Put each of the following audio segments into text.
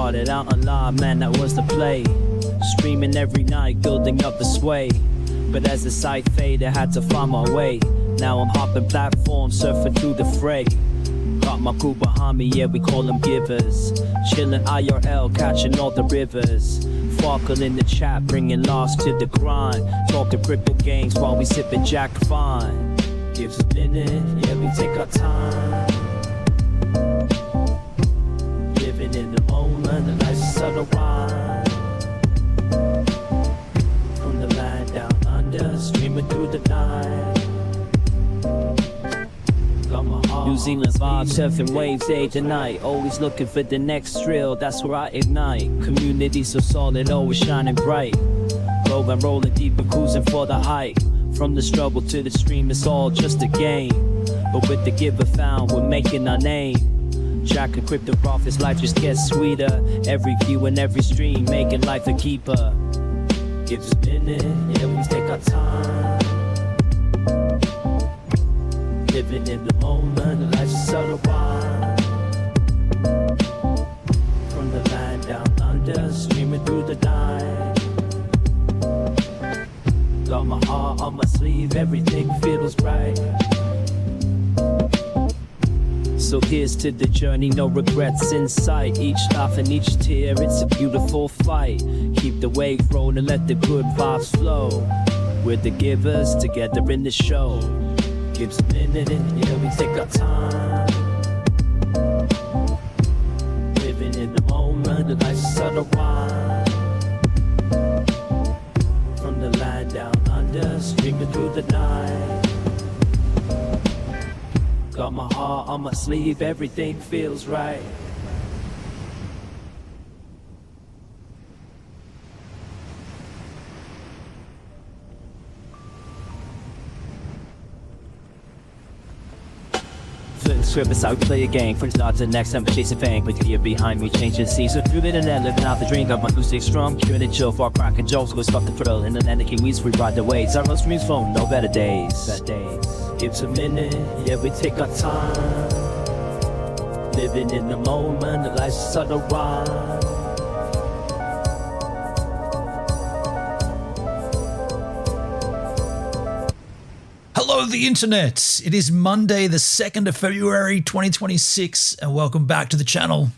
started out alive, man, that was the play. Streaming every night, building up the sway. But as the sight faded, I had to find my way. Now I'm hopping platforms, surfing through the fray. Got my crew behind me, yeah, we call them givers. Chillin' IRL, catching all the rivers. Farkle in the chat, bringing laughs to the grind. Talking crypto games while we sippin' Jack Fine. Gives a minute, yeah, we take our time. Living in the moment, the life's a subtle rhyme. From the land down under, streaming through the night. New Zealand vibes, surfing waves day to night. Always looking for the next thrill, that's where I ignite. Community so solid, always shining bright. Low and rolling deep and cruising for the height. From the struggle to the stream, it's all just a game. But with the giver found, we're making our name. Jack and crypto profits, life just gets sweeter. Every view and every stream, making life a keeper. Give us a minute, yeah, we take our time. Living in the moment, life's a subtle rhyme. From the land down under, streaming through the night. Got my heart on my sleeve, everything feels right. So here's to the journey, no regrets in sight. Each laugh and each tear, it's a beautiful fight. Keep the wave rolling, let the good vibes flow. We're the givers, together in the show. Gives a minute, yeah, we take our time. Living in the moment, the life's a subtle rhyme. From the land down under, streaming through the night. Got my heart on my sleeve, everything feels right. Script how we play a game. From start to next time, chasing fame. Put the gear behind me, changing scenes. So through the internet, living out the dream. Got my acoustic strum, curing and chill, far cracking jokes. Go stop the thrill. In the land of Kiwis, we ride the waves. Our streams phone, no better days. Gives a minute, yeah, we take our time. Living in the moment, the life's a subtle rhyme. Hello, the internet. It is Monday, the 2nd of February, 2026, and welcome back to the channel.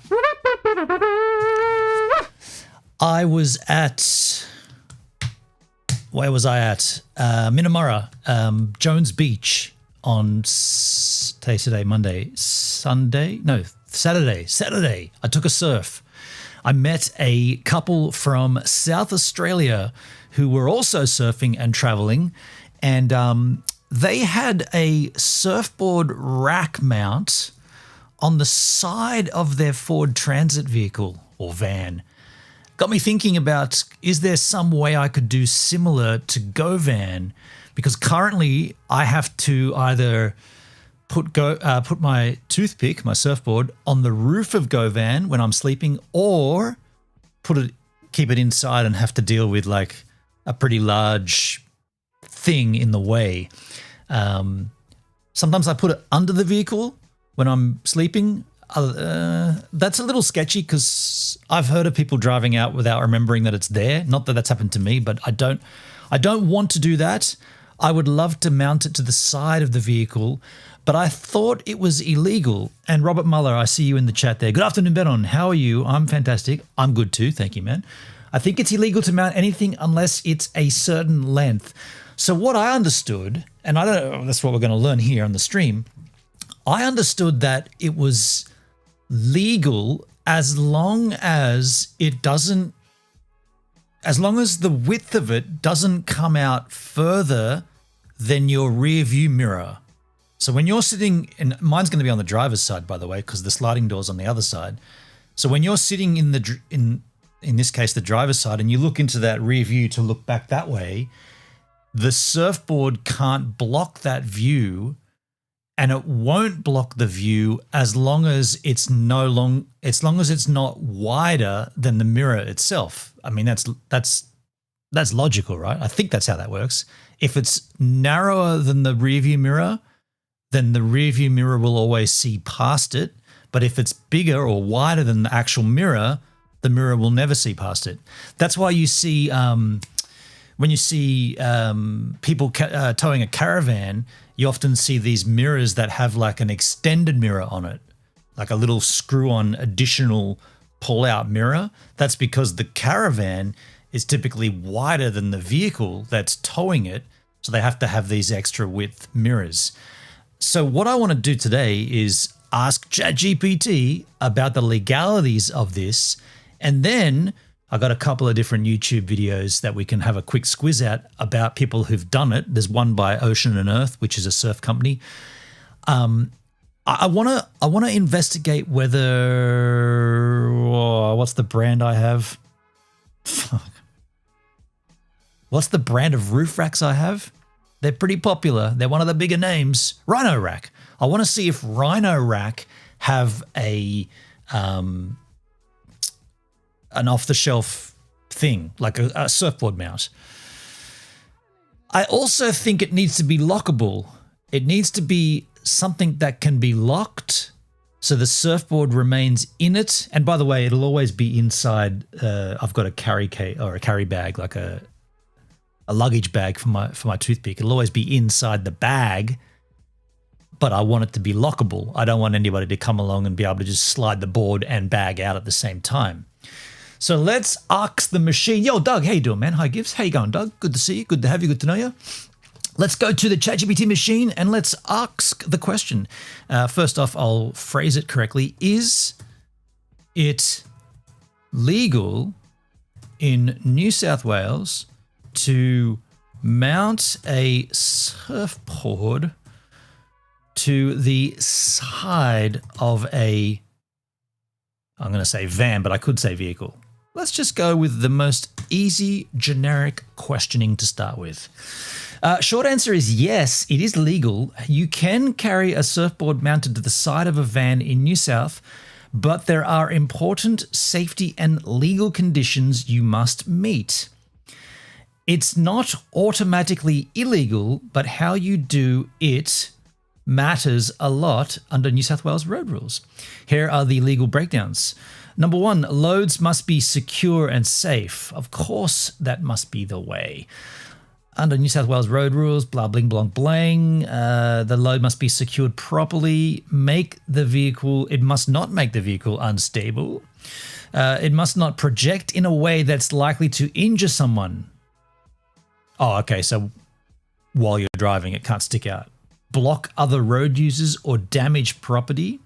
I was at, where was I at? Minamara, Jones Beach on Saturday. I took a surf. I met a couple from South Australia who were also surfing and traveling, and they had a surfboard rack mount on the side of their Ford Transit vehicle or van. Got me thinking about, is there some way I could do similar to GoVan? Because currently I have to either put my toothpick, my surfboard, on the roof of GoVan when I'm sleeping, or keep it inside and have to deal with like a pretty large thing in the way. Sometimes I put it under the vehicle when I'm sleeping. That's a little sketchy because I've heard of people driving out without remembering that it's there. Not that that's happened to me, but I don't want to do that. I would love to mount it to the side of the vehicle, but I thought it was illegal. And Robert Muller, I see you in the chat there. Good afternoon, Benon. How are you? I'm fantastic. I'm good too. Thank you, man. I think it's illegal to mount anything unless it's a certain length. So what I understood, and I don't know, that's what we're going to learn here on the stream. I understood that it was legal as long as the width of it doesn't come out further than your rear view mirror. So when you're sitting, and mine's going to be on the driver's side, by the way, because the sliding door's on the other side. So when you're sitting in this case, the driver's side, and you look into that rear view to look back that way, the surfboard can't block that view, and it won't block the view as long as it's not wider than the mirror itself. I mean, that's logical, right? I think that's how that works. If it's narrower than the rear view mirror, then the rear view mirror will always see past it. But if it's bigger or wider than the actual mirror, The mirror will never see past it. That's why you see when you see people towing a caravan, you often see these mirrors that have like an extended mirror on it, like a little screw-on additional pull-out mirror. That's because the caravan is typically wider than the vehicle that's towing it, so they have to have these extra width mirrors. So what I want to do today is ask ChatGPT about the legalities of this, and then I got a couple of different YouTube videos that we can have a quick squiz at about people who've done it. There's one by Ocean and Earth, which is a surf company. I want to investigate whether what's the brand I have? Fuck. What's the brand of roof racks I have? They're pretty popular. They're one of the bigger names. Rhino Rack. I want to see if Rhino Rack have an off-the-shelf thing, like a surfboard mount. I also think it needs to be lockable. It needs to be something that can be locked so the surfboard remains in it. And by the way, it'll always be inside. I've got a carry bag, like a luggage bag for my toothpick. It'll always be inside the bag, but I want it to be lockable. I don't want anybody to come along and be able to just slide the board and bag out at the same time. So let's ask the machine. Yo, Doug, how you doing, man? Hi, Gibbs. How you going, Doug? Good to see you. Good to have you. Good to know you. Let's go to the ChatGPT machine and let's ask the question. First off, I'll phrase it correctly. Is it legal in New South Wales to mount a surfboard to the side of I'm going to say van, but I could say vehicle. Let's just go with the most easy, generic questioning to start with. Short answer is yes, it is legal. You can carry a surfboard mounted to the side of a van in New South, but there are important safety and legal conditions you must meet. It's not automatically illegal, but how you do it matters a lot under New South Wales road rules. Here are the legal breakdowns. Number one, loads must be secure and safe. Of course, that must be the way. Under New South Wales road rules, blah, bling, blong, blang, the load must be secured properly. It must not make the vehicle unstable. It must not project in a way that's likely to injure someone. Oh, okay, so while you're driving, it can't stick out. Block other road users or damage property.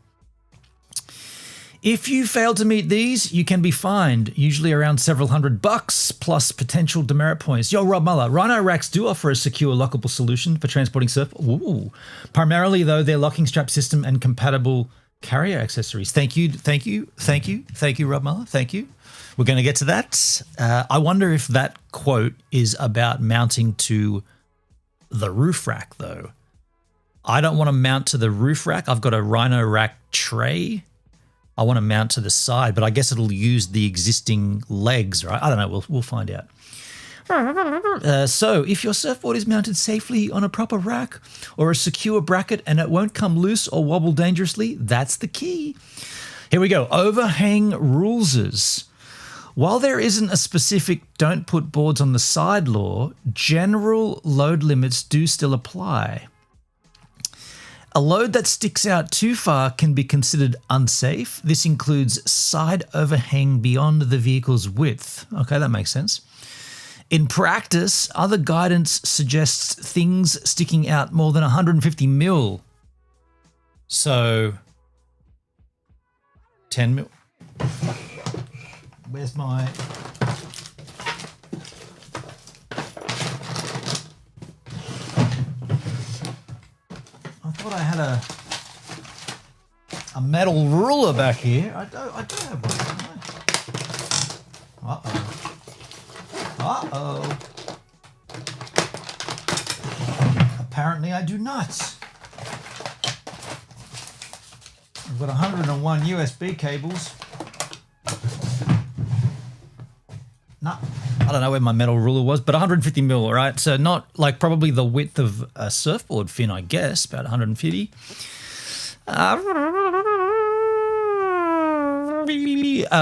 If you fail to meet these, you can be fined, usually around several $100 plus potential demerit points. Yo, Rob Muller, Rhino Racks do offer a secure lockable solution for transporting surf. Ooh. Primarily, though, their locking strap system and compatible carrier accessories. Thank you, Rob Muller. Thank you. We're going to get to that. I wonder if that quote is about mounting to the roof rack, though. I don't want to mount to the roof rack. I've got a Rhino Rack tray. I want to mount to the side, but I guess it'll use the existing legs, right? I don't know. We'll find out. So if your surfboard is mounted safely on a proper rack or a secure bracket and it won't come loose or wobble dangerously, that's the key. Here we go. Overhang ruleses. While there isn't a specific don't put boards on the side law, general load limits do still apply. A load that sticks out too far can be considered unsafe. This includes side overhang beyond the vehicle's width. Okay, that makes sense. In practice, other guidance suggests things sticking out more than 150 mil. So, 10 mil. Where's my... I thought I had a metal ruler back here. I do have one. Uh-oh. Apparently I do not. I've got 101 USB cables. No, I don't know where my metal ruler was, but 150 mil, all right? So not like probably the width of a surfboard fin, I guess, about 150.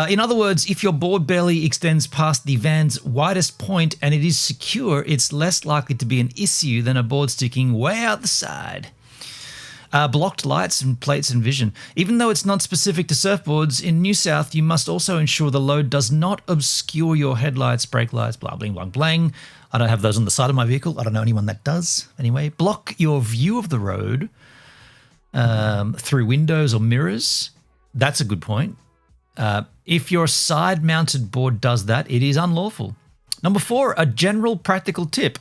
In other words, if your board belly extends past the van's widest point and it is secure, it's less likely to be an issue than a board sticking way out the side. Blocked lights and plates and vision. Even though it's not specific to surfboards, in New South, you must also ensure the load does not obscure your headlights, brake lights, blah, bling, blang, blang. I don't have those on the side of my vehicle. I don't know anyone that does. Anyway, block your view of the road through windows or mirrors. That's a good point. If your side-mounted board does that, it is unlawful. Number 4, a general practical tip.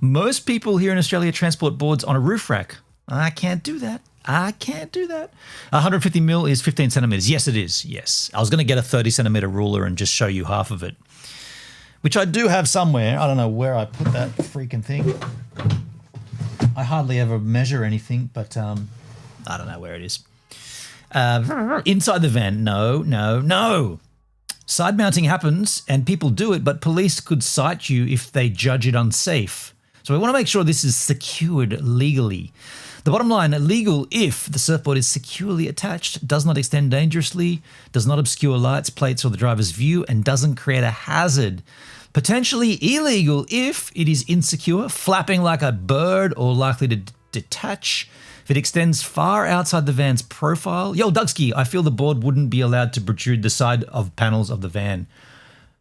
Most people here in Australia transport boards on a roof rack. I can't do that. 150 mil is 15 centimeters. Yes, it is. Yes. I was going to get a 30 centimeter ruler and just show you half of it, which I do have somewhere. I don't know where I put that freaking thing. I hardly ever measure anything, but I don't know where it is. Inside the van, no. Side mounting happens and people do it, but police could cite you if they judge it unsafe. So we want to make sure this is secured legally. The bottom line, legal if the surfboard is securely attached, does not extend dangerously, does not obscure lights, plates, or the driver's view, and doesn't create a hazard. Potentially illegal if it is insecure, flapping like a bird, or likely to detach. If it extends far outside the van's profile. Yo, Dugski, I feel the board wouldn't be allowed to protrude the side of panels of the van.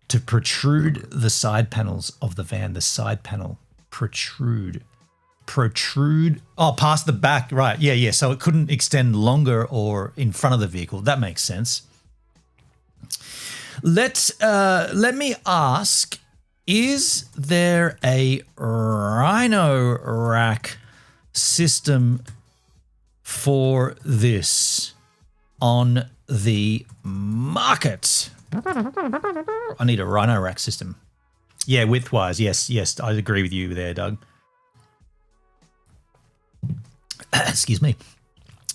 To protrude the side panels of the van, the side panel. Protrude. Oh, past the back. Right. Yeah. So it couldn't extend longer or in front of the vehicle. That makes sense. Let me ask, is there a rhino rack system for this on the market? I need a rhino rack system. Yeah, width-wise, yes, I agree with you there, Doug. Excuse me.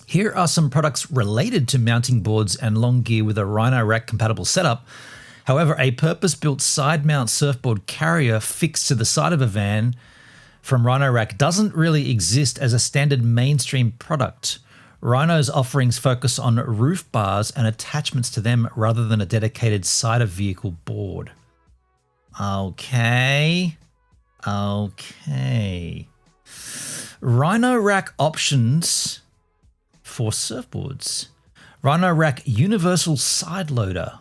Here are some products related to mounting boards and long gear with a rhino rack compatible setup. However, a purpose-built side mount surfboard carrier fixed to the side of a van from Rhino Rack doesn't really exist as a standard mainstream product. Rhino's offerings focus on roof bars and attachments to them rather than a dedicated side of vehicle board. Okay. Rhino Rack options for surfboards. Rhino Rack universal side loader.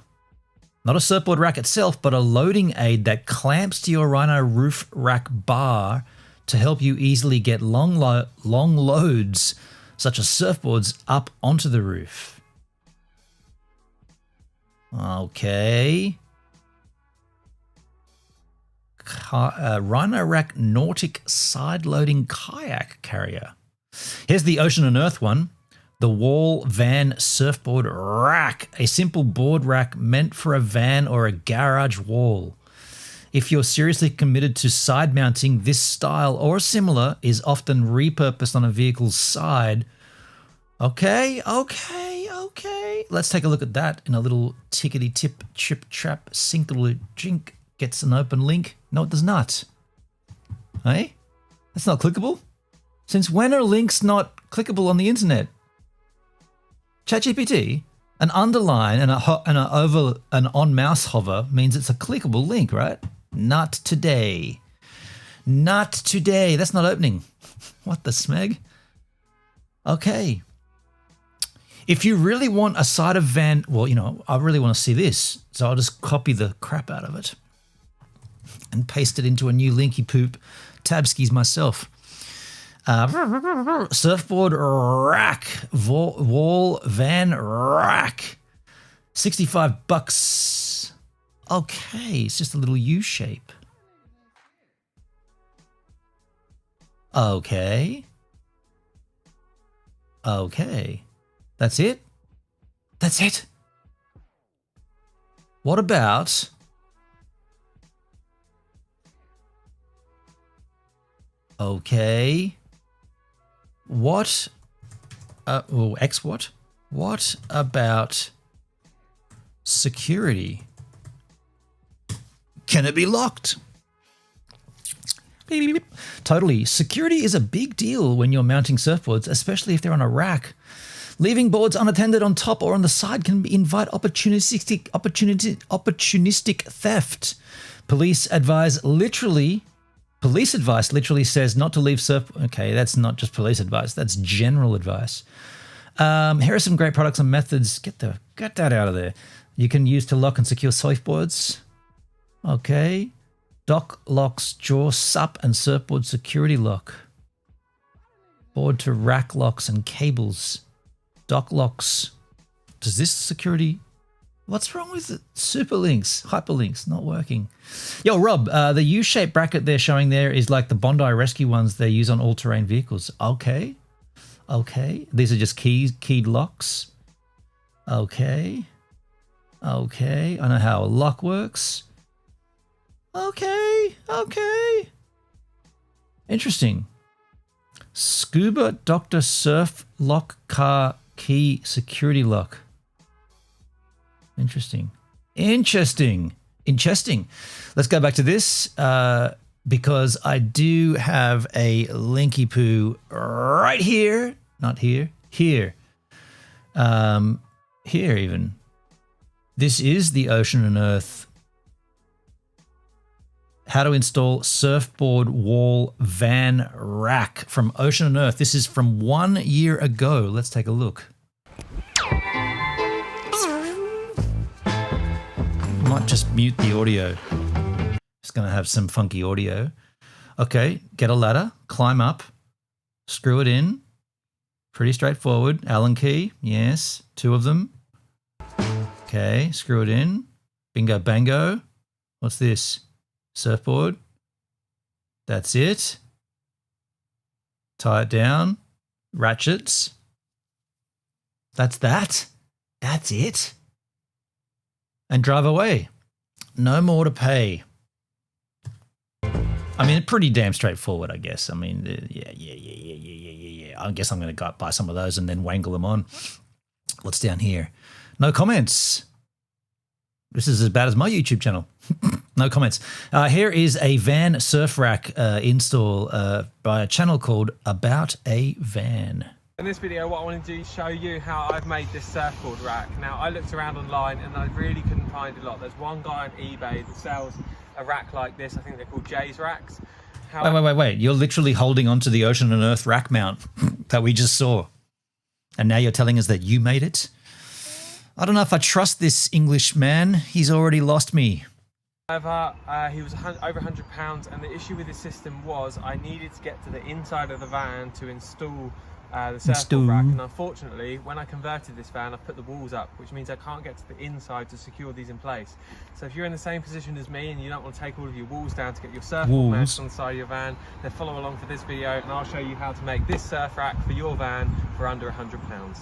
Not a surfboard rack itself, but a loading aid that clamps to your Rhino roof rack bar to help you easily get long loads, such as surfboards, up onto the roof. Okay. Rhino Rack Nautic side-loading kayak carrier. Here's the Ocean and Earth one. The Wall Van Surfboard Rack, a simple board rack meant for a van or a garage wall. If you're seriously committed to side mounting, this style or similar is often repurposed on a vehicle's side. Okay. Let's take a look at that in a little tickety-tip, chip-trap, sinkle-jink. Gets an open link. No, it does not. Hey? That's not clickable? Since when are links not clickable on the internet? ChatGPT, an underline and an on-mouse hover means it's a clickable link, right? Not today. Not today. That's not opening. What the smeg? Okay. If you really want a side of van, well, I really want to see this, so I'll just copy the crap out of it and paste it into a new linky poop tabskis myself. Surfboard rack, wall van rack, $65. Okay, it's just a little U shape. Okay. That's it? What about What about security? Can it be locked? Totally. Security is a big deal when you're mounting surfboards, especially if they're on a rack. Leaving boards unattended on top or on the side can invite opportunistic theft. Police advice literally says not to leave surf. Okay, that's not just police advice. That's general advice. Here are some great products and methods. Get that out of there. You can use to lock and secure surfboards. Okay. Dock locks, jaw, sup, and surfboard security lock. Board to rack locks and cables. Dock locks. Does this security... What's wrong with it? Superlinks, hyperlinks, not working. Yo, Rob, the U-shaped bracket they're showing there is like the Bondi Rescue ones they use on all-terrain vehicles. Okay. Okay. These are just keyed locks. Okay. Okay. I know how a lock works. Okay. Okay. Interesting. Scuba Doctor Surf Lock Car Key Security Lock. Interesting. Interesting. Interesting. Let's go back to this because I do have a linky poo right here. Not here. Here. Here even. This is the Ocean and Earth. How to install surfboard wall van rack from Ocean and Earth. This is from 1 year ago. Let's take a look. Might just mute the audio. It's going to have some funky audio. Okay, get a ladder, climb up, screw it in. Pretty straightforward. Allen key, yes, 2 of them. Okay, screw it in. Bingo bango. What's this? Surfboard. That's it. Tie it down. Ratchets. That's that. That's it. And drive away. No more to pay. I mean, pretty damn straightforward, I guess. I mean, yeah. I guess I'm going to go buy some of those and then wangle them on. What's down here? No comments. This is as bad as my YouTube channel. No comments. Here is a van surf rack install by a channel called About a Van. In this video, what I want to do is show you how I've made this surfboard rack. Now, I looked around online and I really couldn't find a lot. There's one guy on eBay that sells a rack like this. I think they're called Jay's racks. Wait. You're literally holding onto the Ocean and Earth rack mount that we just saw. And now you're telling us that you made it? I don't know if I trust this English man. He's already lost me. However, he was over £100, and the issue with this system was I needed to get to the inside of the van to install the surfboard rack, and unfortunately when I converted this van I put the walls up, which means I can't get to the inside to secure these in place. So if you're in the same position as me and you don't want to take all of your walls down to get your surfboard mounted on the side of your van, then follow along for this video and I'll show you how to make this surf rack for your van for under £100.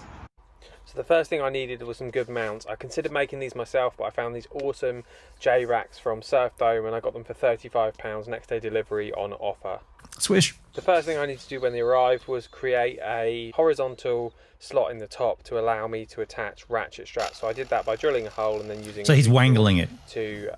So the first thing I needed was some good mounts. I considered making these myself, but I found these awesome J racks from Surf Dome and I got them for £35 next day delivery on offer. Swish. The first thing I needed to do when they arrived was create a horizontal slot in the top to allow me to attach ratchet straps. So I did that by drilling a hole and then using... So he's wangling it. ...to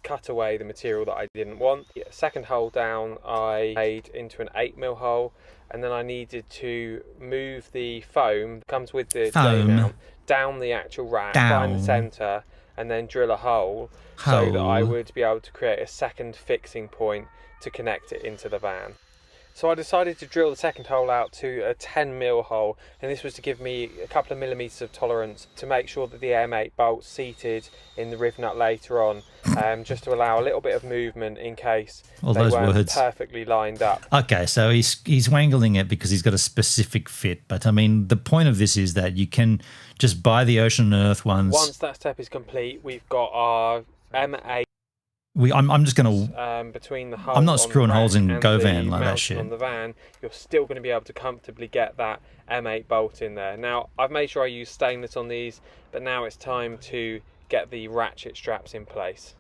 cut away the material that I didn't want. Second hole down, I made into an 8mm hole, and then I needed to move the foam that comes with the J mount down the actual rack, find the centre, and then drill a hole so that I would be able to create a second fixing point to connect it into the van. So I decided to drill the second hole out to a 10mm hole, and this was to give me a couple of millimetres of tolerance to make sure that the M8 bolts seated in the riv nut later on, just to allow a little bit of movement in case they weren't perfectly lined up. Okay, so he's wangling it because he's got a specific fit, but I mean the point of this is that you can just buy the Ocean and Earth ones. Once that step is complete, we've got our M8. I'm just going to... between the holes, I'm not screwing holes in GoVan like that shit. On the van, you're still going to be able to comfortably get that M8 bolt in there. Now, I've made sure I use stainless on these, but now it's time to get the ratchet straps in place.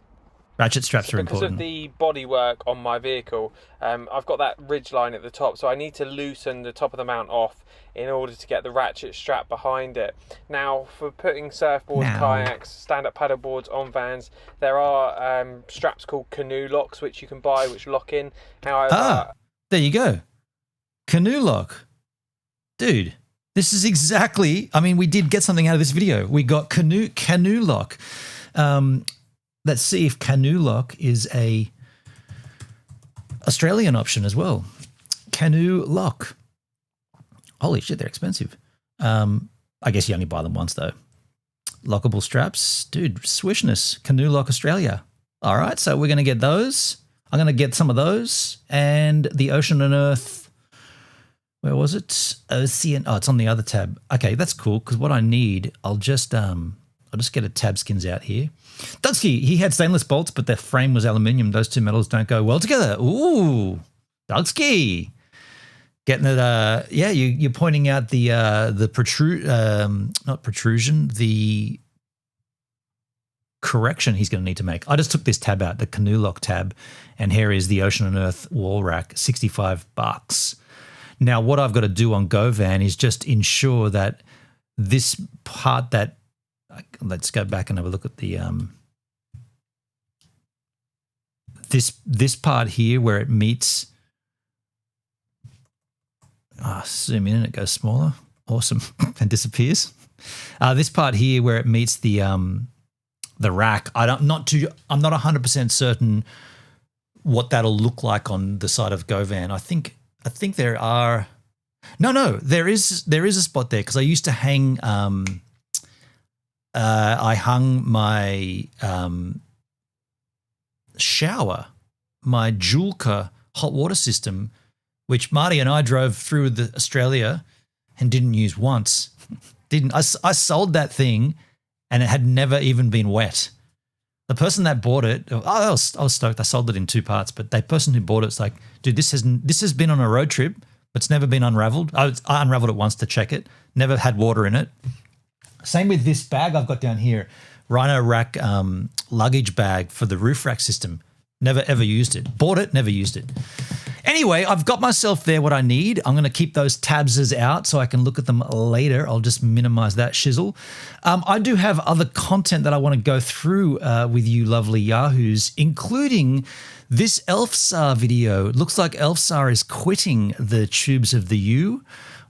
Ratchet straps are important. Because of the bodywork on my vehicle, I've got that ridge line at the top, so I need to loosen the top of the mount off in order to get the ratchet strap behind it. Now, for putting surfboards, kayaks, stand-up paddle boards on vans, there are straps called canoe locks which you can buy, which lock in. However, there you go. Canoe lock. Dude, This is exactly, I mean, we did get something out of this video. We got canoe lock. Let's see if canoe lock is a Australian option as well. Canoe lock. Holy shit, they're expensive. I guess you only buy them once though. Lockable straps. Dude, swishness. Canoe lock Australia. All right, so we're going to get those. I'm going to get some of those. And the Ocean and Earth, where was it? Ocean. Oh, it's on the other tab. Okay, that's cool because what I need, I'll just get a tab skins out here. Dugsky, he had stainless bolts, but their frame was aluminium. Those two metals don't go well together. Ooh, Dugsky. Getting it, yeah, you're pointing out the not protrusion, the correction he's going to need to make. I just took this tab out, the canoe lock tab, and here is the Ocean and Earth wall rack, $65. Now, what I've got to do on GoVan is just ensure that this part that, let's go back and have a look at the this part here where it meets. Zoom in and it goes smaller. Awesome. And disappears. This part here where it meets the rack, I'm not 100% certain what that'll look like on the side of GoVan. I think there are there is a spot there because I used to hang I hung my shower, my Julka hot water system, which Marty and I drove through Australia and didn't use once. I sold that thing and it had never even been wet. The person that bought it, I was stoked. I sold it in 2 parts, but the person who bought it's like, dude, this has been on a road trip, but it's never been unraveled. I unraveled it once to check it. Never had water in it. Same with this bag I've got down here, Rhino Rack luggage bag for the roof rack system. Never ever used it. Bought it, never used it. Anyway, I've got myself there what I need. I'm going to keep those tabs out so I can look at them later. I'll just minimize that shizzle. I do have other content that I want to go through with you lovely yahoos, including this Elfsar video. It looks like Elfsar is quitting the Tubes of the U,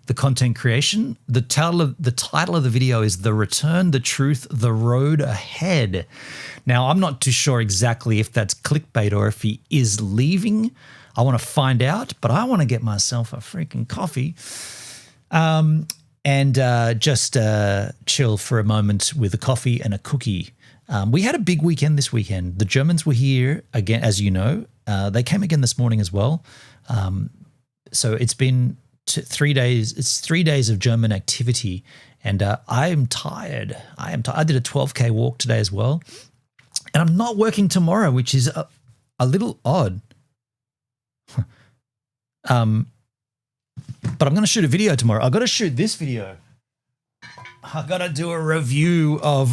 the content creation. The title of the video is The Return, the Truth, the Road Ahead. Now, I'm not too sure exactly if that's clickbait or if he is leaving. I want to find out, but I want to get myself a freaking coffee and just chill for a moment with a coffee and a cookie. We had a big weekend this weekend. The Germans were here again, as you know. They came again this morning as well. So it's been 3 days. It's 3 days of German activity, and I am tired. I did a 12K walk today as well, and I'm not working tomorrow, which is a little odd. But I'm going to shoot a video tomorrow. I've got to shoot this video. I've got to do a review of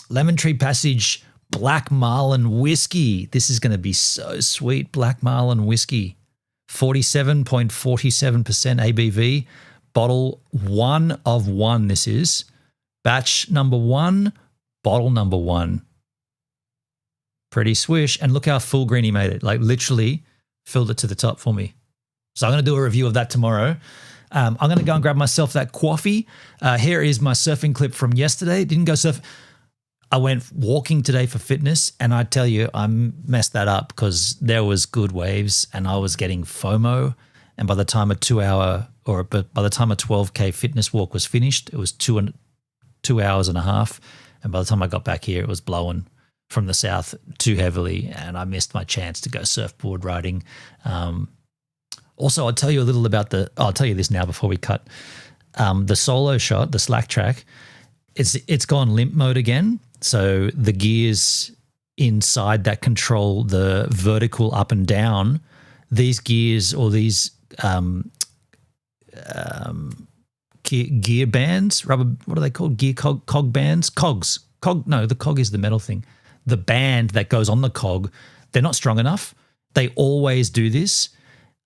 Lemon Tree Passage Black Marlin Whiskey. This is going to be so sweet. Black Marlin Whiskey, 47.47% ABV. Bottle 1 of 1 this is. Batch number 1, bottle number 1. Pretty swish. And look how full green he made it. Like literally filled it to the top for me. So I'm going to do a review of that tomorrow. I'm going to go and grab myself that coffee. Here is my surfing clip from yesterday. Didn't go surf. I went walking today for fitness, and I tell you, I messed that up because there was good waves and I was getting FOMO. And by the time a 12K fitness walk was finished, it was 2 hours and a half. And by the time I got back here, it was blowing from the south too heavily, and I missed my chance to go surfboard riding. Also, I'll tell you a little about I'll tell you this now before we cut. The solo shot, the slack track, it's gone limp mode again. So the gears inside that control the vertical up and down, these gears or these gear bands, rubber, what are they called? Gear cog bands? Cogs. No, the cog is the metal thing. The band that goes on the cog, they're not strong enough. They always do this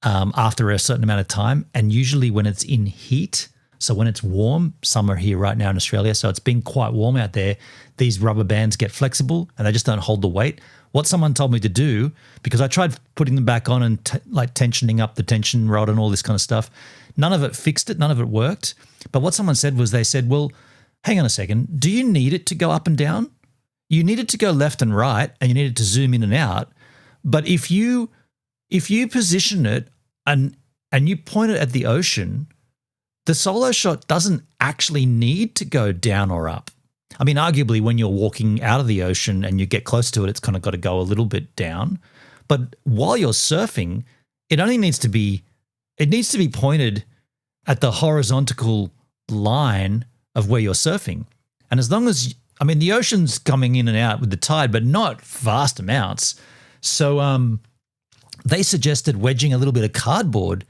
after a certain amount of time. And usually when it's in heat, So when it's warm, summer here right now in Australia, so it's been quite warm out there, these rubber bands get flexible and they just don't hold the weight. What someone told me to do, because I tried putting them back on and tensioning up the tension rod and all this kind of stuff, none of it fixed it, none of it worked. But what someone said was they said, well, hang on a second, do you need it to go up and down? You need it to go left and right and you need it to zoom in and out. But if you position it and you point it at the ocean, the solo shot doesn't actually need to go down or up. I mean, arguably when you're walking out of the ocean and you get close to it, it's kind of got to go a little bit down. But while you're surfing, it needs to be pointed at the horizontal line of where you're surfing. And as long as, I mean, the ocean's coming in and out with the tide, but not vast amounts. So they suggested wedging a little bit of cardboard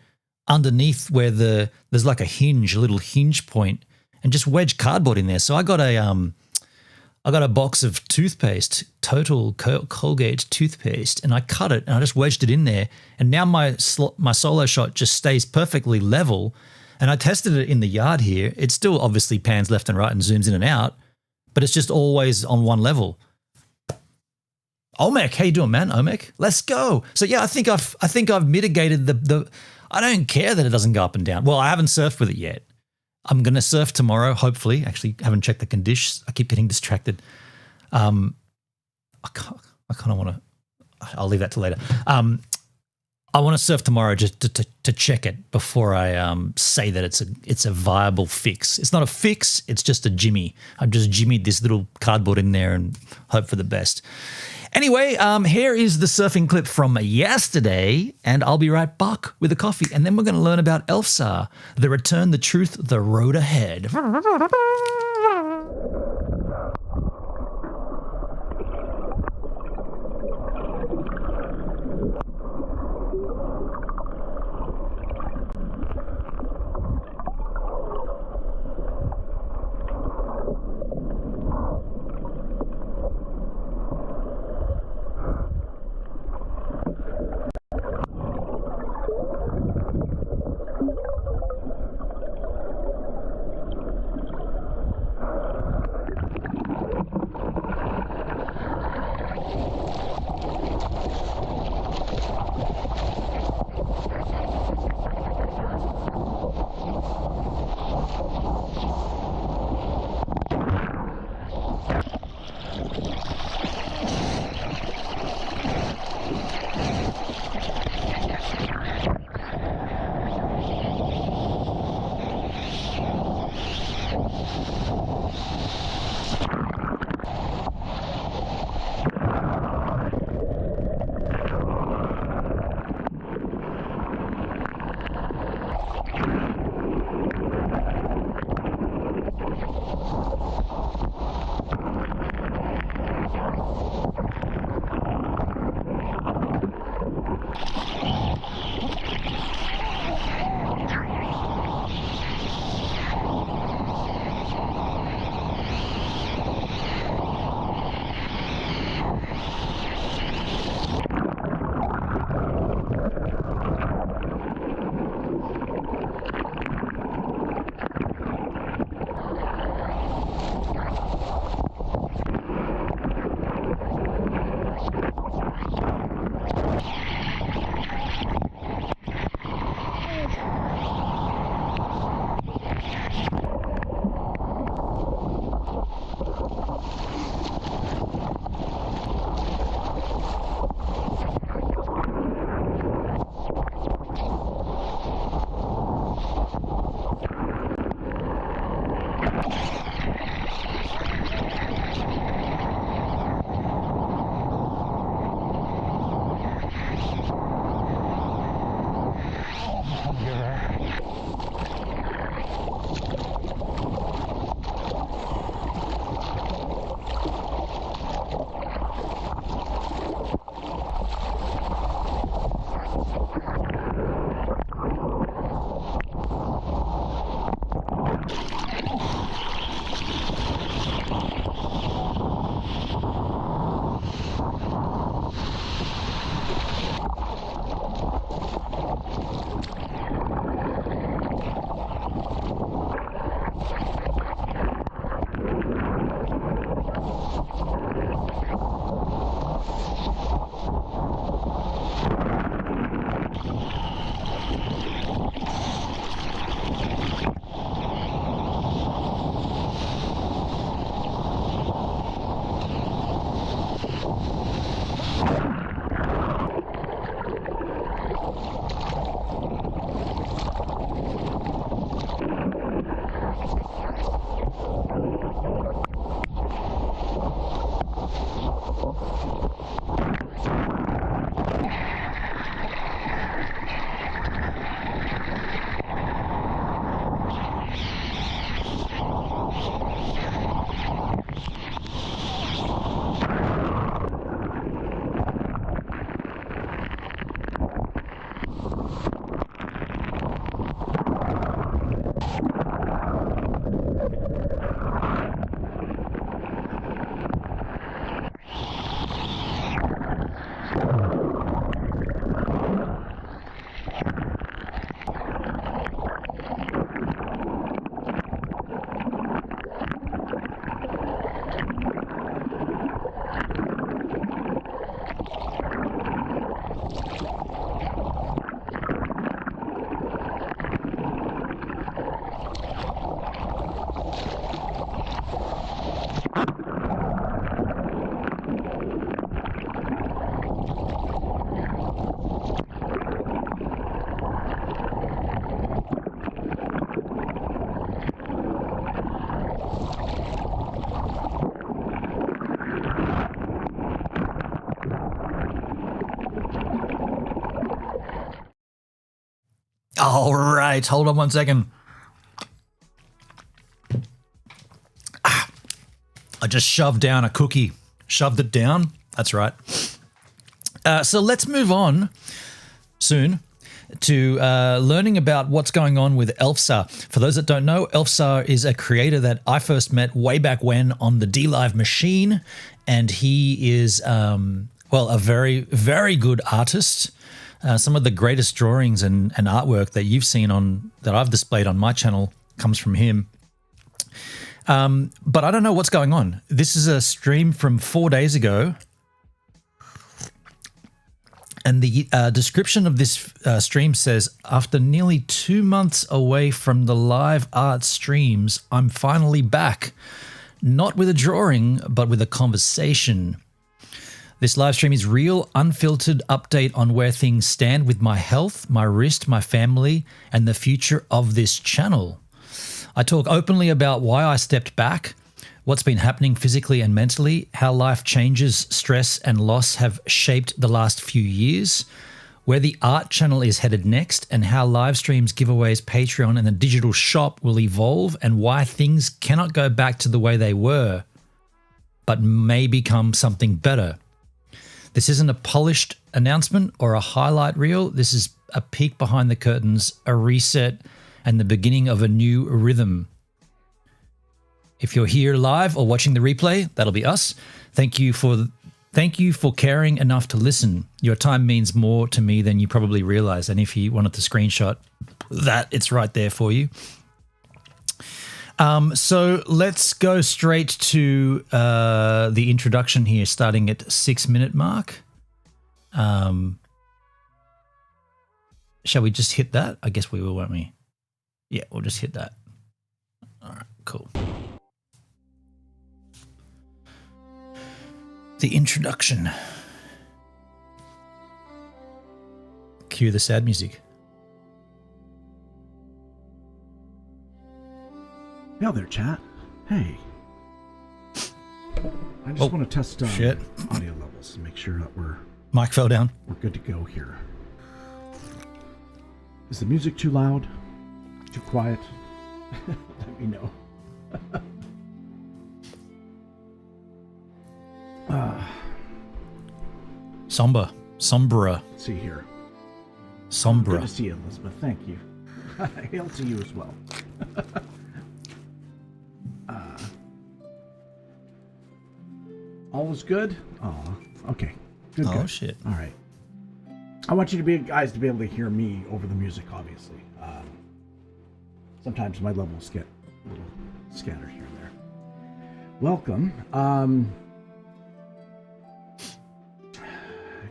underneath where there's like a little hinge point, and just wedge cardboard in there. So I got a box of toothpaste, Total Colgate toothpaste, and I cut it and I just wedged it in there. And now my solo shot just stays perfectly level. And I tested it in the yard here. It still obviously pans left and right and zooms in and out, but it's just always on one level. Omek, how you doing, man? Omek, let's go. So yeah, I think I've mitigated the. I don't care that it doesn't go up and down. Well, I haven't surfed with it yet. I'm going to surf tomorrow, hopefully. Actually, haven't checked the conditions. I keep getting distracted. I kind of want to – I'll leave that to later. I want to surf tomorrow just to check it before I say that it's a viable fix. It's not a fix. It's just a jimmy. I've just jimmied this little cardboard in there and hope for the best. Anyway, here is the surfing clip from yesterday, and I'll be right back with a coffee, and then we're going to learn about Elfsar, the return, the truth, the road ahead. All right, hold on one second. I just shoved down a cookie. Shoved it down. That's right. So let's move on soon to learning about what's going on with Elfsar. For those that don't know, Elfsar is a creator that I first met way back when on the D-Live machine, and he is, well, a very, very good artist. Some of the greatest drawings and artwork that you've seen on that I've displayed on my channel comes from him. But I don't know what's going on. This is a stream from 4 days ago. And the description of this stream says, after nearly 2 months away from the live art streams, I'm finally back. Not with a drawing, but with a conversation. This live stream is real, unfiltered update on where things stand with my health, my wrist, my family, and the future of this channel. I talk openly about why I stepped back, what's been happening physically and mentally, how life changes, stress, and loss have shaped the last few years, where the art channel is headed next, and how live streams, giveaways, Patreon, and the digital shop will evolve, and why things cannot go back to the way they were, but may become something better. This isn't a polished announcement or a highlight reel. This is a peek behind the curtains, a reset, and the beginning of a new rhythm. If you're here live or watching the replay, that'll be us. Thank you for caring enough to listen. Your time means more to me than you probably realize. And if you wanted to screenshot that, it's right there for you. So let's go straight to the introduction here, starting at 6-minute mark. Shall we just hit that? I guess we will, won't we? Yeah, we'll just hit that. All right, cool. The introduction. Cue the sad music. Hey there, chat. Hey. I just want to test audio levels and make sure that we're Mic fell down. good to go here. Is the music too loud? Too quiet? Let me know. Sombra. Let's see here. Sombra. Good to see you, Elizabeth. Thank you. Hail to you as well. All is good? Oh, okay. Good. Oh, shit. All right. I want you guys to be able to hear me over the music, obviously. Sometimes my levels get a little scattered here and there. Welcome.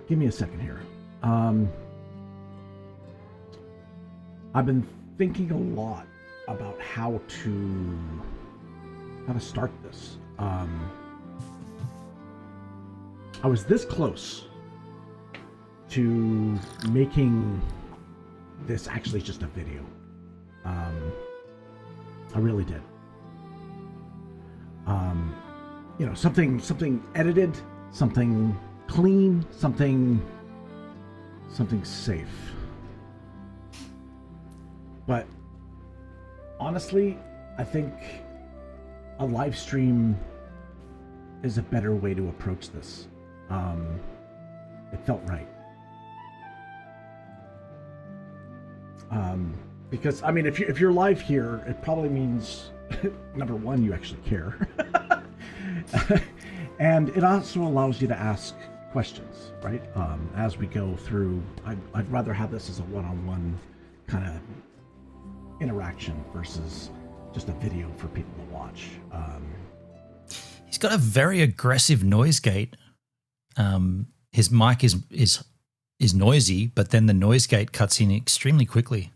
Give me a second here. I've been thinking a lot about how to start this. I was this close to making this actually just a video. I really did. You know, something edited, something clean, something safe. But honestly, I think a live stream is a better way to approach this. It felt right. Because I mean, if you're live here, it probably means number one, you actually care, and it also allows you to ask questions, right? As we go through, I'd rather have this as a one-on-one kind of interaction versus just a video for people to watch. He's got a very aggressive noise gate. His mic is noisy, but then the noise gate cuts in extremely quickly.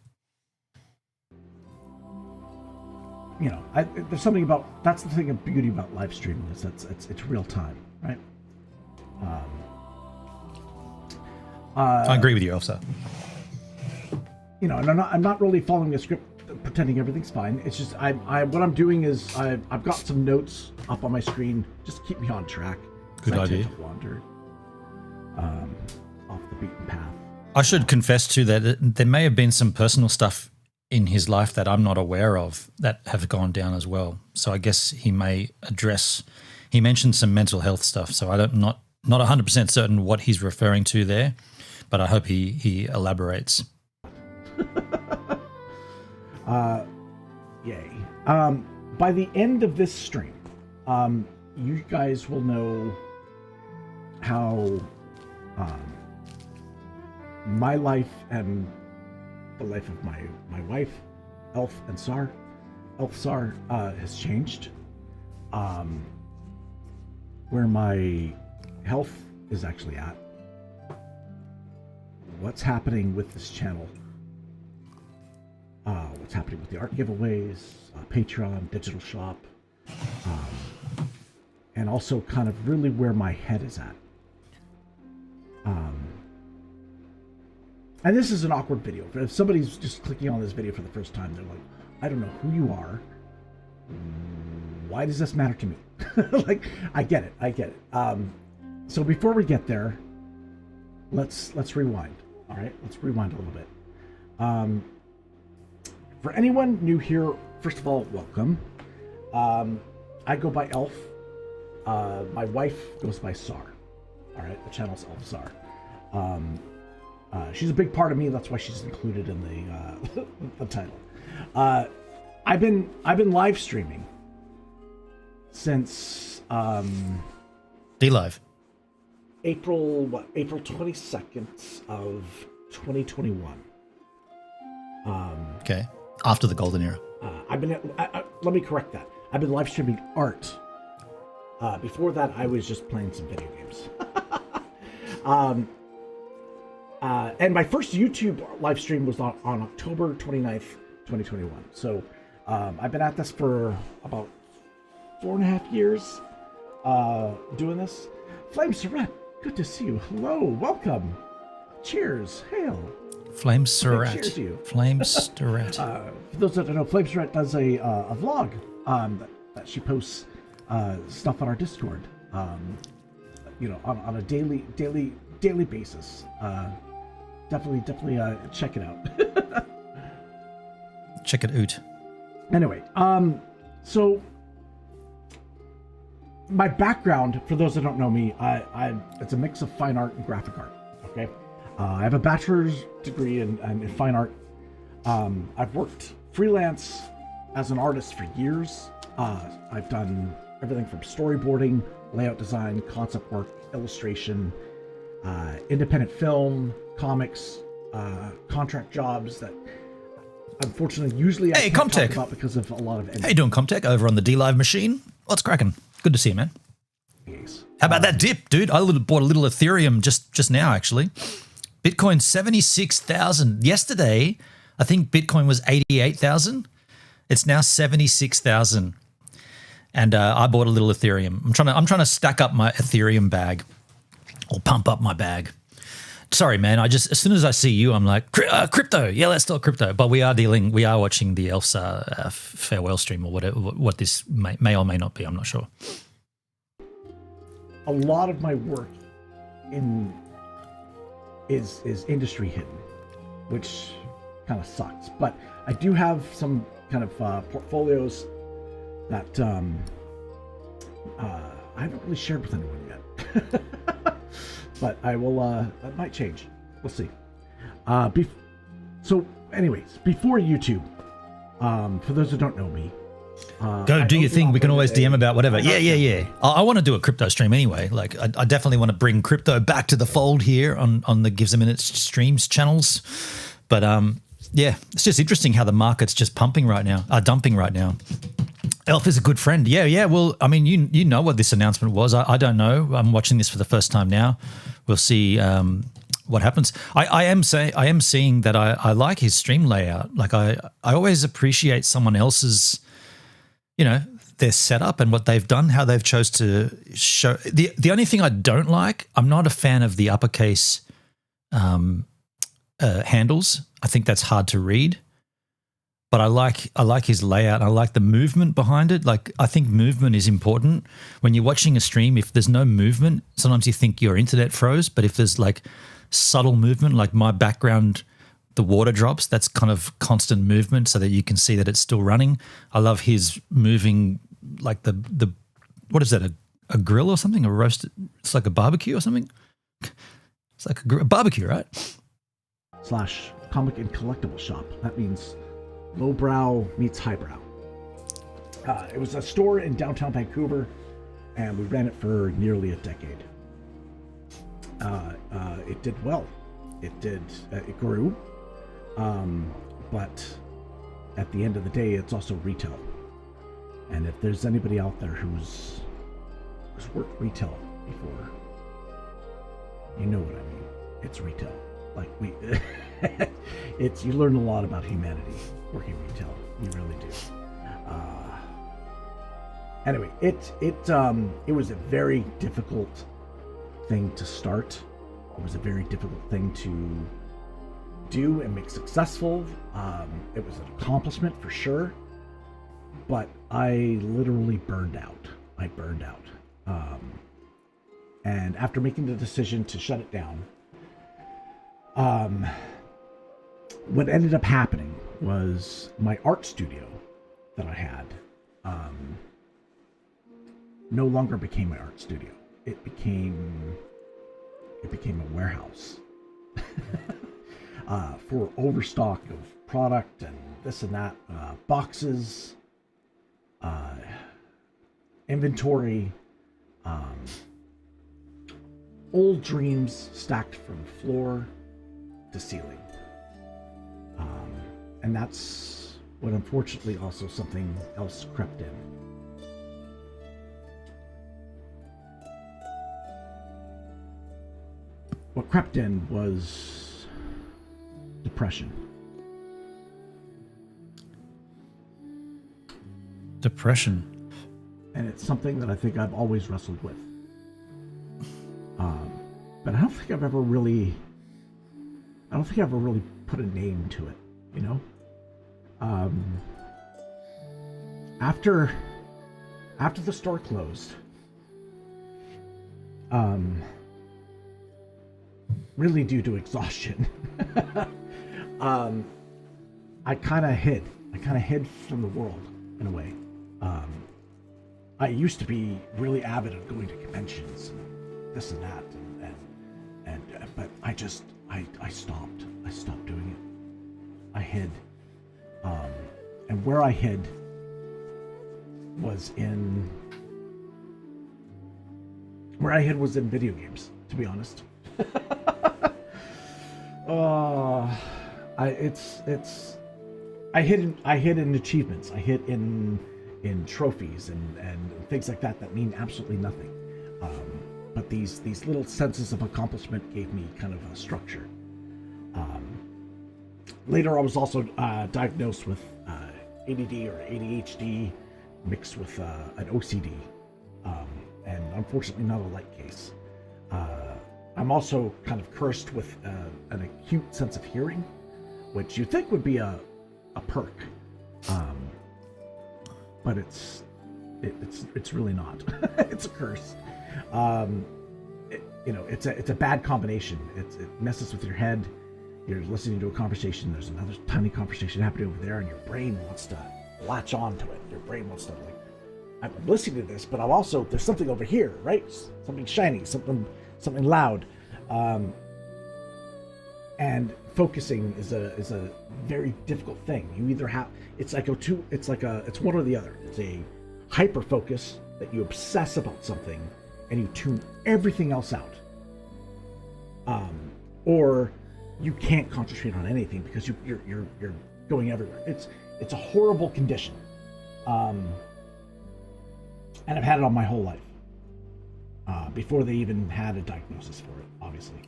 You know, there's something about, that's the thing of beauty about live streaming, is it's real time, right? I agree with you, Elsa. You know, and I'm not really following a script, pretending everything's fine. It's just what I'm doing is I've got some notes up on my screen just to keep me on track. Good idea. I tend to wander off the beaten path. I should confess too that there may have been some personal stuff in his life that I'm not aware of that have gone down as well. So I guess he may address. He mentioned some mental health stuff, so not 100% certain what he's referring to there, but I hope he elaborates. Yay. By the end of this stream, you guys will know how my life and the life of my wife, Elf Sar, has changed. Where my health is actually at. What's happening with this channel. What's happening with the art giveaways, Patreon, digital shop, and also kind of really where my head is at. And this is an awkward video. If somebody's just clicking on this video for the first time, they're like, I don't know who you are. Why does this matter to me? Like, I get it. So before we get there, let's rewind. All right, let's rewind a little bit. For anyone new here, first of all, welcome. I go by Elf. My wife goes by Sar. All right, the channel's Elf Sar. She's a big part of me. That's why she's included in the title. I've been live streaming since D-Live. April 22nd of 2021. Okay. After the golden era. Let me correct that. I've been live streaming art. Before that, I was just playing some video games. And my first YouTube live stream was on October 29th, 2021. So I've been at this for about 4.5 years doing this. Flame Surrette, good to see you. Hello, welcome. Cheers, hail. Flame Surrette. Cheers to you. Flame Surrette. For those that don't know, Flame Surrette does a vlog that she posts stuff on our Discord. On a daily basis. Definitely check it out. Check it out. Anyway, so my background, for those that don't know me, it's a mix of fine art and graphic art. Okay, I have a bachelor's degree in fine art. I've worked freelance as an artist for years. I've done everything from storyboarding, layout design, concept work, illustration, independent film, comics, contract jobs that unfortunately usually I can't talk about because of a lot of. How you doing, Comtech? Over on the D-Live machine. What's cracking? Good to see you, man. Yes. How about that dip, dude? I bought a little Ethereum just now, actually. Bitcoin 76,000 yesterday. I think Bitcoin was 88,000. It's now 76,000. And I bought a little Ethereum. I'm trying to stack up my Ethereum bag, or pump up my bag. Sorry, man. As soon as I see you, I'm like, crypto. Yeah, let's talk crypto. But we are watching the Elsa farewell stream or whatever. What this may or may not be, I'm not sure. A lot of my work is industry hidden, which kind of sucks. But I do have some kind of portfolios that I haven't really shared with anyone yet. But I will, that might change. We'll see. So anyways, before YouTube, for those who don't know me, go do your thing. We can always DM about whatever. Yeah. I want to do a crypto stream anyway. Like I definitely want to bring crypto back to the fold here on the Gives a Minute streams channels. But yeah, it's just interesting how the market's just dumping right now. Elf is a good friend. Yeah. Well, I mean, you know what this announcement was. I don't know. I'm watching this for the first time now. We'll see what happens. I am seeing that I like his stream layout. Like I always appreciate someone else's, their setup and what they've done, how they've chose to show. The only thing I don't like, I'm not a fan of the uppercase handles. I think that's hard to read. but I like his layout. I like the movement behind it. Like, I think movement is important. When you're watching a stream, if there's no movement, sometimes you think your internet froze, but if there's like subtle movement, like my background, the water drops, that's kind of constant movement so that you can see that it's still running. I love his moving, like the what is that, a grill or something, a roast, it's like a barbecue or something. It's like a barbecue, right? / comic and collectible shop. That means lowbrow meets highbrow. It was a store in downtown Vancouver, and we ran it for nearly a decade. It did well. It grew, but at the end of the day, it's also retail. And if there's anybody out there who's worked retail before, you know what I mean. It's retail. Like you learn a lot about humanity working retail. You really do. Anyway, it was a very difficult thing to start. It was a very difficult thing to do and make successful. It was an accomplishment for sure, but I literally burned out. I burned out. And after making the decision to shut it down, what ended up happening was my art studio that I had no longer became my art studio. It became a warehouse for overstock of product and this and that, boxes, inventory, old dreams stacked from floor to ceiling. And that's what, unfortunately, also something else crept in. What crept in was depression. Depression. And it's something that I think I've always wrestled with. But I don't think I've ever really put a name to it, you know? After the store closed, really due to exhaustion, I kind of hid from the world in a way. I used to be really avid at going to conventions and this and that, but I stopped doing it. I hid, and where I hid was in video games, to be honest. I hid in achievements. I hid in trophies and things like that mean absolutely nothing. But these little senses of accomplishment gave me kind of a structure. Later, I was also diagnosed with ADD or ADHD mixed with an OCD, and unfortunately not a light case. I'm also kind of cursed with an acute sense of hearing, which you'd think would be a perk, but it's really not. It's a curse. It's a bad combination. It messes with your head. You're listening to a conversation. There's another tiny conversation happening over there, and your brain wants to latch on to it. Your brain wants to I'm listening to this, but there's something over here, right? Something shiny, something loud, and focusing is a very difficult thing. You either have it's one or the other. It's a hyper focus that you obsess about something and you tune everything else out, or you can't concentrate on anything because you're going everywhere. It's a horrible condition, and I've had it on my whole life. Before they even had a diagnosis for it, obviously.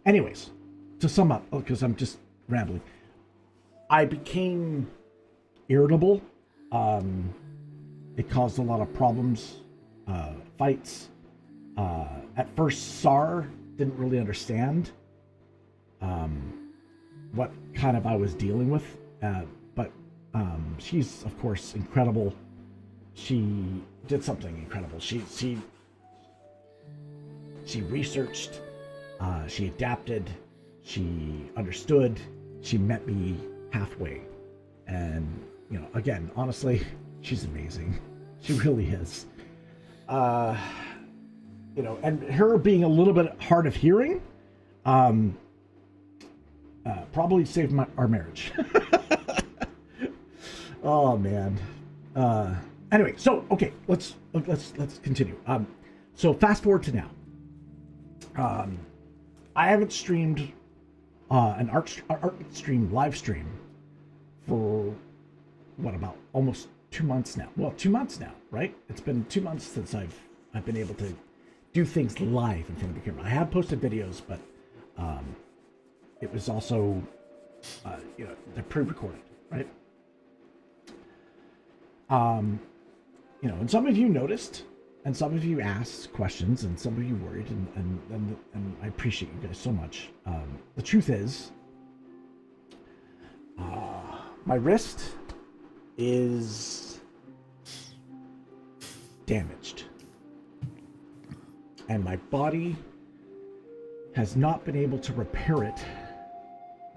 Anyways, to sum up, because I'm just rambling, I became irritable. It caused a lot of problems, fights. At first, SAR didn't really understand. what kind of I was dealing with. But she's of course incredible. She did something incredible. She researched, she adapted, she understood, she met me halfway. And, you know, again, honestly, she's amazing. She really is. You know, and her being a little bit hard of hearing, probably saved our marriage. Oh man. Anyway, so okay, let's continue. So fast forward to now. I haven't streamed an art stream live stream for what, about almost 2 months now. Well, 2 months now, right? It's been 2 months since I've been able to do things live in front of the camera. I have posted videos, but it was also you know, they're pre-recorded, right? You know, and some of you noticed, and some of you asked questions, and some of you worried, and I appreciate you guys so much. The truth is, my wrist is damaged, and my body has not been able to repair it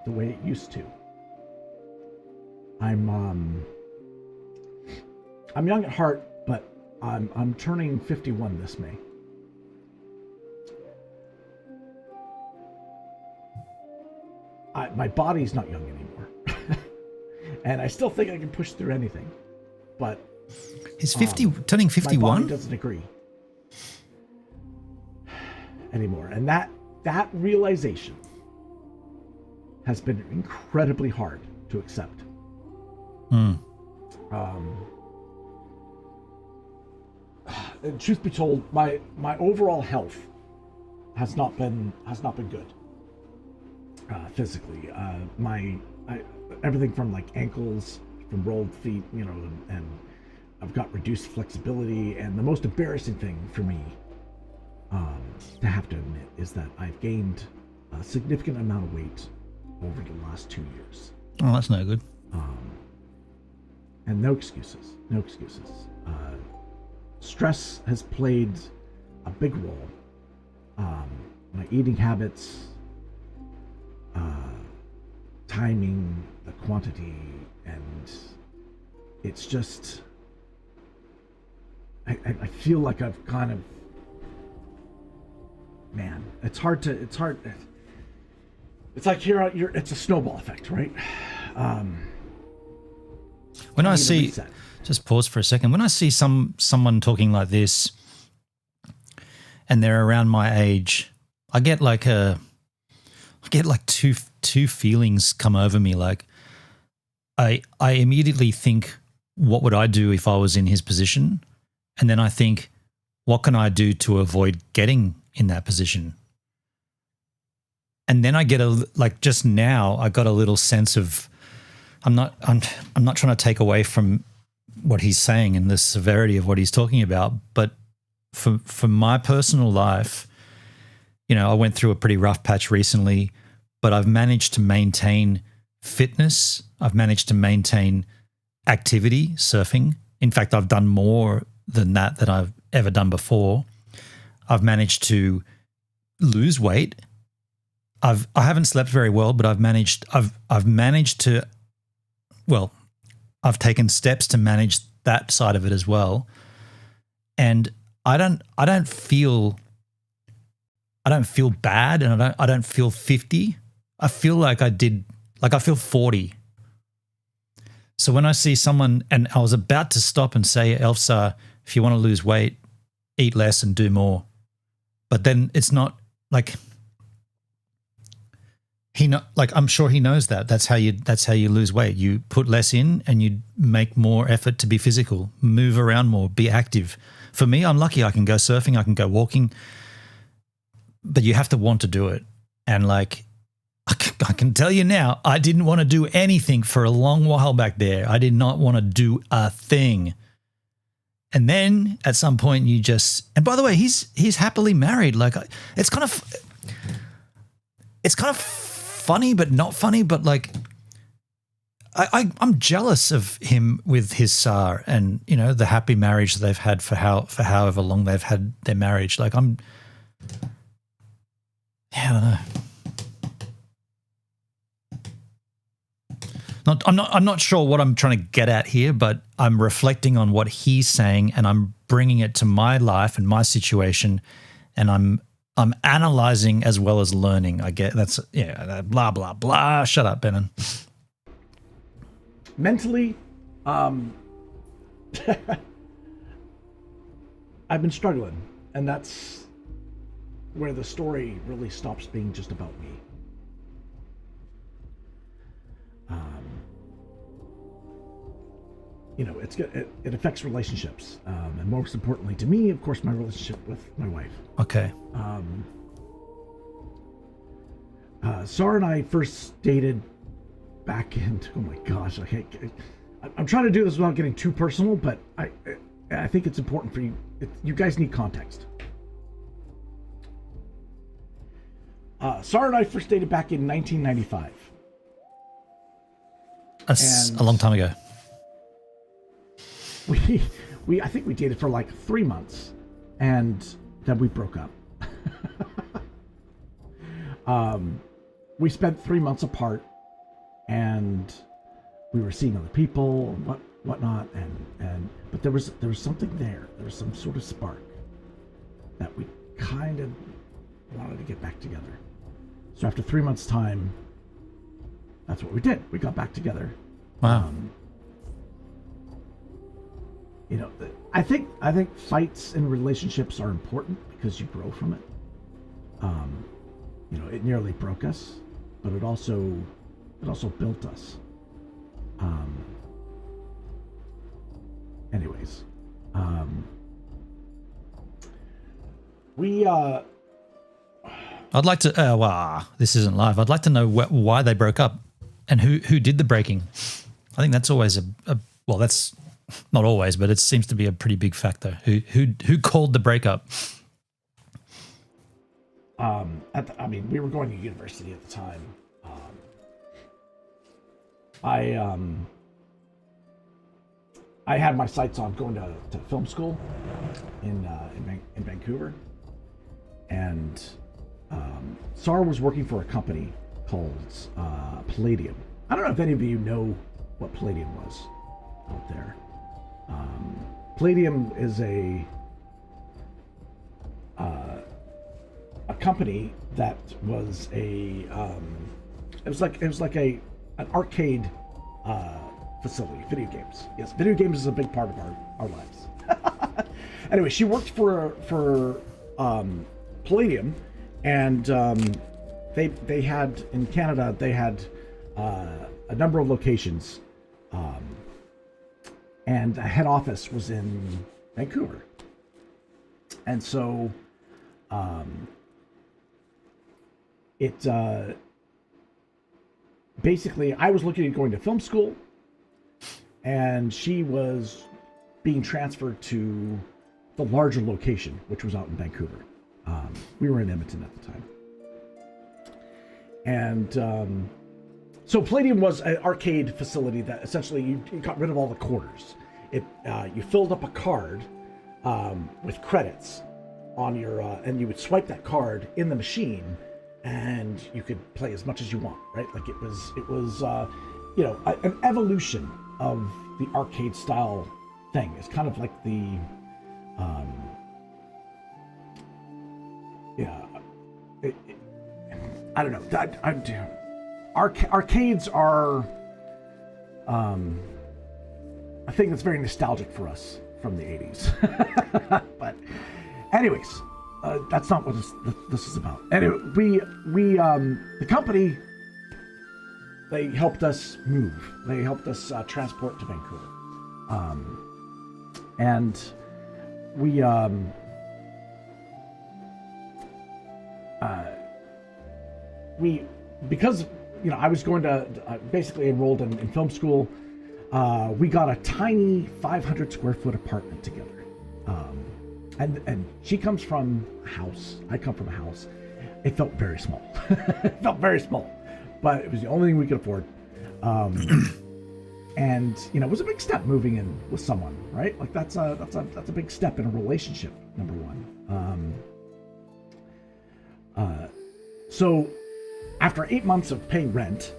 the way it used to. I'm young at heart, but I'm turning 51 this May. My body's not young anymore. And I still think I can push through anything. But he's turning 51. My body doesn't agree anymore. And that realization has been incredibly hard to accept. And truth be told, my overall health has not been good physically. Everything from like ankles, from rolled feet, you know, and I've got reduced flexibility. And the most embarrassing thing for me to have to admit is that I've gained a significant amount of weight over the last 2 years. Oh, that's no good. And no excuses. Stress has played a big role. My eating habits, timing, the quantity, and it's just, I feel like I've kind of, man, it's hard. It's like it's a snowball effect, right? When I see, just pause for a second. When I see someone talking like this, and they're around my age, I get like two feelings come over me. Like I immediately think, what would I do if I was in his position? And then I think, what can I do to avoid getting in that position? And then I get just now I got a little sense of, I'm not trying to take away from what he's saying and the severity of what he's talking about, but for my personal life, you know, I went through a pretty rough patch recently, but I've managed to maintain fitness. I've managed to maintain activity, surfing. In fact, I've done more than that I've ever done before. I've managed to lose weight. I haven't slept very well, but I've managed to, well, I've taken steps to manage that side of it as well. And I don't feel bad, and I don't feel 50. I feel like I feel 40. So when I see someone, and I was about to stop and say, Elfsar, if you want to lose weight, eat less and do more. But then it's not like, I'm sure he knows that. That's how you lose weight. You put less in and you make more effort to be physical, move around more, be active. For me, I'm lucky I can go surfing, I can go walking, but you have to want to do it. And like, I can tell you now, I didn't want to do anything for a long while back there. I did not want to do a thing. And then at some point you just, and by the way, he's happily married. Like, it's kind of funny, but not funny. But like, I'm jealous of him with his Sar, and you know the happy marriage they've had for however long they've had their marriage. Like I don't know. I'm not sure what I'm trying to get at here, but I'm reflecting on what he's saying and I'm bringing it to my life and my situation, and I'm analyzing as well as learning. I get that's blah blah blah. Shut up, Benon. Mentally, I've been struggling, and that's where the story really stops being just about me. You know, it affects relationships, and most importantly to me, of course, my relationship with my wife. Okay. Sarah and I first dated back in, oh my gosh, I'm trying to do this without getting too personal, but I think it's important for you. You guys need context. Sarah and I first dated back in 1995. That's a long time ago. I think we dated for like 3 months, and then we broke up. We spent 3 months apart, and we were seeing other people and whatnot, but there was something there. There was some sort of spark that we kind of wanted to get back together. So after 3 months' time, that's what we did. We got back together. Wow. You know, I think fights in relationships are important because you grow from it. You know, it nearly broke us, but it also built us. Anyways, I'd like to. This isn't live. I'd like to know why they broke up, and who did the breaking. I think that's always well, that's not always, but it seems to be a pretty big factor. Who called the breakup? I mean, we were going to university at the time. I had my sights on going to film school in Vancouver, and Sarah was working for a company called Palladium. I don't know if any of you know what Palladium was out there. Palladium is a company that was it was like an arcade facility, video games. Yes, video games is a big part of our lives. Anyway, she worked for Palladium, and they had in Canada a number of locations, and a head office was in Vancouver, and so basically I was looking at going to film school, and she was being transferred to the larger location, which was out in Vancouver. We were in Edmonton at the time. And so Palladium was an arcade facility that essentially you got rid of all the quarters. You filled up a card with credits on your, and you would swipe that card in the machine, and you could play as much as you want, right? Like it was an evolution of the arcade style thing. It's kind of like the I don't know. Arcades are a thing that's very nostalgic for us from the 80s. But anyways, that's not what this is about. Anyway, we the company, they helped us move. They helped us transport to Vancouver. And because I was going to basically enrolled in film school, we got a tiny 500 square foot apartment together. And she comes from a house. I come from a house. It felt very small. It felt very small. but it was the only thing we could afford. And it was a big step moving in with someone, right? Like that's a big step in a relationship. Number one. So after 8 months of paying rent,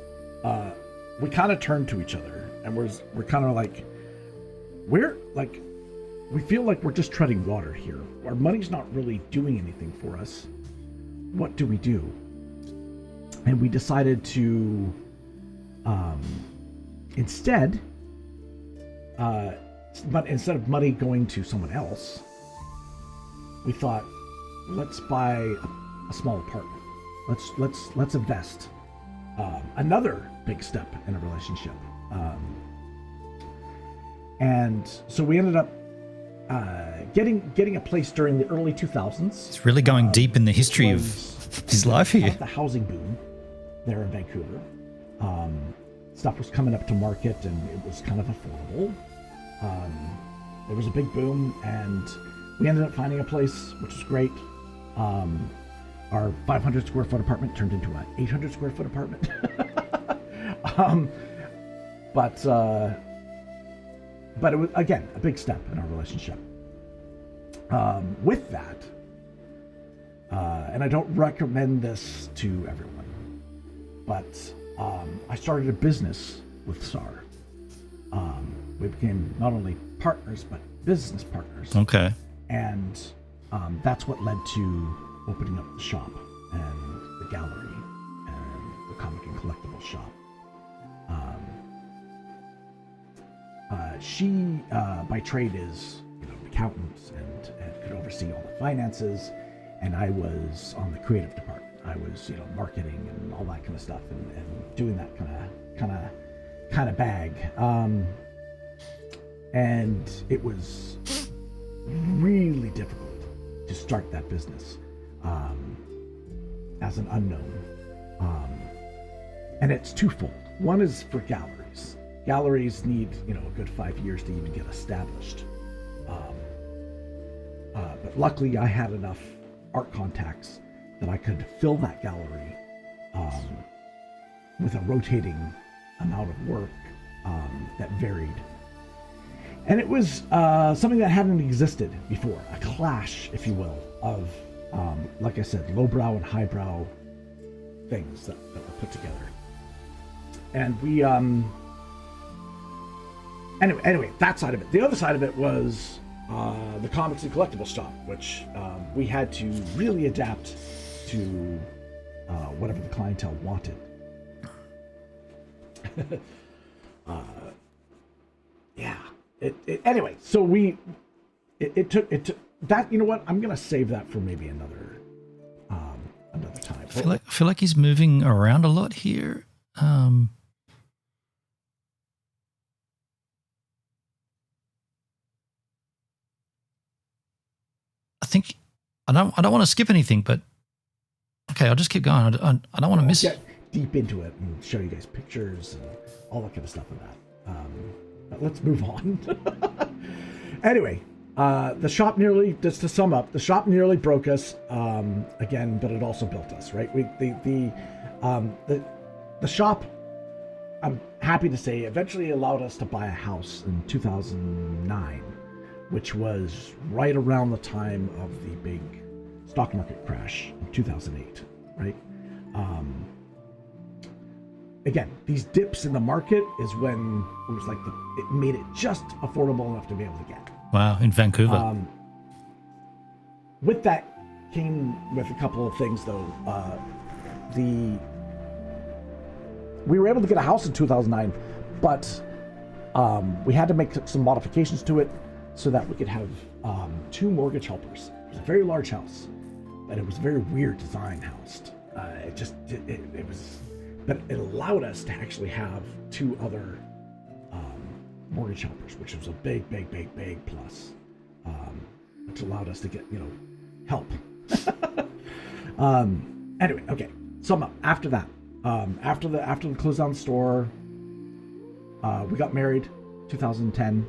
we kind of turned to each other, and we're kind of like, we feel like we're just treading water here. Our money's not really doing anything for us. What do we do? And we decided to instead of money going to someone else, we thought, let's buy a small apartment. Let's invest. Another big step in a relationship. And so we ended up getting a place during the early 2000s. It's really going deep in the history of his life here. The housing boom there in Vancouver. Stuff was coming up to market, and it was kind of affordable. There was a big boom, and we ended up finding a place, which was great. Our 500 square foot apartment turned into an 800 square foot apartment. But it was, again, a big step in our relationship. With that, and I don't recommend this to everyone, but I started a business with Sar. We became not only partners, but business partners. Okay. And that's what led to opening up the shop and the gallery and the comic and collectible shop. She, by trade, is an accountant and could oversee all the finances, and I was on the creative department. I was, marketing and all that kind of stuff, and doing that kind of bag. And it was really difficult to start that business as an unknown. And it's twofold. One is for galleries. Galleries need, a good 5 years to even get established. But luckily I had enough art contacts that I could fill that gallery with a rotating amount of work that varied. And it was something that hadn't existed before, a clash, if you will, of, like I said, lowbrow and highbrow things that were put together. And we, anyway, that side of it. The other side of it was the comics and collectible shop, which we had to really adapt to whatever the clientele wanted. Yeah. Anyway, so it took that. You know what? I'm gonna save that for maybe another time. I feel like he's moving around a lot here. I think I don't want to skip anything, but okay, I'll just keep going. I don't want to miss. Get deep into it and show you guys pictures and all that kind of stuff of that. But let's move on. Anyway, the shop nearly, just to sum up, the shop nearly broke us again, but it also built us, right? The shop, I'm happy to say, eventually allowed us to buy a house in 2009, which was right around the time of the big stock market crash in 2008, right? Again, these dips in the market is when it was like it made it just affordable enough to be able to get. Wow, in Vancouver. With that came with a couple of things, though. We were able to get a house in 2009, but we had to make some modifications to it so that we could have 2 mortgage helpers. It was a very large house, but it was a very weird design house. It was. But it allowed us to actually have 2 other mortgage helpers, which was a big plus, which allowed us to get, help. Anyway, okay. Sum up. After that, after the close down store, we got married, 2010,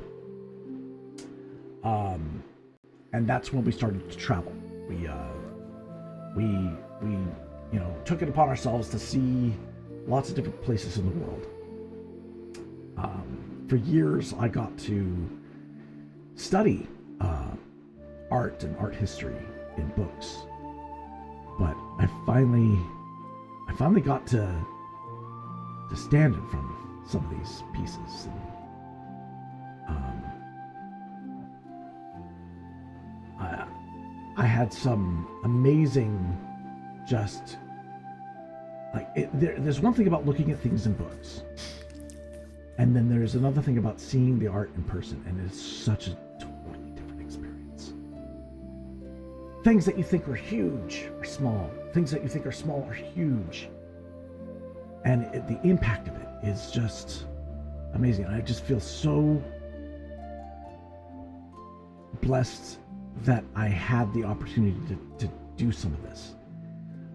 and that's when we started to travel. We took it upon ourselves to see lots of different places in the world. For years, I got to study art and art history in books, but I finally got to stand in front of some of these pieces. And, I had some amazing, just like there's one thing about looking at things in books, and then there's another thing about seeing the art in person, and it's such a totally different experience. Things that you think are huge are small. Things that you think are small are huge. And the impact of it is just amazing. I just feel so blessed that I had the opportunity to do some of this.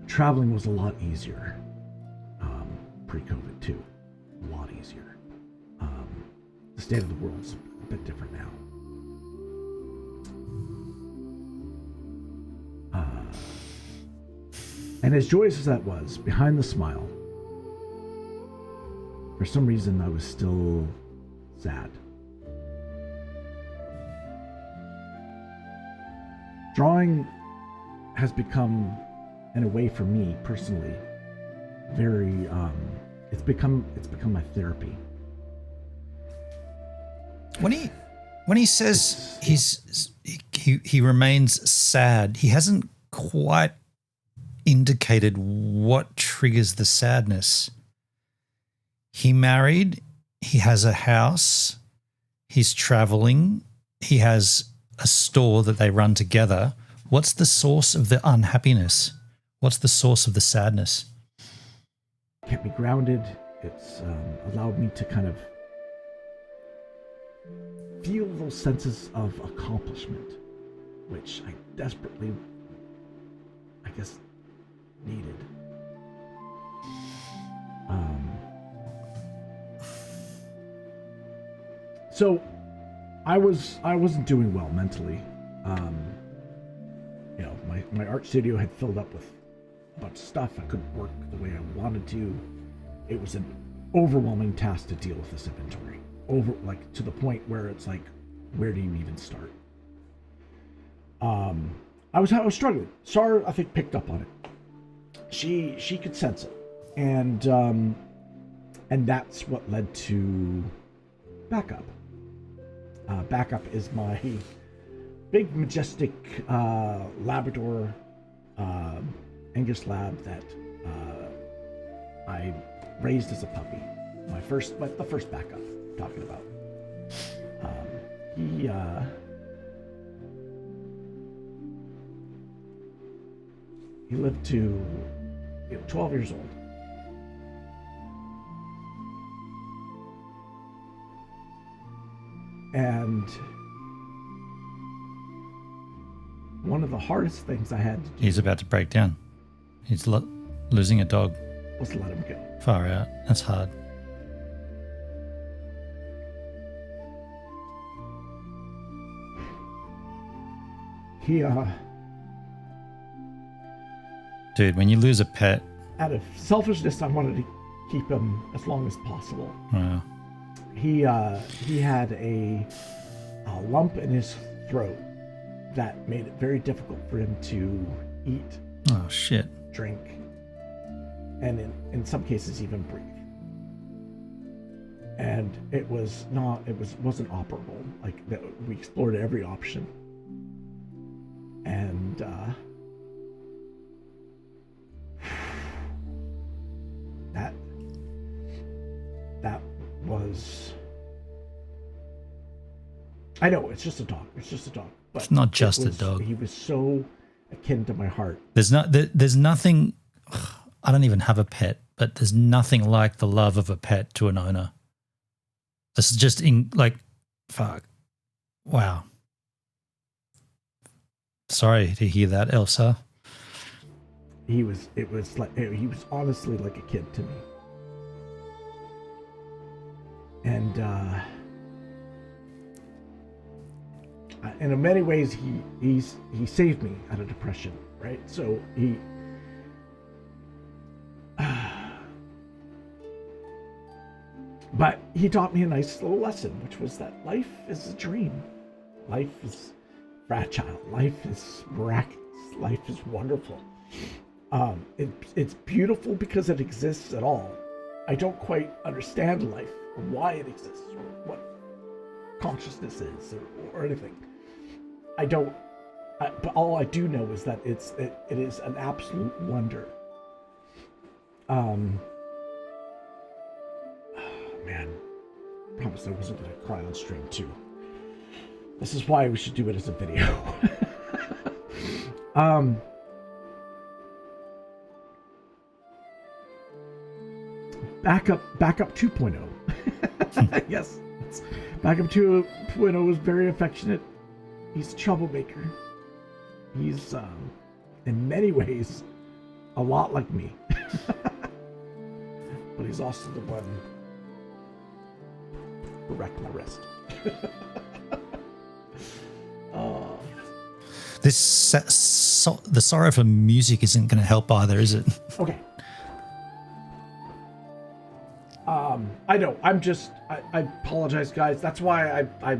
Traveling was a lot easier pre-COVID too. A lot easier. The state of the world's a bit different now. And as joyous as that was, behind the smile, for some reason I was still sad. Drawing has become, in a way for me personally, very it's become my therapy. When he says he remains sad, he hasn't quite indicated what triggers the sadness. He married, he has a house, he's traveling, he has a store that they run together. What's the source of the unhappiness? What's the source of the sadness? Kept me grounded. It's allowed me to kind of feel those senses of accomplishment, which I desperately, I guess, needed. So I wasn't doing well mentally. You know, my art studio had filled up with a bunch of stuff. I couldn't work the way I wanted to. It was an overwhelming task to deal with this inventory. To the point where it's like, where do you even start? I was struggling. Sarah, I think, picked up on it. She could sense it, and that's what led to Backup. Backup is my big, majestic Labrador Angus Lab that I raised as a puppy. The first Backup I'm talking about. He lived to 12 years old. And one of the hardest things I had to do He's about to break down. He's losing a dog. was let him go. Far out. That's hard. He, Dude, when you lose a pet, out of selfishness, I wanted to keep him as long as possible. wow. He had a lump in his throat that made it very difficult for him to eat, Oh, shit. drink, and in some cases even breathe. And it wasn't operable. Like, we explored every option, and that was. I know it's just a dog. It's just a dog. But It's not just a dog. He was so akin to my heart. There's nothing. I don't even have a pet, but there's nothing like the love of a pet to an owner. This is just fuck. Wow. Sorry to hear that, Elsa. He was honestly like a kid to me. And in many ways, he saved me out of depression, right? So But he taught me a nice little lesson, which was that life is a dream. Life is fragile. Life is miraculous. Life is wonderful. It's beautiful because it exists at all. I don't quite understand life or why it exists or what consciousness is or anything. I don't. But all I do know is that it is an absolute wonder. Man, I promised I wasn't going to cry on stream too. This is why we should do it as a video. Backup 2.0. Yes, Backup 2.0 was very affectionate. He's a troublemaker. He's in many ways a lot like me. But he's also the one who wrecked my wrist. The sorrow for music isn't going to help either, is it? Okay. I know. I apologize, guys. That's why I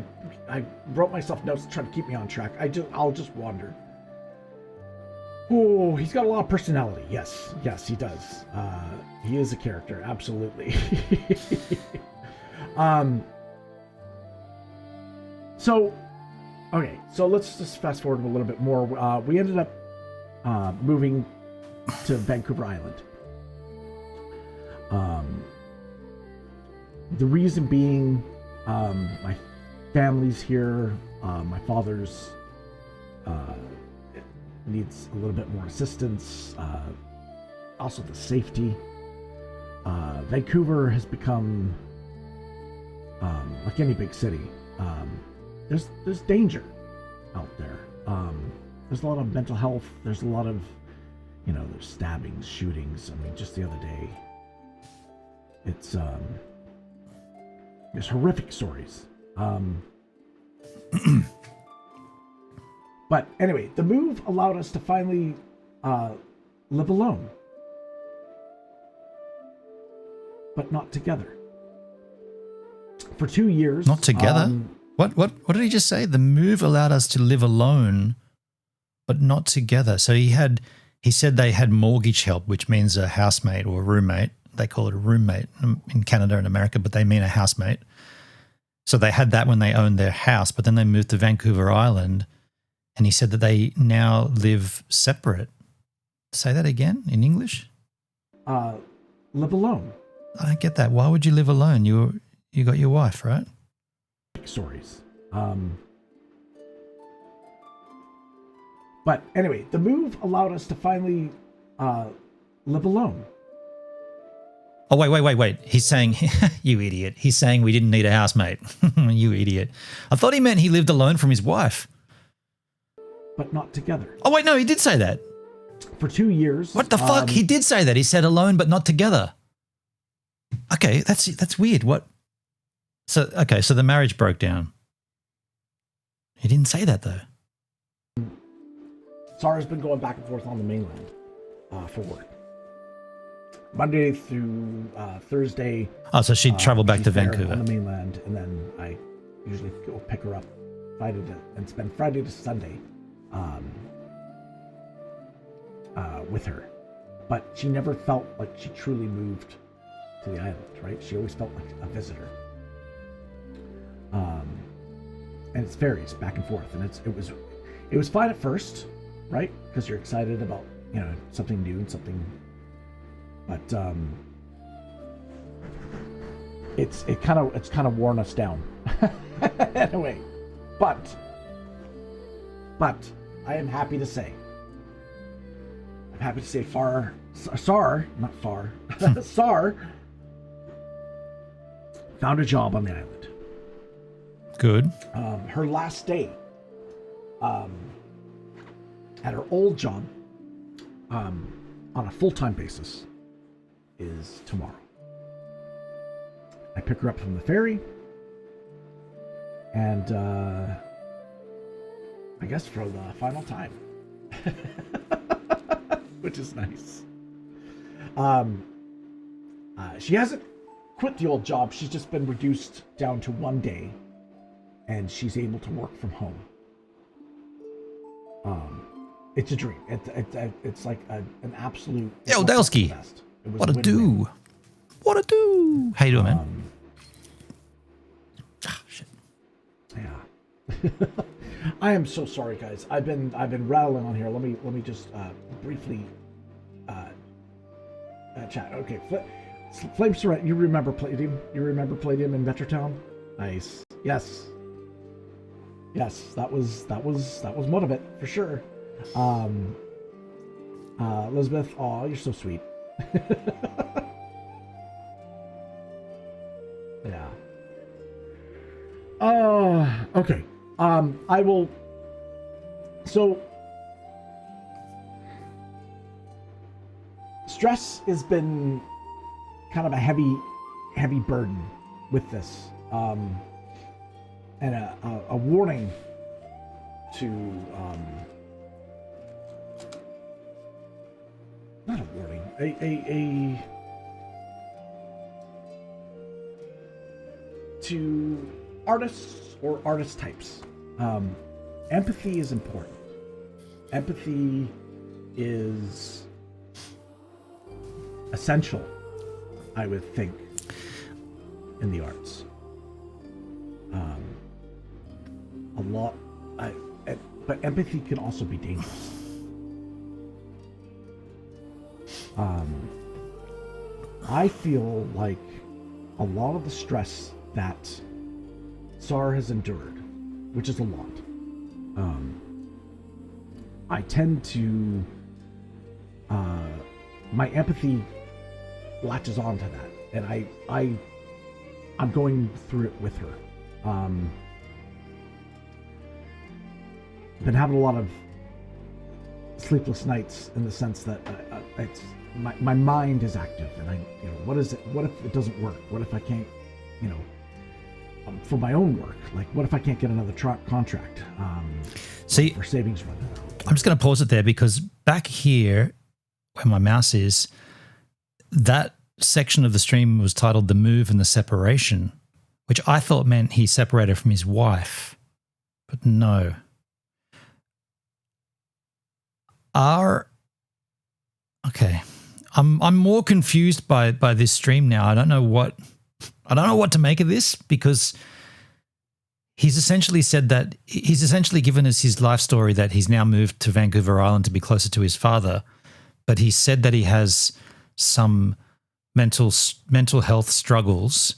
wrote myself notes to try to keep me on track. I'll just wander. Oh, he's got a lot of personality. Yes, he does. He is a character, absolutely. So let's just fast forward a little bit more. We ended up moving to Vancouver Island. The reason being, my family's here. My father's needs a little bit more assistance. Also the safety. Vancouver has become like any big city. There's danger out there. There's a lot of mental health. There's a lot of, there's stabbings, shootings. I mean, just the other day, there's horrific stories. But anyway, the move allowed us to finally live alone, but not together. For 2 years. Not together? What did he just say? The move allowed us to live alone, but not together. So he said they had mortgage help, which means a housemate or a roommate. They call it a roommate in Canada and America, but they mean a housemate. So they had that when they owned their house, but then they moved to Vancouver Island, and he said that they now live separate. Say that again in English? Live alone. I don't get that. Why would you live alone? You got your wife, right? Stories. But anyway, the move allowed us to finally live alone. Oh, wait. He's saying, you idiot. He's saying we didn't need a housemate. You idiot. I thought he meant he lived alone from his wife. But not together. Oh, wait, no, he did say that. For 2 years. What the fuck? He did say that. He said alone but not together. Okay, that's weird. What? So the marriage broke down. He didn't say that though. Sarah's been going back and forth on the mainland for work. Monday through Thursday. Oh, so she'd travel back to Vancouver on the mainland, and then I usually go pick her up and spend Friday to Sunday with her. But she never felt like she truly moved to the island, right? She always felt like a visitor. And it varies back and forth, and it was fine at first, right? Because you're excited about something new and something, but it's kind of worn us down anyway. But I am happy to say, Sar found a job on the island. Good. Her last day at her old job on a full-time basis is tomorrow. I pick her up from the ferry, and I guess for the final time, which is nice. She hasn't quit the old job. She's just been reduced down to 1 day, and she's able to work from home. It's a dream. It's like an absolute. Yo, Delsky. What a do? What a do? How you doing, man? Shit. Yeah. I am so sorry, guys. I've been rattling on here. Let me just briefly chat. Okay, Flame Surrender. You remember Palladium? You remember Palladium in Vetratown? Nice. Yes. Yes, that was one of it for sure. Elizabeth, oh, you're so sweet. Yeah. Okay. I will. So, stress has been kind of a heavy burden with this, and a warning to, not a warning, to artists or artist types. Empathy is important. Empathy is essential, I would think, in the arts. A lot, but empathy can also be dangerous. I feel like a lot of the stress that SAR has endured, which is a lot, I tend to, my empathy latches on to that, and I'm going through it with her. Been having a lot of sleepless nights in the sense that it's my mind is active, and what is it? What if it doesn't work? What if I can't, for my own work? Like, what if I can't get another contract? See, for savings run. I'm just going to pause it there because back here, where my mouse is, that section of the stream was titled "The Move and the Separation," which I thought meant he separated from his wife, but no. Okay. I'm more confused by this stream now. I don't know what to make of this, because he's essentially said that he's essentially given us his life story that he's now moved to Vancouver Island to be closer to his father, but he said that he has some mental health struggles,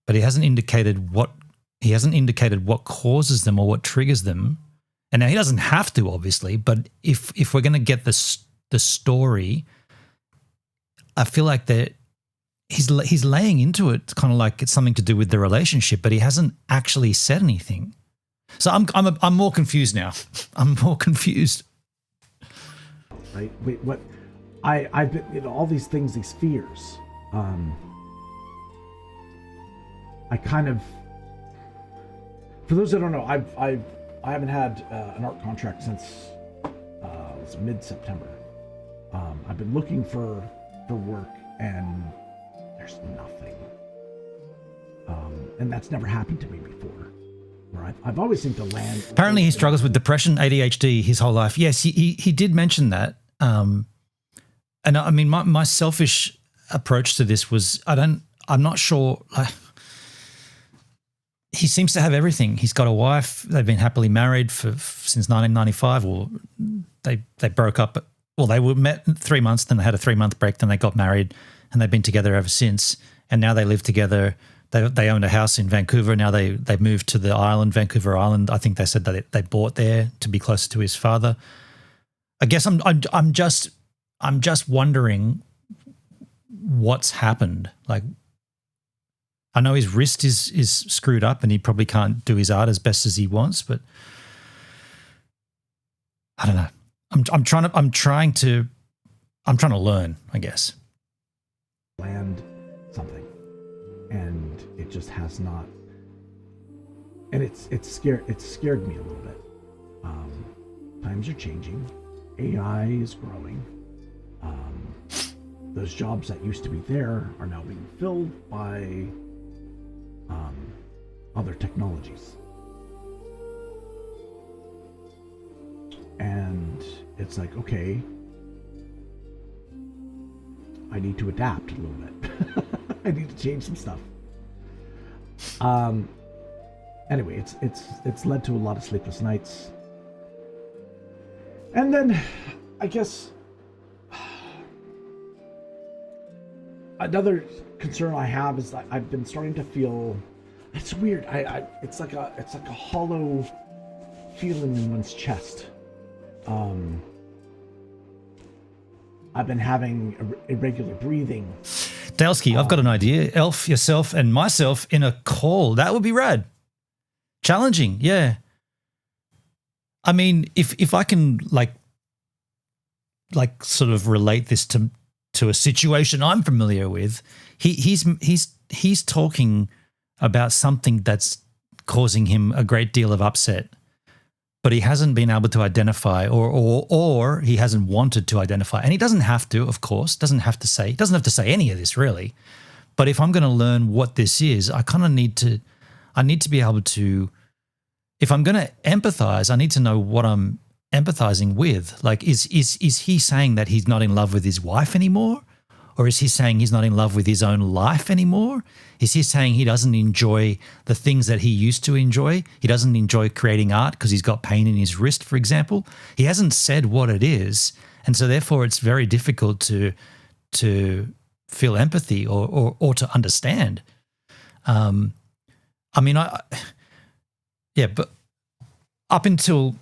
but he hasn't indicated what causes them or what triggers them. And now he doesn't have to, obviously, but if we're going to get the story, I feel like that he's laying into it, kind of like it's something to do with the relationship, but he hasn't actually said anything. So I'm more confused now. I'm more confused. Right? Wait, what? I've been, all these things, these fears. I kind of, for those that don't know, I haven't had an art contract since mid-September. I've been looking for work, and there's nothing. And that's never happened to me before. Where I've always seemed to land. Apparently, he struggles with depression, ADHD his whole life. Yes, he did mention that. And I mean, my selfish approach to this was I'm not sure. He seems to have everything. He's got a wife. They've been happily married since 1995, or they broke up. Well, they were met 3 months, then they had a 3-month break, then they got married, and they've been together ever since. And now they live together. They owned a house in Vancouver. Now they moved to the island, Vancouver Island. I think they said that they bought there to be closer to his father. I guess I'm just wondering what's happened. Like, I know his wrist is screwed up and he probably can't do his art as best as he wants, but I don't know. I'm trying to learn, I guess. Land something, and it just has not. And it's scared me a little bit. Times are changing. AI is growing. those jobs that used to be there are now being filled by other technologies. And it's like, okay, I need to adapt a little bit. I need to change some stuff. Anyway, it's led to a lot of sleepless nights. And then, I guess, another concern I have is that I've been starting to feel, it's weird. It's like a hollow feeling in one's chest. I've been having irregular breathing. Dalesky, I've got an idea. Elf, yourself, and myself in a call. That would be rad. Challenging, yeah. I mean, if I can like sort of relate this to a situation I'm familiar with, he's talking about something that's causing him a great deal of upset, but he hasn't been able to identify or he hasn't wanted to identify. And he doesn't have to, of course, doesn't have to say any of this really. But if I'm going to learn what this is, I need to be able to, if I'm going to empathize, I need to know what I'm empathizing with. Like, is he saying that he's not in love with his wife anymore? Or is he saying he's not in love with his own life anymore? Is he saying he doesn't enjoy the things that he used to enjoy? He doesn't enjoy creating art because he's got pain in his wrist, for example? He hasn't said what it is. And so therefore it's very difficult to feel empathy or to understand. But up until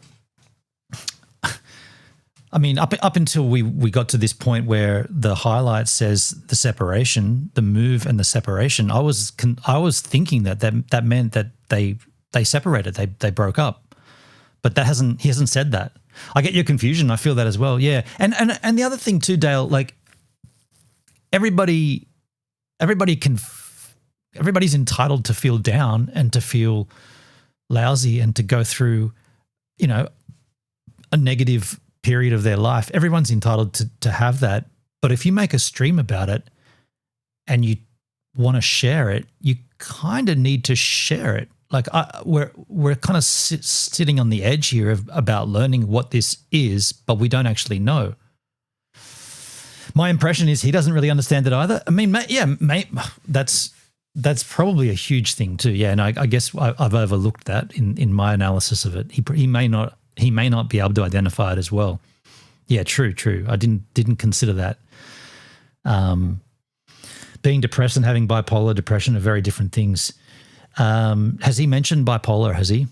we got to this point where the highlight says the separation, the move and the separation, I was thinking that meant that they separated, they broke up, but he hasn't said that. I get your confusion. I feel that as well. Yeah, and the other thing too, Dale, like everybody's entitled to feel down and to feel lousy and to go through, a negative period of their life. Everyone's entitled to have that. But if you make a stream about it and you want to share it, you kind of need to share it. Like we're kind of sitting on the edge here about learning what this is, but we don't actually know. My impression is he doesn't really understand it either. I mean, that's probably a huge thing too. Yeah, and I guess I've overlooked that in my analysis of it. He may not be able to identify it as well. Yeah, true. I didn't consider that. Being depressed and having bipolar depression are very different things. Has he mentioned bipolar? Has he?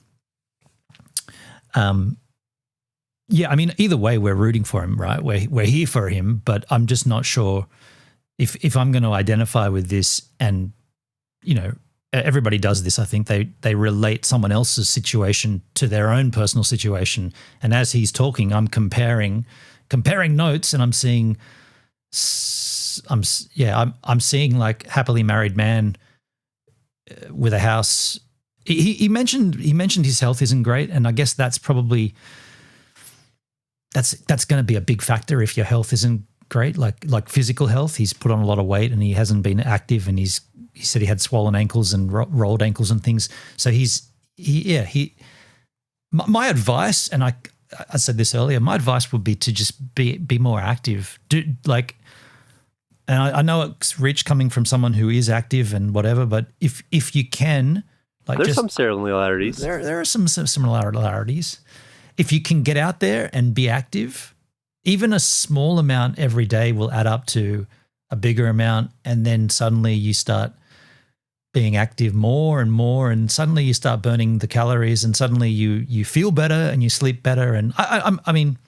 Yeah, I mean, either way, we're rooting for him, right? We're here for him, but I'm just not sure if I'm going to identify with this. And everybody does this. I think they relate someone else's situation to their own personal situation. And as he's talking, I'm comparing notes, and I'm seeing like happily married man with a house. He mentioned his health isn't great, and I guess that's probably that's going to be a big factor if your health isn't great, like physical health. He's put on a lot of weight and he hasn't been active, and he said he had swollen ankles and rolled ankles and things. So my advice, and I said this earlier, my advice would be to just be more active. And I know it's rich coming from someone who is active and whatever, but if you can, like, there's some similarities. There are some similarities. If you can get out there and be active, even a small amount every day will add up to a bigger amount, and then suddenly you start being active more and more, and suddenly you start burning the calories, and suddenly you feel better and you sleep better. And I mean,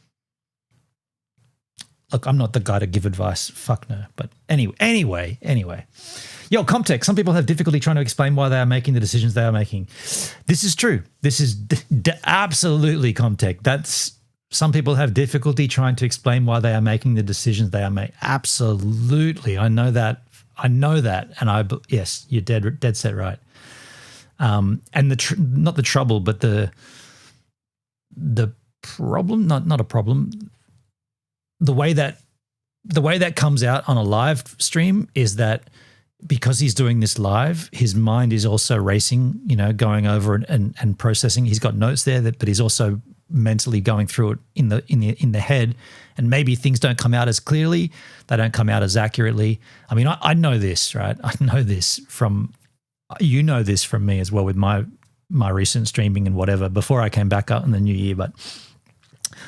look, I'm not the guy to give advice. Fuck no. But anyway. Yo, Comtech, some people have difficulty trying to explain why they are making the decisions they are making. This is true. This is absolutely Comtech. Some people have difficulty trying to explain why they are making the decisions they are making. Absolutely. I know that. And yes, you're dead set right. And not the trouble, but the problem, not a problem, the way that the way that comes out on a live stream is that because he's doing this live, his mind is also racing, going over and processing. He's got notes there, but he's also mentally going through it in the head, and maybe things don't come out as clearly, they don't come out as accurately. I mean, I know this, right? I know this from this from me as well with my recent streaming and whatever before I came back up in the new year. But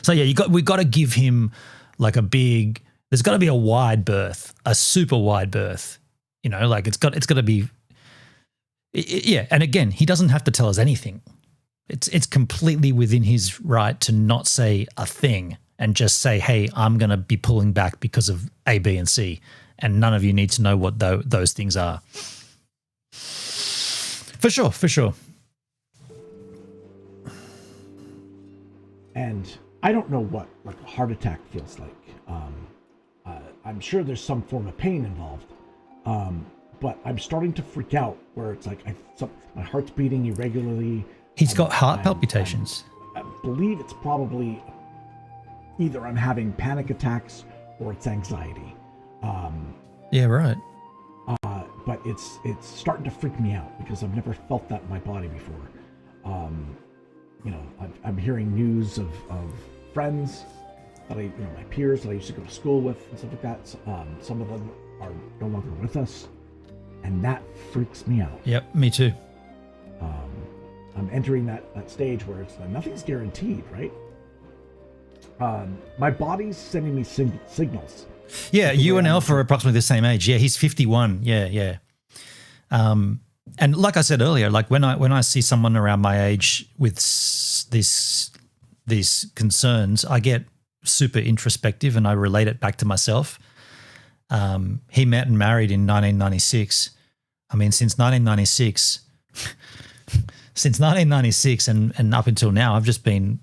so yeah, we've got to give him like there's got to be a wide berth, a super wide berth. Like it's got to be, yeah. And again, he doesn't have to tell us anything. It's completely within his right to not say a thing and just say, hey, I'm going to be pulling back because of A, B, and C. And none of you need to know what those things are. For sure. And I don't know what like a heart attack feels like. I'm sure there's some form of pain involved. But I'm starting to freak out where it's like my heart's beating irregularly. He's got heart palpitations. I believe it's probably either I'm having panic attacks or it's anxiety. Yeah, right. But it's starting to freak me out because I've never felt that in my body before. I'm hearing news of friends that my peers that I used to go to school with and stuff like that. Some of them are no longer with us, and that freaks me out. Yep, me too. I'm entering that stage where it's like nothing's guaranteed, right? My body's sending me signals. Yeah, you and Alpha are approximately the same age. Yeah, he's 51. Yeah. And like I said earlier, like when I see someone around my age with these concerns, I get super introspective and I relate it back to myself. He met and married in 1996. I mean, since 1996 and up until now, I've just been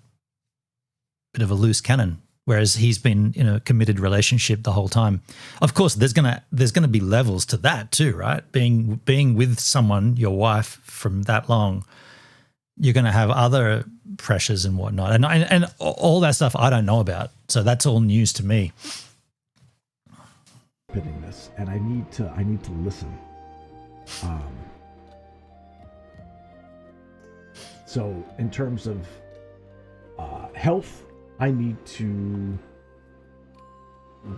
a bit of a loose cannon, whereas he's been in a committed relationship the whole time. Of course, there's gonna be levels to that too, right? Being with someone, your wife, from that long, you're gonna have other pressures and whatnot, and all that stuff I don't know about. So that's all news to me. This, and I need to listen. So in terms of health, I need to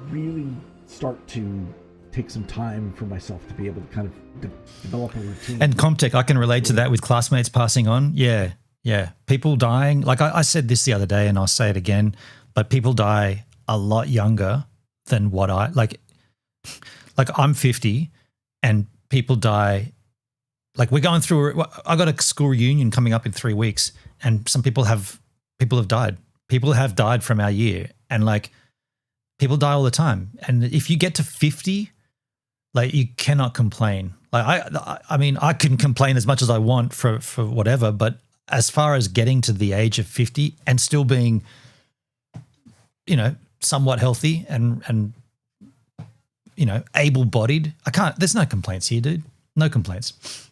really start to take some time for myself to be able to kind of develop a routine. And Comtech, I can relate to that with classmates passing on. Yeah. People dying. Like I said this the other day and I'll say it again, but people die a lot younger than what like I'm 50 and people die. Like we're going through, I got a school reunion coming up in 3 weeks and some people have died. People have died from our year, and like people die all the time. And if you get to 50, like you cannot complain. Like I mean, I can complain as much as I want for whatever, but as far as getting to the age of 50 and still being, somewhat healthy and able-bodied, there's no complaints here, dude. No complaints.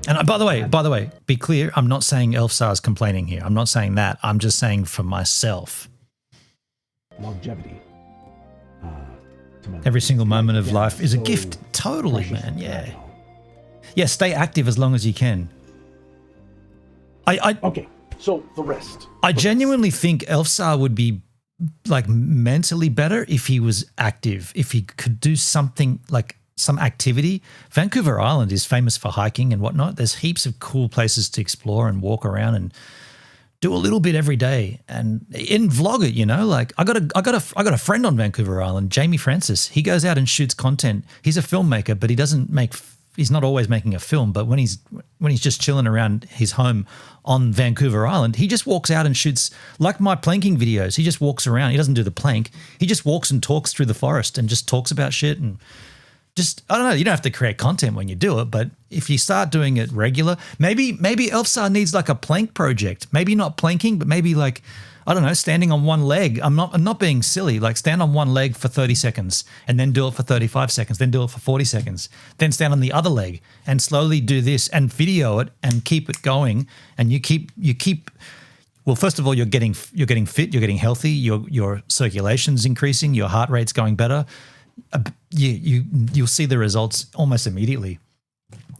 And by the way, be clear, I'm not saying Elfsar is complaining here. I'm not saying that. I'm just saying for myself. Longevity. Every single moment of life is a gift. Totally, man. Yeah. Yeah, stay active as long as you can. Okay, so the rest. I genuinely think Elfsar would be like mentally better if he was active, if he could do something like some activity. Vancouver Island is famous for hiking and whatnot. There's heaps of cool places to explore and walk around and do a little bit every day and vlog it, like I got a friend on Vancouver Island, Jamie Francis. He goes out and shoots content. He's a filmmaker, but he's not always making a film, but when he's just chilling around his home on Vancouver Island, he just walks out and shoots, like my planking videos. He just walks around. He doesn't do the plank. He just walks and talks through the forest and just talks about shit and just, I don't know, you don't have to create content when you do it, but if you start doing it regular, maybe Elfsar needs like a plank project. Maybe not planking, but maybe like, I don't know, standing on one leg. I'm not being silly. Like stand on one leg for 30 seconds and then do it for 35 seconds, then do it for 40 seconds, then stand on the other leg and slowly do this and video it and keep it going. And you keep well, first of all, you're getting fit, you're getting healthy, your circulation's increasing, your heart rate's going better. You'll see the results almost immediately.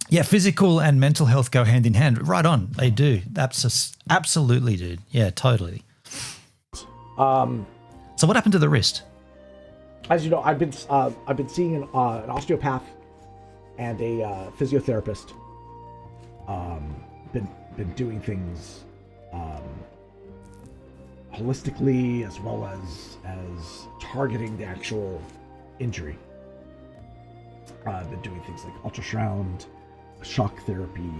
Yeah, physical and mental health go hand in hand. Right on, they do. Absolutely, dude. Yeah, totally. So what happened to the wrist? As you know, I've been seeing an osteopath and a physiotherapist. Been doing things holistically as well as targeting the actual injury. I've been doing things like ultrasound, shock therapy,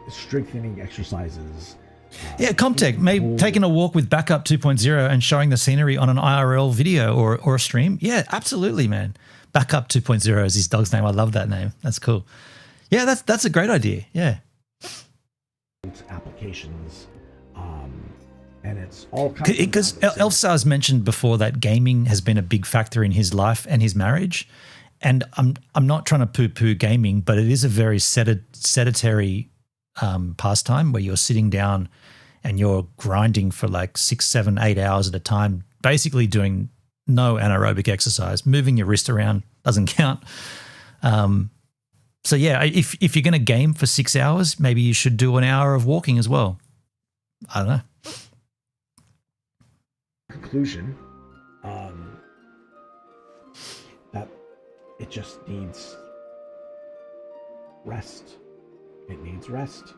strengthening exercises. Yeah, Comtech, maybe taking a walk with Backup 2.0 and showing the scenery on an IRL video or a stream. Yeah, absolutely, man. Backup 2.0 is his dog's name. I love that name. That's cool. Yeah, that's a great idea. Yeah. Applications, and it's all kinds. Because Elfsar's mentioned before that gaming has been a big factor in his life and his marriage, and I'm not trying to poo-poo gaming, but it is a very sedentary pastime where you're sitting down and you're grinding for like 6, 7, 8 hours at a time, basically doing no anaerobic exercise. Moving your wrist around doesn't count. So yeah, if you're going to game for 6 hours, maybe you should do an hour of walking as well. I don't know. Conclusion, that it just needs rest. It needs rest.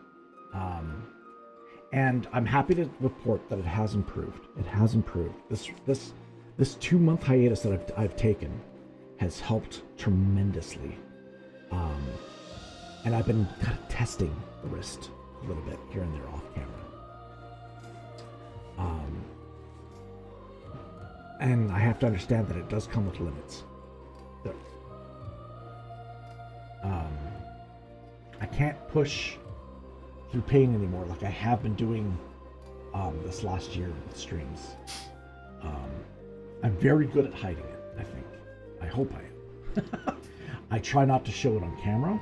And I'm happy to report that it has improved. It has improved. This 2-month hiatus that I've taken has helped tremendously. And I've been kind of testing the wrist a little bit here and there off camera. And I have to understand that it does come with limits. I can't push through pain anymore like I have been doing this last year with streams. I'm very good at hiding it, I think. I hope I am. I try not to show it on camera,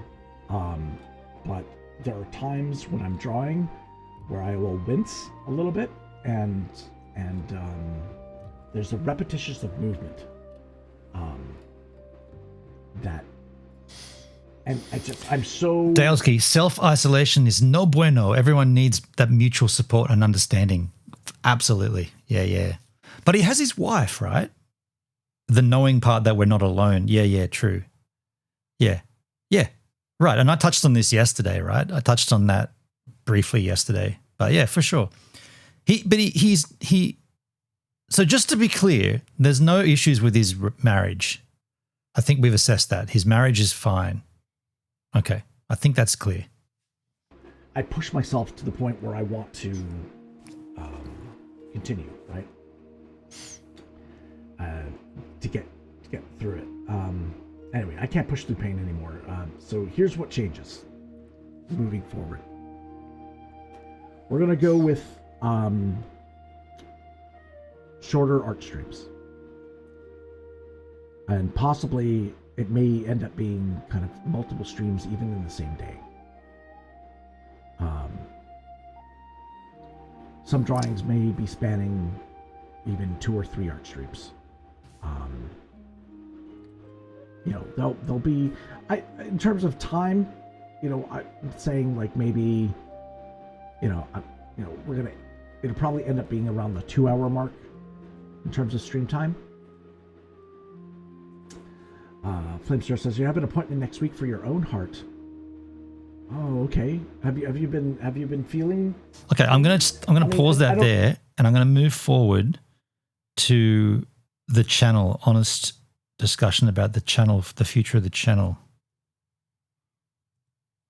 but there are times when I'm drawing where I will wince a little bit, and there's a repetition of movement that, and I'm so... Dalesky, self-isolation is no bueno. Everyone needs that mutual support and understanding. Absolutely. Yeah. But he has his wife, right? The knowing part that we're not alone. Yeah, true. Yeah. Right. And I touched on this yesterday, right? I touched on that briefly yesterday. But yeah, for sure. So just to be clear, there's no issues with his marriage. I think we've assessed that. His marriage is fine. Okay. I think that's clear. I push myself to the point where I want to continue, right? To get through it. Anyway, I can't push through pain anymore. So here's what changes moving forward. We're going to go with shorter art streams. And possibly it may end up being kind of multiple streams even in the same day. Some drawings may be spanning even 2 or 3 art streams. They'll be, in terms of time, I'm saying like maybe, it'll probably end up being around the 2-hour mark in terms of stream time. Flamestar says you have an appointment next week for your own heart. Oh, okay. Have you been feeling? Okay, I'm gonna pause that there, and I'm gonna move forward to the channel. Honest discussion about the channel, the future of the channel.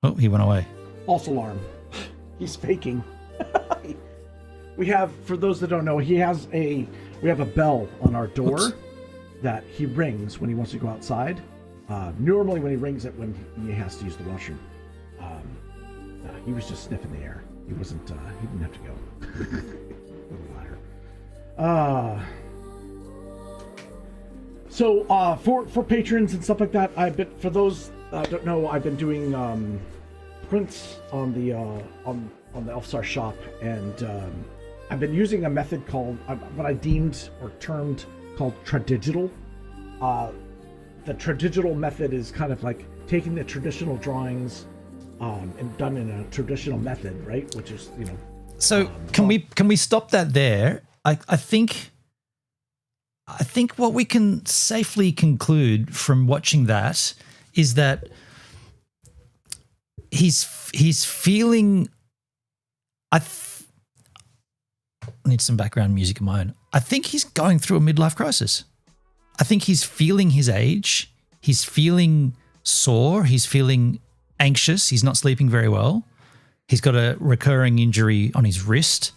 Oh, he went away. False alarm. He's faking. We have, for those that don't know, we have a bell on our door. Oops. That he rings when he wants to go outside. Normally when he rings it when he has to use the washroom. He was just sniffing the air. He wasn't, he didn't have to go. Little liar. So for patrons and stuff like that, for those that don't know, I've been doing prints on the on the Elfsar shop, and I've been using a method called what I deemed or termed called tradigital. The tradigital method is kind of like taking the traditional drawings and done in a traditional method, right? Which is, you know. So can we stop that there? I think what we can safely conclude from watching that is that he's feeling. I need some background music of my own. I think he's going through a midlife crisis. I think he's feeling his age. He's feeling sore. He's feeling anxious. He's not sleeping very well. He's got a recurring injury on his wrist.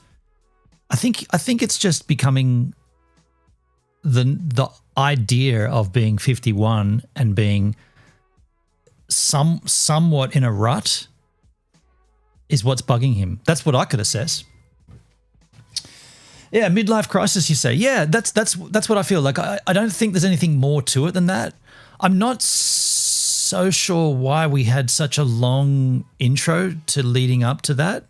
I think it's just becoming the idea of being 51 and being somewhat in a rut is what's bugging him. That's what I could assess. Yeah, midlife crisis, you say. Yeah, that's what I feel like. I don't think there's anything more to it than that. I'm not so sure why we had such a long intro to leading up to that.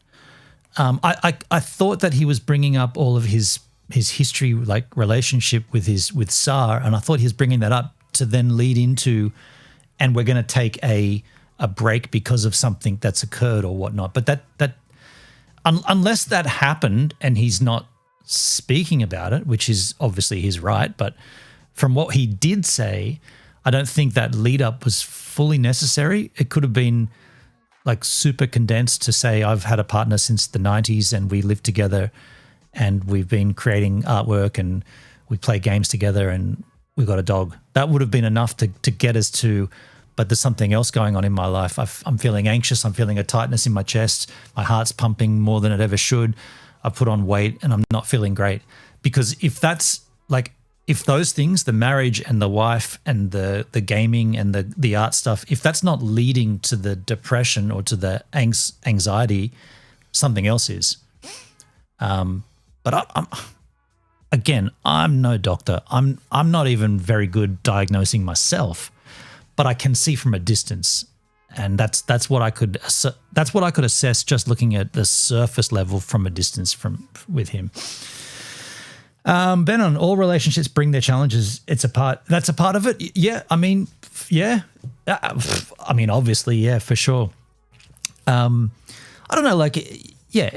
I thought that he was bringing up all of his history, like relationship with Sar, and I thought he was bringing that up to then lead into, and we're going to take a break because of something that's occurred or whatnot. But that unless that happened and he's not speaking about it, which is obviously his right, but from what he did say, I don't think that lead up was fully necessary. It could have been like super condensed to say, I've had a partner since the 90s and we live together and we've been creating artwork and we play games together and we've got a dog. That would have been enough to get us to, but there's something else going on in my life. I'm feeling anxious. I'm feeling a tightness in my chest. My heart's pumping more than it ever should. I've put on weight and I'm not feeling great. Because if that's like, if those things, the marriage and the wife and the gaming and the art stuff, if that's not leading to the depression or to the anxiety, something else is. But I'm no doctor. I'm not even very good diagnosing myself, but I can see from a distance, and that's what I could assess just looking at the surface level from a distance with him. Ben, all relationships bring their challenges. That's a part of it. Yeah. I mean, yeah. I mean, obviously, yeah, for sure. I don't know, like, yeah,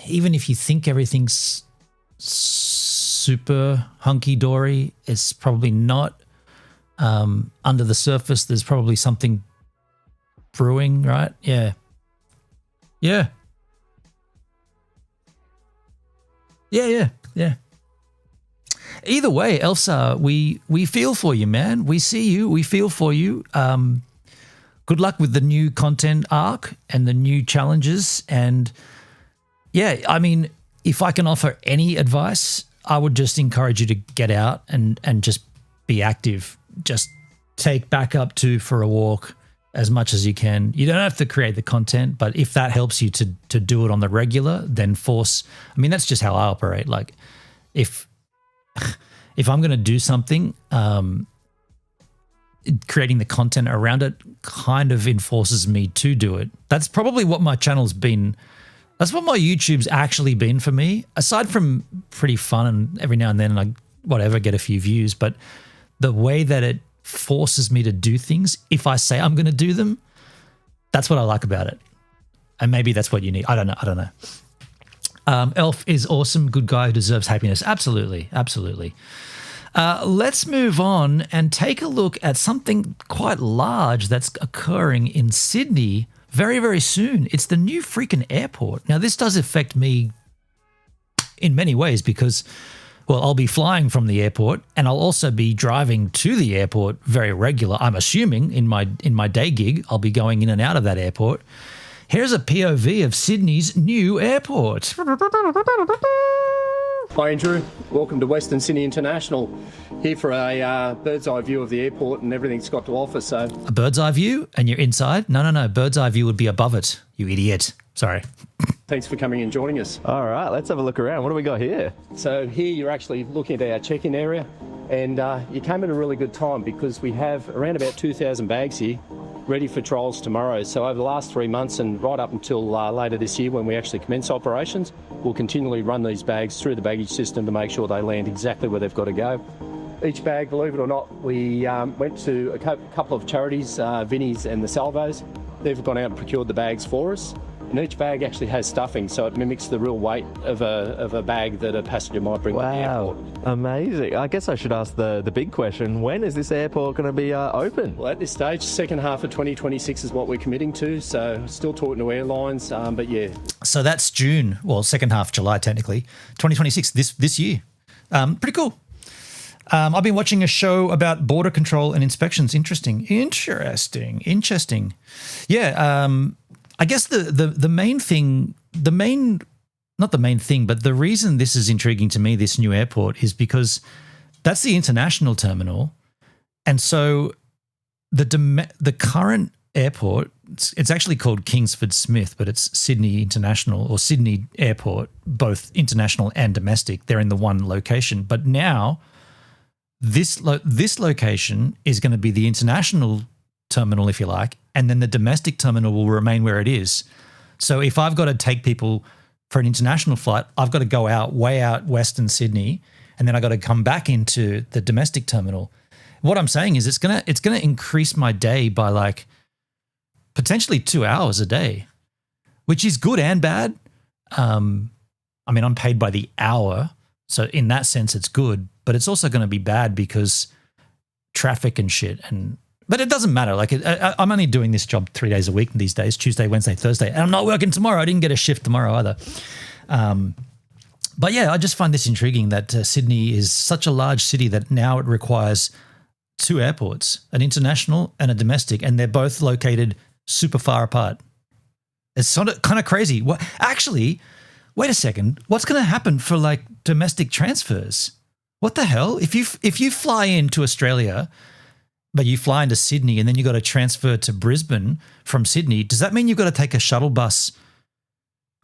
even if you think everything's super hunky-dory, it's probably not. Under the surface, there's probably something brewing, right? Yeah. Yeah. Yeah. Either way, Elsa, we feel for you, man. We see you. We feel for you. Good luck with the new content arc and the new challenges. And yeah, I mean, if I can offer any advice, I would just encourage you to get out and just be active. Just take back up for a walk as much as you can. You don't have to create the content, but if that helps you to do it on the regular, then force. I mean, that's just how I operate. Like if I'm going to do something, creating the content around it kind of enforces me to do it. That's probably what my channel's been. That's what my YouTube's actually been for me, aside from pretty fun and every now and then I get a few views, but the way that it forces me to do things, if I say I'm going to do them, that's what I like about it. And maybe that's what you need. I don't know. Elf is awesome, good guy who deserves happiness. Absolutely. Let's move on and take a look at something quite large that's occurring in Sydney very, very soon. It's the new freaking airport. Now, this does affect me in many ways because, well, I'll be flying from the airport and I'll also be driving to the airport very regular. I'm assuming in my day gig, I'll be going in and out of that airport. Here's a POV of Sydney's new airport. Hi Andrew, welcome to Western Sydney International. Here for a bird's eye view of the airport and everything it's got to offer. So a bird's eye view and you're inside? No. Bird's eye view would be above it, you idiot. Sorry. Thanks for coming and joining us. All right, let's have a look around. What do we got here? So here you're actually looking at our check-in area, and you came at a really good time because we have around about 2,000 bags here, ready for trials tomorrow. So over the last 3 months and right up until later this year when we actually commence operations, we'll continually run these bags through the baggage system to make sure they land exactly where they've got to go. Each bag, believe it or not, we went to a couple of charities, Vinnie's and the Salvos. They've gone out and procured the bags for us. And each bag actually has stuffing, so it mimics the real weight of a bag that a passenger might bring to the airport. Amazing. I guess I should ask the big question. When is this airport going to be open? Well, at this stage, second half of 2026 is what we're committing to, so still talking to airlines, but yeah. So that's June, well, second half July technically, 2026, this year. Pretty cool. I've been watching a show about border control and inspections. Interesting. Yeah, I guess the main thing, not the main thing, but the reason this is intriguing to me, this new airport, is because that's the international terminal. And so the current airport, it's actually called Kingsford Smith, but it's Sydney International or Sydney Airport, both international and domestic. They're in the one location. But now this location is going to be the international terminal, if you like, and then the domestic terminal will remain where it is. So if I've got to take people for an international flight, I've got to go way out Western Sydney, and then I've got to come back into the domestic terminal. What I'm saying is it's gonna increase my day by like potentially 2 hours a day, which is good and bad. I mean, I'm paid by the hour, so in that sense it's good, but it's also going to be bad because traffic and shit. But it doesn't matter. Like I'm only doing this job 3 days a week these days, Tuesday, Wednesday, Thursday, and I'm not working tomorrow. I didn't get a shift tomorrow either. But yeah, I just find this intriguing that Sydney is such a large city that now it requires 2 airports, an international and a domestic, and they're both located super far apart. It's sort of kind of crazy. Actually, wait a second. What's going to happen for like domestic transfers? What the hell? If you fly into Australia, but you fly into Sydney and then you got to transfer to Brisbane from Sydney, does that mean you've got to take a shuttle bus?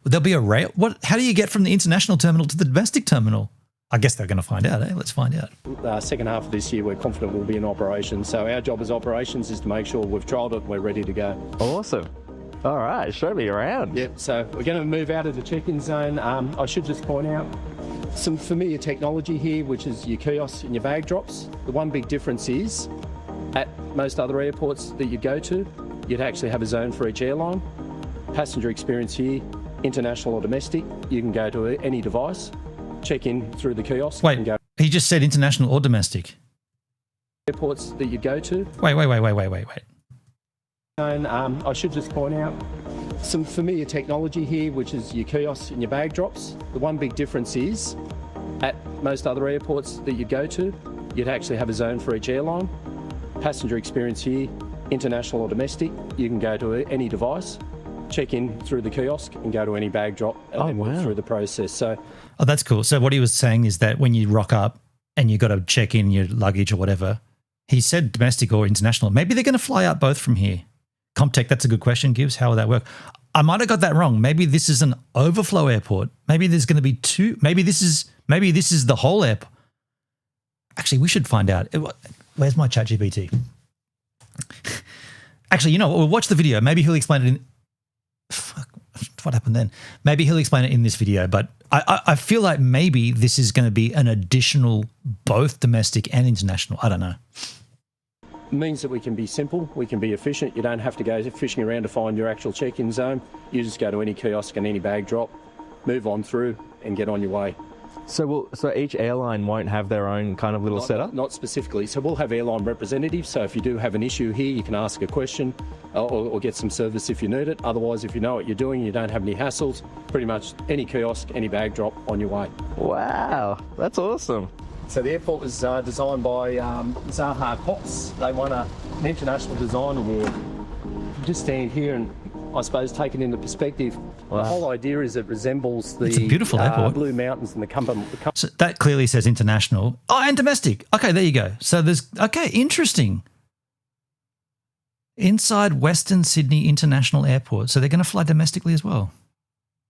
There'll be a rail. How do you get from the international terminal to the domestic terminal? I guess they're going to find out, eh? Let's find out. Second half of this year, we're confident we'll be in operation. So our job as operations is to make sure we've trialled it and we're ready to go. Awesome. All right, show me around. Yep, so we're going to move out of the check-in zone. I should just point out some familiar technology here, which is your kiosks and your bag drops. The one big difference is at most other airports that you go to, you'd actually have a zone for each airline. Passenger experience here, international or domestic, you can go to any device, check in through the kiosk. Wait, and go. He just said international or domestic. Airports that you go to. Wait. And I should just point out some familiar technology here, which is your kiosks and your bag drops. The one big difference is at most other airports that you go to, you'd actually have a zone for each airline. Passenger experience here, international or domestic, you can go to any device, check in through the kiosk and go to any bag drop and then move through the process. So, that's cool. So what he was saying is that when you rock up and you got to check in your luggage or whatever, he said domestic or international. Maybe they're going to fly out both from here. Comtech, that's a good question, Gibbs. How will that work? I might have got that wrong. Maybe this is an overflow airport. Maybe there's going to be 2. Maybe this is the whole airport. Actually, we should find out. Where's my ChatGPT? Actually, you know what? We'll watch the video. Maybe he'll explain it in... Fuck, what happened then? Maybe he'll explain it in this video, but I feel like maybe this is going to be an additional both domestic and international. I don't know. Means that we can be simple, we can be efficient. You don't have to go fishing around to find your actual check-in zone. You just go to any kiosk and any bag drop, move on through and get on your way. So each airline won't have their own kind of little setup? Not specifically. So we'll have airline representatives. So if you do have an issue here, you can ask a question or get some service if you need it. Otherwise, if you know what you're doing, you don't have any hassles, pretty much any kiosk, any bag drop on your way. Wow, that's awesome. So the airport was designed by Zaha Cox. They won an international design award. Just stand here and I suppose take it into perspective. Wow. The whole idea is it resembles the it's a beautiful airport. Blue Mountains and the Cumberland. So that clearly says international. Oh, and domestic. Okay, there you go. So interesting. Inside Western Sydney International Airport. So they're going to fly domestically as well.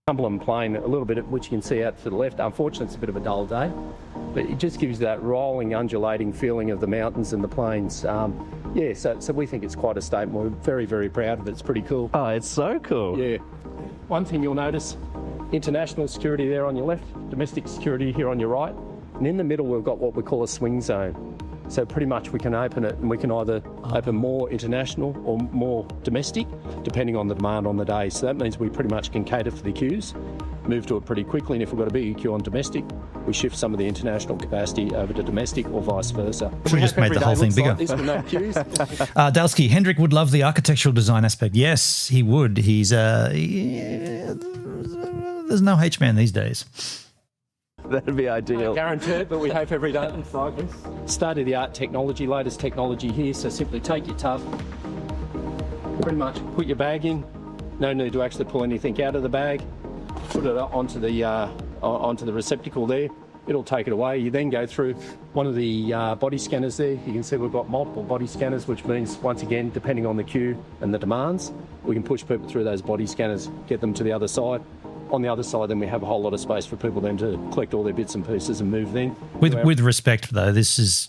Cumberland Plain a little bit, which you can see out to the left. Unfortunately, it's a bit of a dull day, but it just gives you that rolling, undulating feeling of the mountains and the plains. So we think it's quite a statement. We're very, very proud of it. It's pretty cool. Oh, it's so cool. Yeah. One thing you'll notice, international security there on your left, domestic security here on your right, and in the middle we've got what we call a swing zone. So pretty much we can open it, and we can either open more international or more domestic, depending on the demand on the day. So that means we pretty much can cater for the queues, move to it pretty quickly, and if we've got a big queue on domestic, we shift some of the international capacity over to domestic or vice versa. We just made the whole thing bigger. Like this with no queues. Dalsky, Hendrik would love the architectural design aspect. Yes, he would. He's there's no H-man these days. That'd be ideal. Guaranteed, but we hope every day it's like this. State-of-the-art technology, latest technology here. So simply take your tub, pretty much put your bag in. No need to actually pull anything out of the bag. Put it onto the receptacle there. It'll take it away. You then go through one of the body scanners there. You can see we've got multiple body scanners, which means, once again, depending on the queue and the demands, we can push people through those body scanners, get them to the other side. On the other side, then we have a whole lot of space for people then to collect all their bits and pieces and move then. With respect, though, this is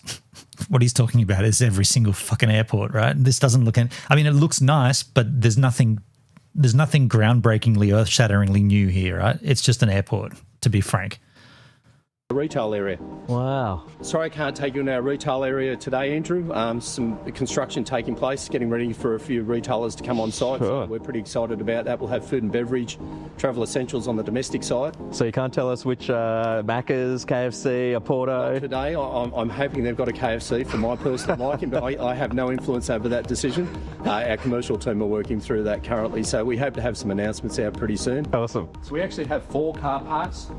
what he's talking about is every single fucking airport, right? This doesn't look it looks nice, but there's nothing groundbreakingly, earth-shatteringly new here, right? It's just an airport, to be frank. The retail area. Wow. Sorry I can't take you in our retail area today, Andrew. Some construction taking place, getting ready for a few retailers to come on site. Sure. So we're pretty excited about that. We'll have food and beverage, travel essentials on the domestic side. So you can't tell us which Macca's, KFC, a Porto? Today, I'm hoping they've got a KFC for my personal liking, but I have no influence over that decision. Our commercial team are working through that currently, so we hope to have some announcements out pretty soon. Awesome. So we actually have 4 car parks,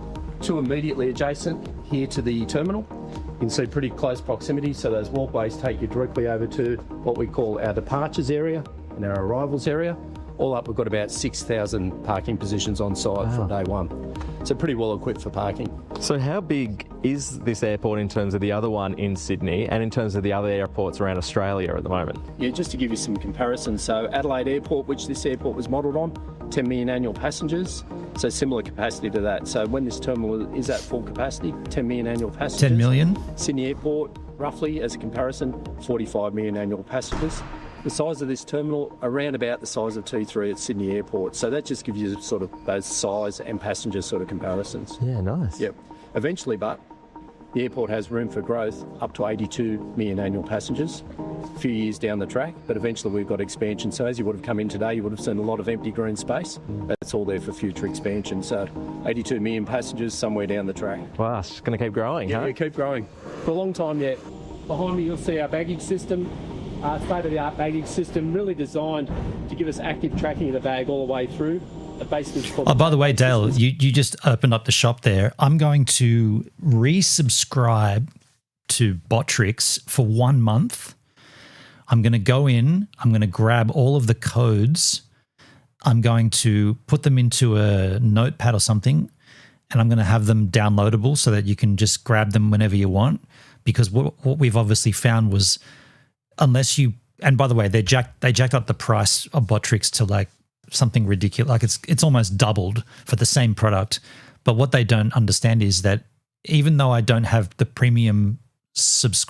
2 immediately adjacent here to the terminal. You can see pretty close proximity, so those walkways take you directly over to what we call our departures area and our arrivals area. All up, we've got about 6,000 parking positions on site from day one. So pretty well equipped for parking. So how big is this airport in terms of the other one in Sydney and in terms of the other airports around Australia at the moment? Yeah, just to give you some comparisons. So Adelaide Airport, which this airport was modelled on, 10 million annual passengers. So similar capacity to that. So when this terminal is at full capacity, 10 million annual passengers. 10 million? Sydney Airport, roughly, as a comparison, 45 million annual passengers. The size of this terminal, around about the size of T3 at Sydney Airport. So that just gives you sort of those size and passenger sort of comparisons. Yeah, nice. Yep. Eventually, but the airport has room for growth up to 82 million annual passengers a few years down the track, but eventually we've got expansion. So as you would have come in today, you would have seen a lot of empty green space. That's all there for future expansion. So 82 million passengers somewhere down the track. Wow, it's going to keep growing, Yeah, huh? we keep growing for a long time yet. Behind me, you'll see our baggage system. State-of-the-art baggage system, really designed to give us active tracking of the bag all the way through. Basically, Oh, by the way, Dale, you just opened up the shop there. I'm going to resubscribe to Botrix for 1 month. I'm going to go in, I'm going to grab all of the codes, I'm going to put them into a notepad or something, and I'm going to have them downloadable so that you can just grab them whenever you want. Because what we've obviously found was, unless you, and by the way, they jacked up the price of Botrix to like something ridiculous. Like it's almost doubled for the same product. But what they don't understand is that even though I don't have the premium service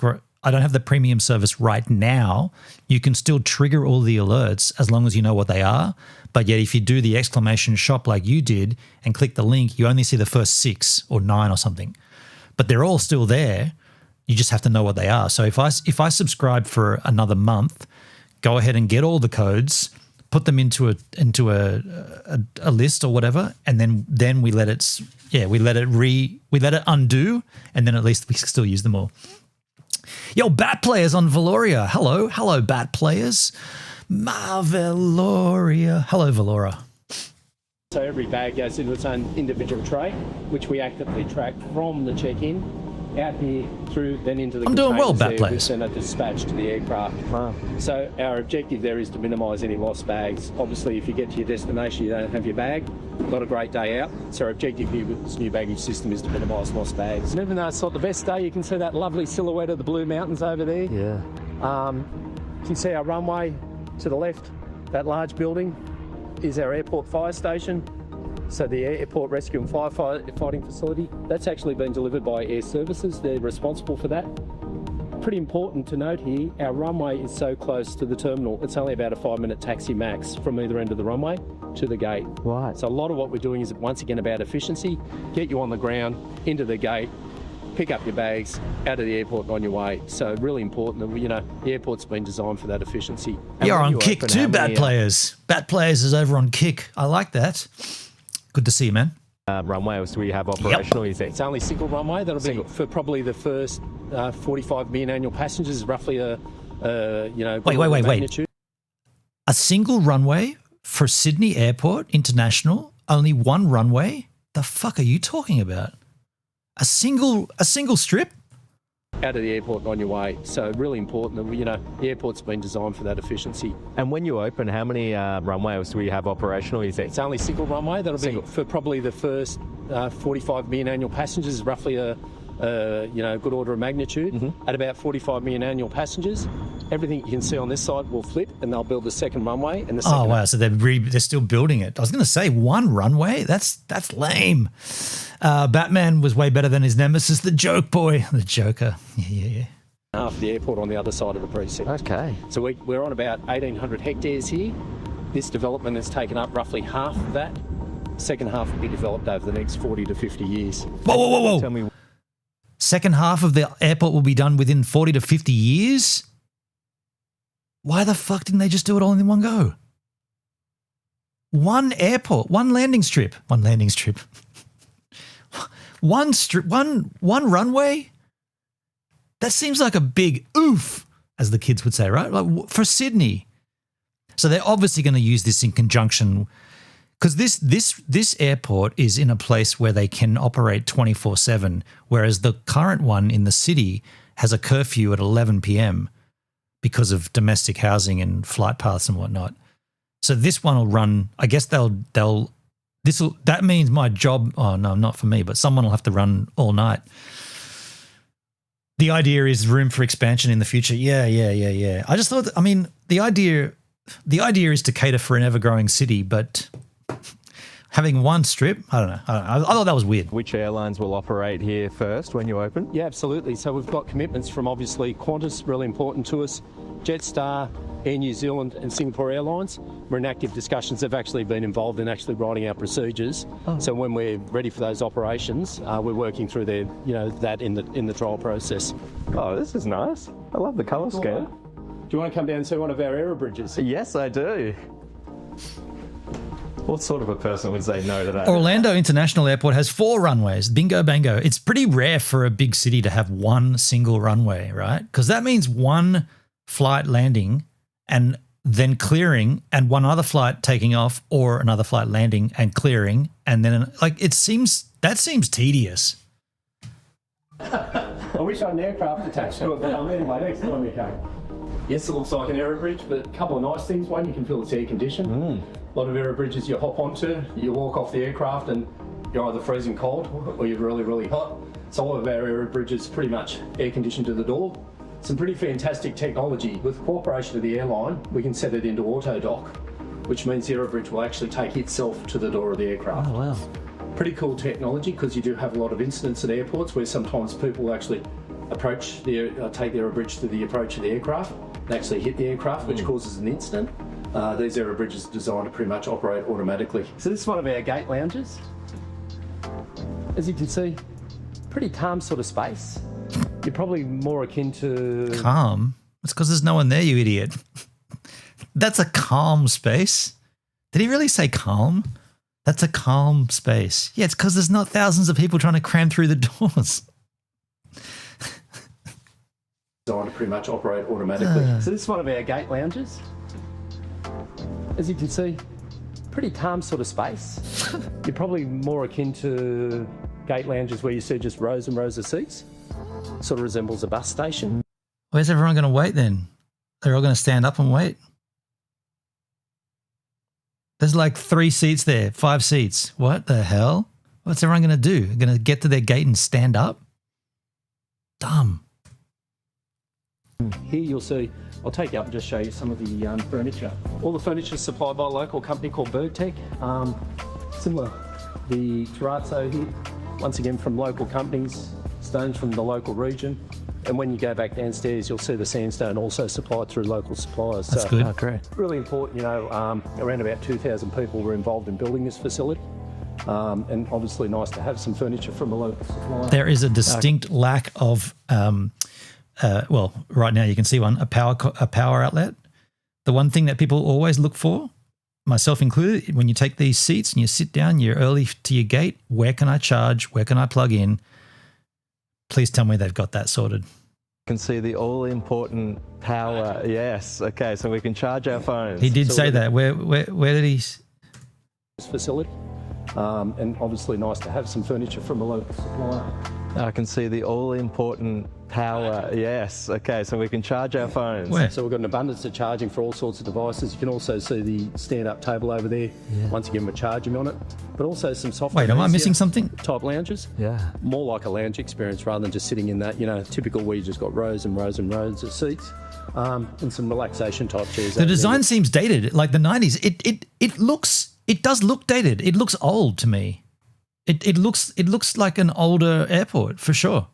right now, you can still trigger all the alerts as long as you know what they are. But yet if you do the exclamation shop like you did and click the link, you only see the first 6 or 9 or something. But they're all still there. You just have to know what they are. So if I subscribe for another month, go ahead and get all the codes, put them into a list or whatever, and then we let it undo, and then at least we still use them all. Yo, Bat Players on Valoria. Hello, Bat Players. Ma Valoria. Hello, Valora. So every bag goes into its own individual tray, which we actively track from the check-in out here through, then into the I'm doing well, containers Bat there, Players. which then are dispatched to the aircraft. Wow. So our objective there is to minimise any lost bags. Obviously, if you get to your destination, you don't have your bag, not a great day out. So our objective here with this new baggage system is to minimise lost bags. And even though it's not the best day, you can see that lovely silhouette of the Blue Mountains over there. Yeah. You can see our runway to the left. That large building is our airport fire station. So the airport rescue and firefighting facility, that's actually been delivered by Air Services. They're responsible for that. Pretty important to note here, our runway is so close to the terminal, it's only about a 5-minute taxi max from either end of the runway to the gate. Right. So a lot of what we're doing is once again about efficiency, get you on the ground, into the gate, pick up your bags, out of the airport and on your way. So really important that, you know, the airport's been designed for that efficiency. And You're when on you Kick open, too, how Bat many, Players. Bat Players is over on Kick. I like that. Good to see you, man. Runways do we have operational, you think? It's only single runway. That'll be for probably the first 45 million annual passengers, roughly a, you know... Wait. magnitude. A single runway for Sydney Airport International? Only one runway? The fuck are you talking about? A single strip? Out of the airport and on your way. So really important that, you know, the airport's been designed for that efficiency. And when you open, how many runways do we have operational, you think? It's only single runway. That'll be for probably the first 45 million annual passengers, roughly a, you know, good order of magnitude. At about 45 million annual passengers, everything you can see on this side will flip, and they'll build the second runway. And the second Oh wow! So they're still building it. I was going to say one runway. That's lame. Batman was way better than his nemesis, the Joke Boy, the Joker. Yeah. half the airport on the other side of the precinct. Okay. So we're on about 1,800 hectares here. This development has taken up roughly half of that. Second half will be developed over the next 40 to 50 years. Whoa. Tell me. Second half of the airport will be done within 40 to 50 years? Why the fuck didn't they just do it all in one go? One airport, one landing strip. One runway? That seems like a big oof, as the kids would say, right? Like for Sydney. So they're obviously going to use this in conjunction, because this airport is in a place where they can operate 24/7, whereas the current one in the city has a curfew at 11 p.m. because of domestic housing and flight paths and whatnot. So this one will run. I guess that means my job. Oh no, not for me, but someone will have to run all night. The idea is room for expansion in the future. Yeah. I just thought. I mean, the idea is to cater for an ever-growing city, but having one strip, I don't know. I thought that was weird. Which airlines will operate here first when you open? Yeah, absolutely. So we've got commitments from obviously Qantas, really important to us, Jetstar, Air New Zealand and Singapore Airlines. We're in active discussions. They've actually been involved in actually writing our procedures. So when we're ready for those operations, we're working through that in the trial process. Oh, this is nice. I love the colour scheme. Do you want to come down and see one of our aero bridges? Yes, I do. What sort of a person would say no to that? Orlando International Airport has 4 runways. Bingo, bango. It's pretty rare for a big city to have one single runway, right? Because that means one flight landing and then clearing, and one other flight taking off, or another flight landing and clearing, and then that seems tedious. I wish I had an aircraft attached to it, but anyway, next time we come. Yes, it looks like an aero bridge, but a couple of nice things. One, you can feel it's air conditioned. A lot of aero bridges you hop onto, you walk off the aircraft and you're either freezing cold or you're really, really hot. So all of our aero bridges pretty much air conditioned to the door. Some pretty fantastic technology. With cooperation of the airline, we can set it into auto dock, which means the aero bridge will actually take itself to the door of the aircraft. Oh, wow. Pretty cool technology, because you do have a lot of incidents at airports where sometimes people will actually take the aero bridge to the approach of the aircraft and actually hit the aircraft, which causes an incident. These aero bridges are designed to pretty much operate automatically. So this is one of our gate lounges. As you can see, pretty calm sort of space. You're probably more akin to... Calm? It's because there's no one there, you idiot. That's a calm space. Did he really say calm? That's a calm space. Yeah, it's because there's not thousands of people trying to cram through the doors. Designed to pretty much operate automatically. So this is one of our gate lounges. As you can see, pretty calm sort of space. You're probably more akin to gate lounges where you see just rows and rows of seats. Sort of resembles a bus station. Where's everyone going to wait then? They're all going to stand up and wait? There's like 3 seats there, 5 seats. What the hell? What's everyone going to do? Going to get to their gate and stand up? Dumb. Here you'll see, I'll take you up and just show you some of the furniture. All the furniture is supplied by a local company called Bergtech. Similar the terrazzo here, once again from local companies, stones from the local region. And when you go back downstairs, you'll see the sandstone also supplied through local suppliers. That's good. Oh, great. Really important, you know, around about 2,000 people were involved in building this facility. And obviously nice to have some furniture from a local supplier. There is a distinct lack of, well, right now you can see one, a power outlet. The one thing that people always look for, myself included, when you take these seats and you sit down, you're early to your gate, where can I charge? Where can I plug in? Please tell me they've got that sorted. Can see the all-important power. Yes. Okay, so we can charge our phones. He did say that. Where did he? This facility. And obviously nice to have some furniture from a local supplier. I can see the all-important power. Yes. Okay, so we can charge our phones. Where? So we've got an abundance of charging for all sorts of devices. You can also see the stand-up table over there. Once again, we're charging on it. But also some software. Wait, am I missing something? Type lounges. Yeah. More like a lounge experience rather than just sitting in that, you know, typical where you just got rows and rows and rows of seats. And some relaxation type chairs. The design seems dated, like the 90s. It does look dated. It looks old to me. It looks like an older airport for sure.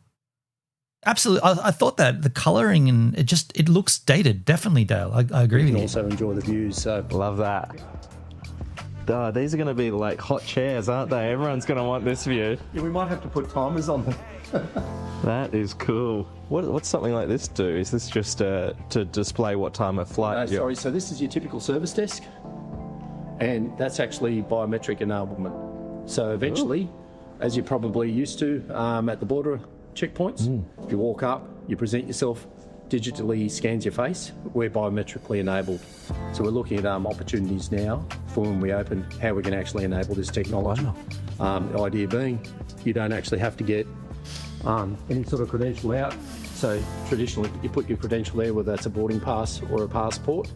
Absolutely. I thought that the colouring and it looks dated. Definitely, Dale. I agree with You you. can also enjoy the views. So Love that. Oh, these are going to be like hot chairs, aren't they? Everyone's going to want this view. yeah, we might have to put timers on them. That is cool. What's something like this do? Is this just to display what time of flight? No, you're- sorry. So this is your typical service desk, and that's actually biometric enablement. So eventually, as you're probably used to at the border checkpoints, if you walk up, you present yourself, digitally scans your face, we're biometrically enabled. So we're looking at opportunities now for when we open, how we can actually enable this technology. The idea being, you don't actually have to get any sort of credential out. So traditionally, you put your credential there, whether that's a boarding pass or a passport.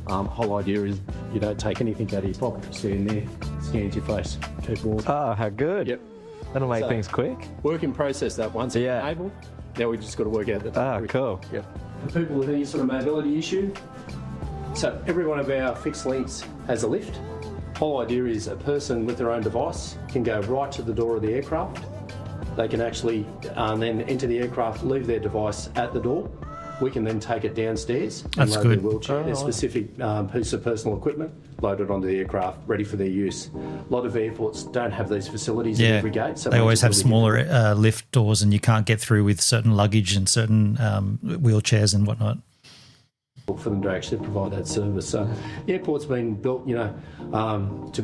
Whole idea is you don't take anything out of your pocket, you stand there, scans your face, keep walking. Oh, how good. Yep. That'll make So- things quick. Work in process that once it's Yeah. enabled. Now we just got to work out the Ah, cool. Yeah. For people with any sort of mobility issue, so every one of our fixed links has a lift. Whole idea is a person with their own device can go right to the door of the aircraft. They can actually then enter the aircraft, leave their device at the door. We can then take it downstairs and That's load good. their wheelchair, their specific piece of personal equipment, load it onto the aircraft, ready for their use. A lot of airports don't have these facilities in Yeah, every gate. So they it always makes have it really smaller lift doors, and you can't get through with certain luggage and certain wheelchairs and whatnot. difficult for them to actually provide that service. So the airport's been built, you know, to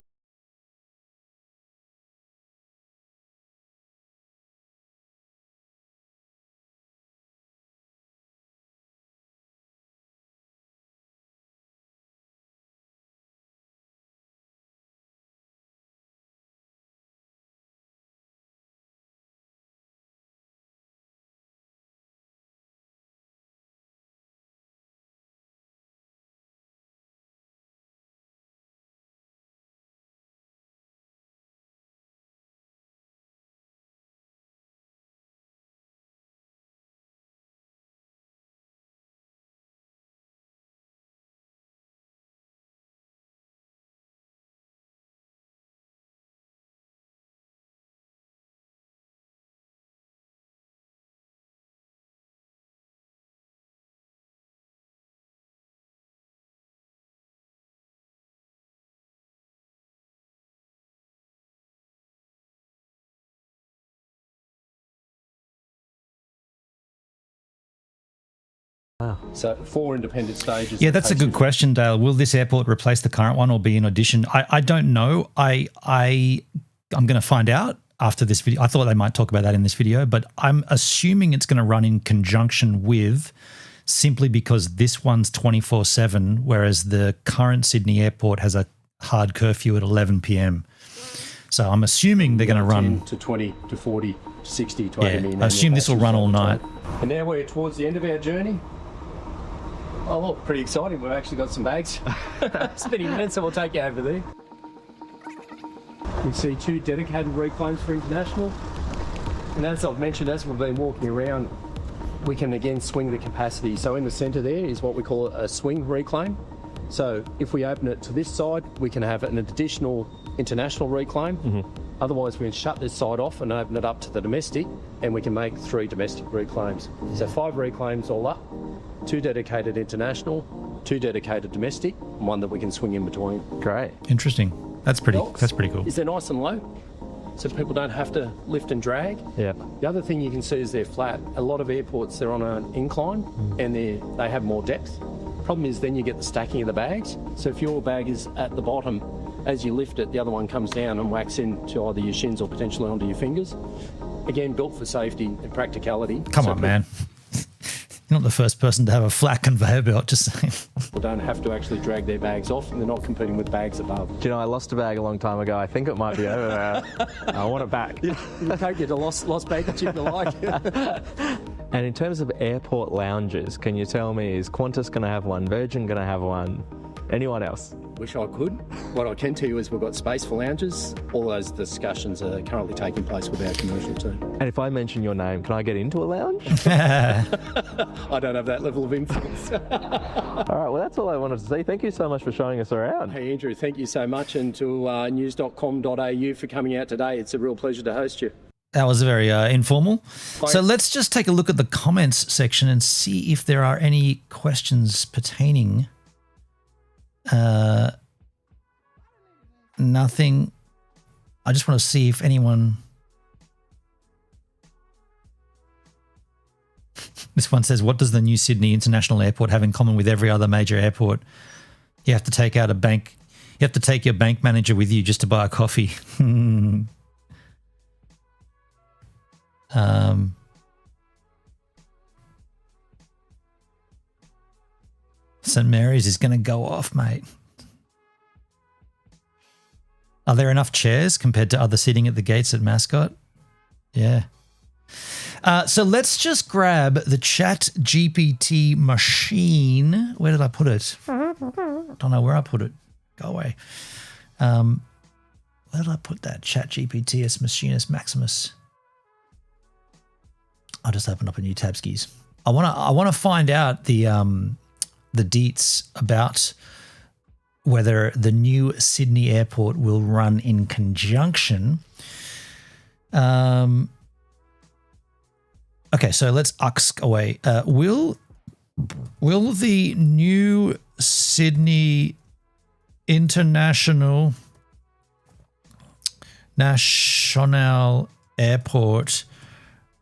So 4 independent stages. Yeah, that's a good question, Dale. Will this airport replace the current one or be in addition? I don't know. I'm going to find out after this video. I thought they might talk about that in this video, but I'm assuming it's going to run in conjunction with, simply because this one's 24/7, whereas the current Sydney airport has a hard curfew at 11 p.m. So I'm assuming they're going to run 10 to 20 to 40 to 60 to 80 Yeah, million I assume this will run all night. And now we're towards the end of our journey. Oh, look, pretty exciting. We've actually got some bags spinning minutes, so we'll take you over there. You see 2 dedicated reclaims for international. And as I've mentioned, as we've been walking around, we can again swing the capacity. So in the centre there is what we call a swing reclaim. So if we open it to this side, we can have an additional international reclaim. Otherwise, we can shut this side off and open it up to the domestic, and we can make 3 domestic reclaims. So 5 reclaims all up, 2 dedicated international, 2 dedicated domestic, and 1 that we can swing in between. Great. Interesting. That's pretty cool. Is they're nice and low, so people don't have to lift and drag. Yeah. The other thing you can see is they're flat. A lot of airports, they're on an incline and they have more depth. Problem is then you get the stacking of the bags. So if your bag is at the bottom, as you lift it, the other one comes down and whacks into either your shins or potentially onto your fingers. Again, built for safety and practicality. Come on, man. You're not the first person to have a flat conveyor belt, just saying. People don't have to actually drag their bags off, and they're not competing with bags above. Do you know, I lost a bag a long time ago. I think it might be over now. I want it back. You can't get a lost baggage if you like. And in terms of airport lounges, can you tell me, is Qantas going to have one? Virgin going to have one? Anyone else? Wish I could. What I can tell you is we've got space for lounges. All those discussions are currently taking place with our commercial team. And if I mention your name, can I get into a lounge? I don't have that level of influence. All right, well, that's all I wanted to say. Thank you so much for showing us around. Hey, Andrew, thank you so much, and to news.com.au for coming out today. It's a real pleasure to host you. That was very informal. So let's just take a look at the comments section and see if there are any questions pertaining. Nothing. I just want to see if anyone. This one says, what does the new Sydney International Airport have in common with every other major airport? You have to take out a bank. You have to take your bank manager with you just to buy a coffee. St. Mary's is going to go off, mate. Are there enough chairs compared to other seating at the gates at Mascot? Yeah. So let's just grab the Chat GPT machine. Where did I put it? Don't know where I put it. Go away. Where did I put that? Chat GPT as Machinist Maximus. I'll just open up a new tab skis. I want to find out the deets about whether the new Sydney airport will run in conjunction. Okay, so let's ask away. Will the new Sydney International National Airport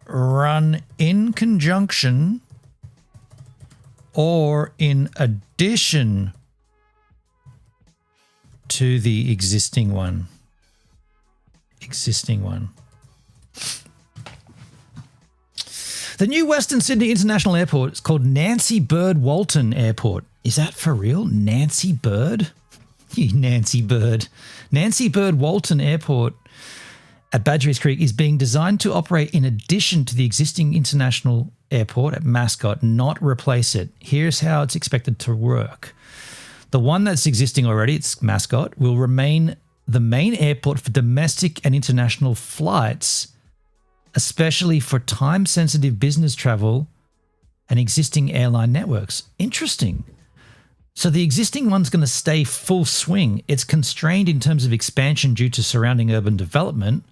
run in conjunction or in addition to the existing one? The new Western Sydney International Airport is called Nancy Bird Walton Airport. Is that for real? Nancy Bird? You Nancy Bird. Nancy Bird Walton Airport at Badgerys Creek is being designed to operate in addition to the existing international airport at Mascot, not replace it. Here's how it's expected to work. The one that's existing already, it's Mascot, will remain the main airport for domestic and international flights, especially for time-sensitive business travel and existing airline networks. Interesting. So the existing one's going to stay full swing. It's constrained in terms of expansion due to surrounding urban development.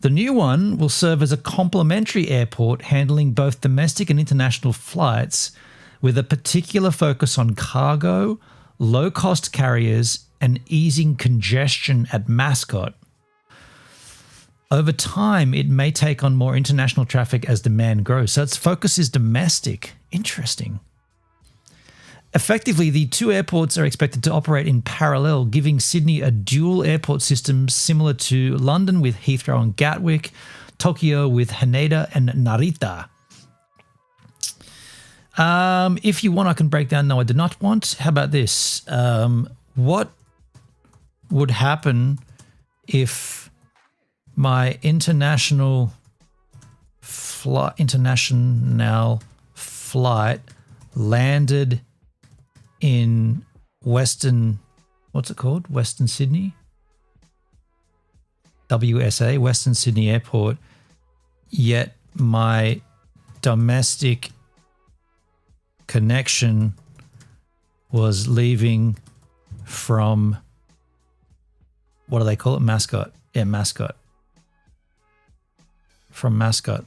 The new one will serve as a complementary airport handling both domestic and international flights with a particular focus on cargo, low-cost carriers, and easing congestion at Mascot. Over time, it may take on more international traffic as demand grows. So its focus is domestic. Interesting. Effectively, the two airports are expected to operate in parallel, giving Sydney a dual airport system similar to London with Heathrow and Gatwick, Tokyo with Haneda and Narita. If you want, I can break down. No, I do not want. How about this? What would happen if my international flight landed in Western, what's it called? Western Sydney? WSA, Western Sydney Airport, yet my domestic connection was leaving from, what do they call it? Mascot. Yeah, Mascot. From Mascot.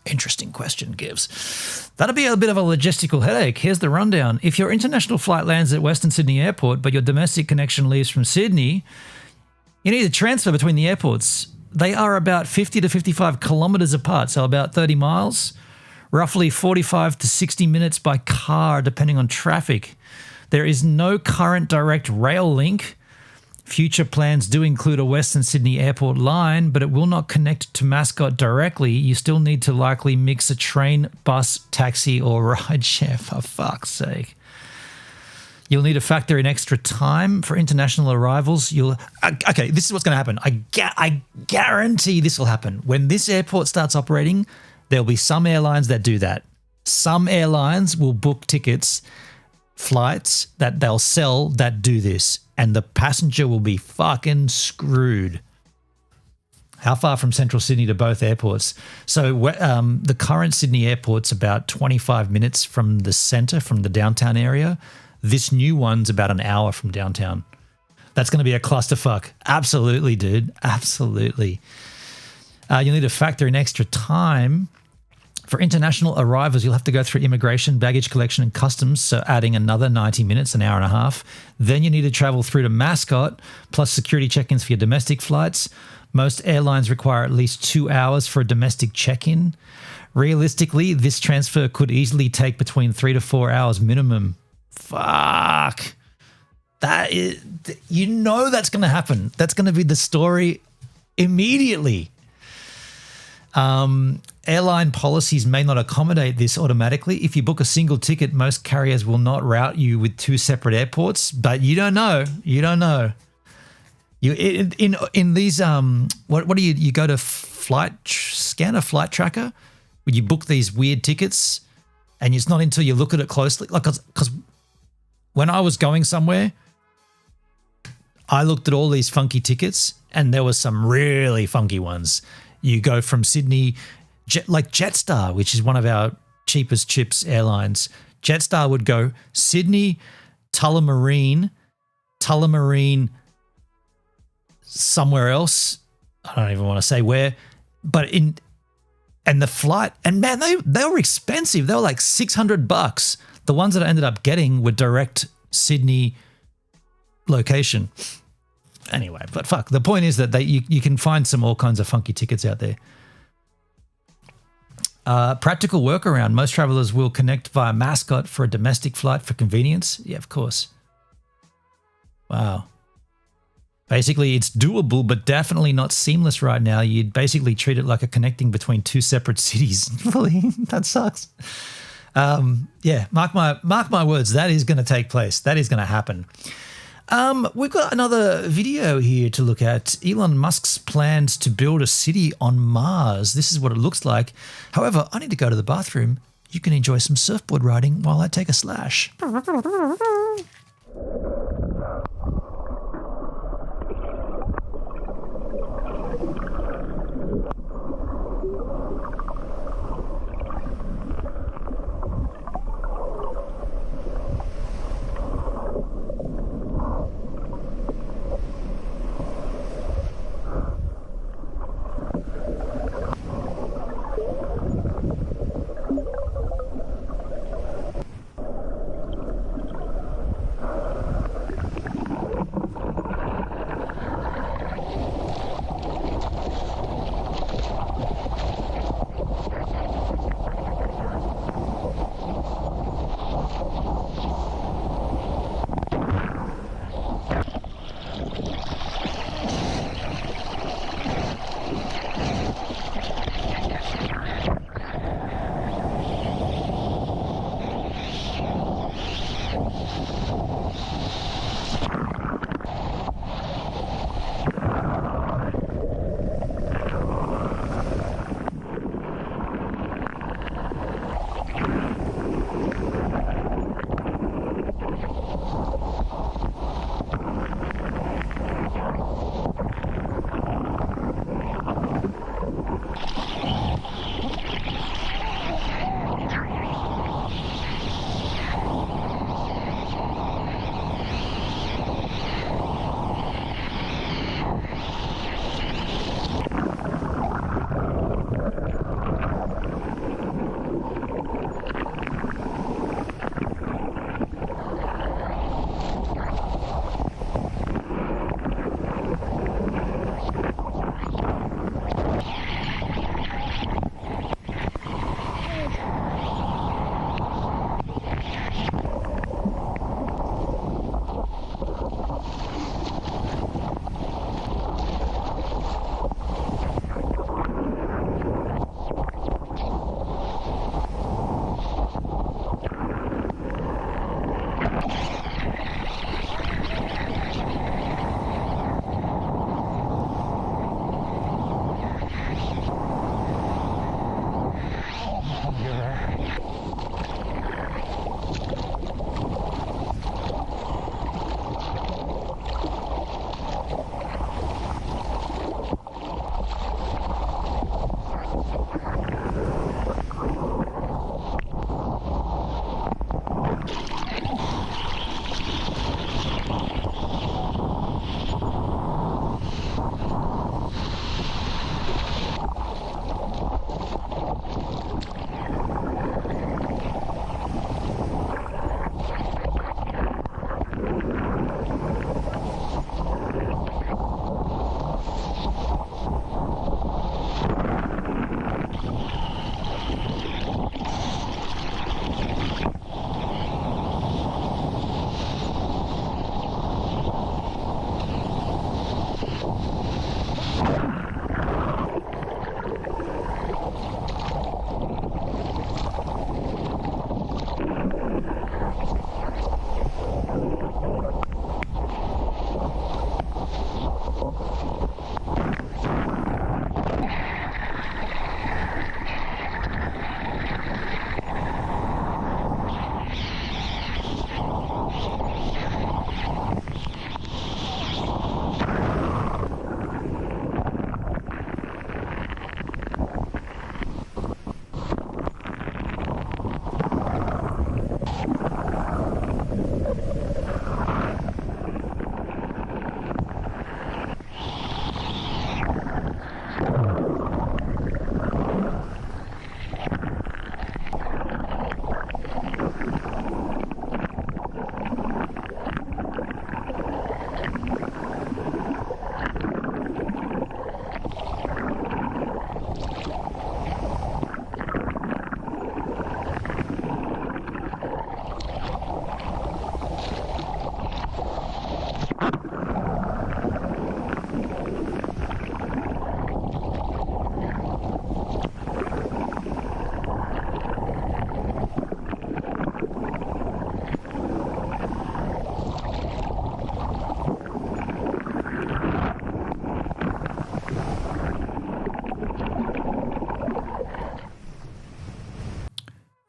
Interesting question, Gibbs. That'll be a bit of a logistical headache. Here's the rundown. If your international flight lands at Western Sydney Airport, but your domestic connection leaves from Sydney, you need to transfer between the airports. They are about 50 to 55 kilometres apart, so about 30 miles, roughly 45 to 60 minutes by car, depending on traffic. There is no current direct rail link. Future plans do include a Western Sydney Airport line, but it will not connect to Mascot directly. You still need to likely mix a train, bus, taxi, or rideshare, for fuck's sake. You'll need to factor in extra time for international arrivals. Okay, this is what's going to happen. I guarantee this will happen. When this airport starts operating, there'll be some airlines that do that. Some airlines will book tickets, flights that they'll sell that do this, and the passenger will be fucking screwed. How far from central Sydney to both airports? So the current Sydney airport's about 25 minutes from the centre, from the downtown area. This new one's about an hour from downtown. That's going to be a clusterfuck. Absolutely, dude. Absolutely. You'll need to factor in extra time. For international arrivals, you'll have to go through immigration, baggage collection, and customs, so adding another 90 minutes, an hour and a half. Then you need to travel through to Mascot, plus security check-ins for your domestic flights. Most airlines require at least 2 hours for a domestic check-in. Realistically, this transfer could easily take between 3 to 4 hours minimum. Fuck. That is, you know that's going to happen. That's going to be the story immediately. Airline policies may not accommodate this automatically. If you book a single ticket, most carriers will not route you with two separate airports, but you don't know. You don't know. You in these what do you go to Scanner Flight Tracker, where you book these weird tickets, and it's not until you look at it closely, like because when I was going somewhere, I looked at all these funky tickets, and there was some really funky ones. You go from Sydney, like Jetstar, which is one of our cheapest chips airlines. Jetstar would go Sydney, Tullamarine, somewhere else. I don't even want to say where, but and the flight, and man, they were expensive. They were like $600. The ones that I ended up getting were direct Sydney location. Anyway, but fuck. The point is that you can find all kinds of funky tickets out there. Practical workaround. Most travelers will connect via Mascot for a domestic flight for convenience. Yeah, of course. Wow. Basically, it's doable, but definitely not seamless right now. You'd basically treat it like a connecting between two separate cities. That sucks. Yeah, mark my words. That is going to take place. That is going to happen. We've got another video here to look at. Elon Musk's plans to build a city on Mars. This is what it looks like. However, I need to go to the bathroom. You can enjoy some surfboard riding while I take a slash.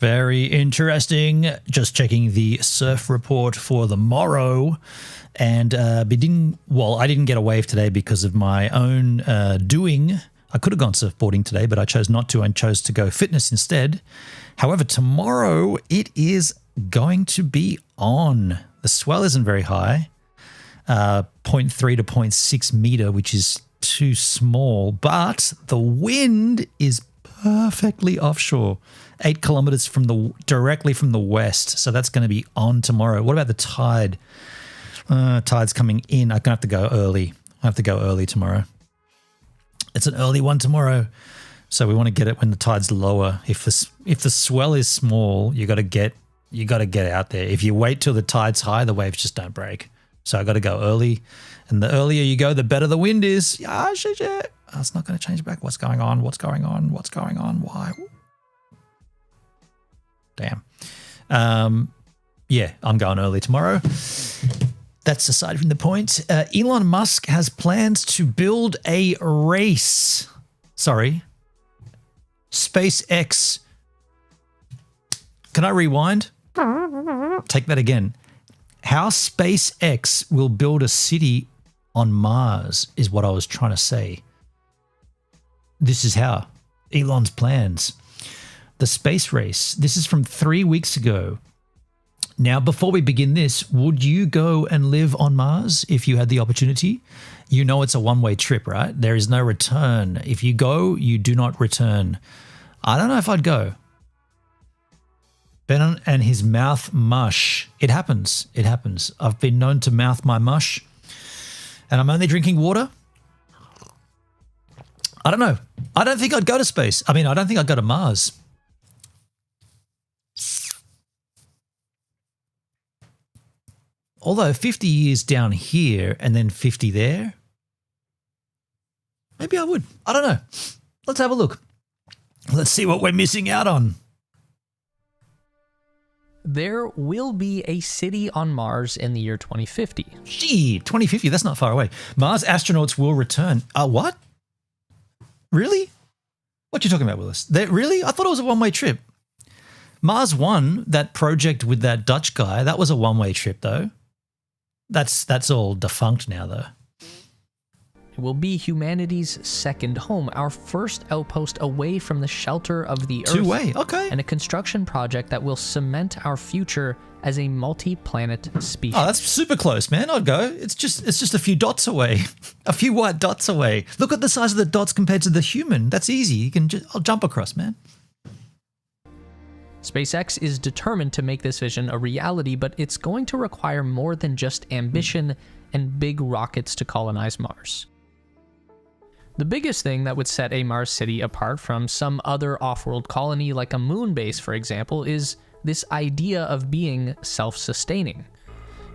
Very interesting. Just checking the surf report for the morrow. And I didn't get a wave today because of my own doing. I could have gone surfboarding today, but I chose not to and chose to go fitness instead. However, tomorrow it is going to be on. The swell isn't very high, 0.3 to 0.6 meter, which is too small, but the wind is perfectly offshore, 8 kilometers directly from the west. So that's going to be on tomorrow. What about the tide? Tide's coming in. I'm going to have to go early. I have to go early tomorrow. It's an early one tomorrow. So we want to get it when the tide's lower. If the swell is small, you got to get out there. If you wait till the tide's high, the waves just don't break. So I got to go early, and the earlier you go, the better the wind is. Oh, it's not going to change back. What's going on? What's going on? What's going on? Why? Damn. Yeah, I'm going early tomorrow. That's aside from the point. Elon Musk has plans to build a race. Sorry. SpaceX. Can I rewind? Take that again. How SpaceX will build a city on Mars is what I was trying to say. This is how. Elon's plans. The space race. This is from 3 weeks ago. Now, before we begin this, would you go and live on Mars if you had the opportunity? You know it's a one-way trip, right? There is no return. If you go, you do not return. I don't know if I'd go. Ben and his mouth mush. It happens. It happens. I've been known to mouth my mush, and I'm only drinking water. I don't know. I don't think I'd go to space. I mean, I don't think I'd go to Mars. Although 50 years down here and then 50 there, maybe I would. I don't know. Let's have a look. Let's see what we're missing out on. There will be a city on Mars in the year 2050. Gee, 2050, that's not far away. Mars astronauts will return. What? Really? What you talking about, Willis? Really? I thought it was a one-way trip. Mars One, that project with that Dutch guy, that was a one-way trip, though. That's all defunct now, though. It will be humanity's second home, our first outpost away from the shelter of the Earth. Two-way, okay. And a construction project that will cement our future as a multi-planet species. Oh, that's super close, man. I'd go. It's just a few dots away. A few white dots away. Look at the size of the dots compared to the human. That's easy. I'll jump across, man. SpaceX is determined to make this vision a reality, but it's going to require more than just ambition and big rockets to colonize Mars. The biggest thing that would set a Mars city apart from some other off-world colony like a moon base, for example, is this idea of being self-sustaining.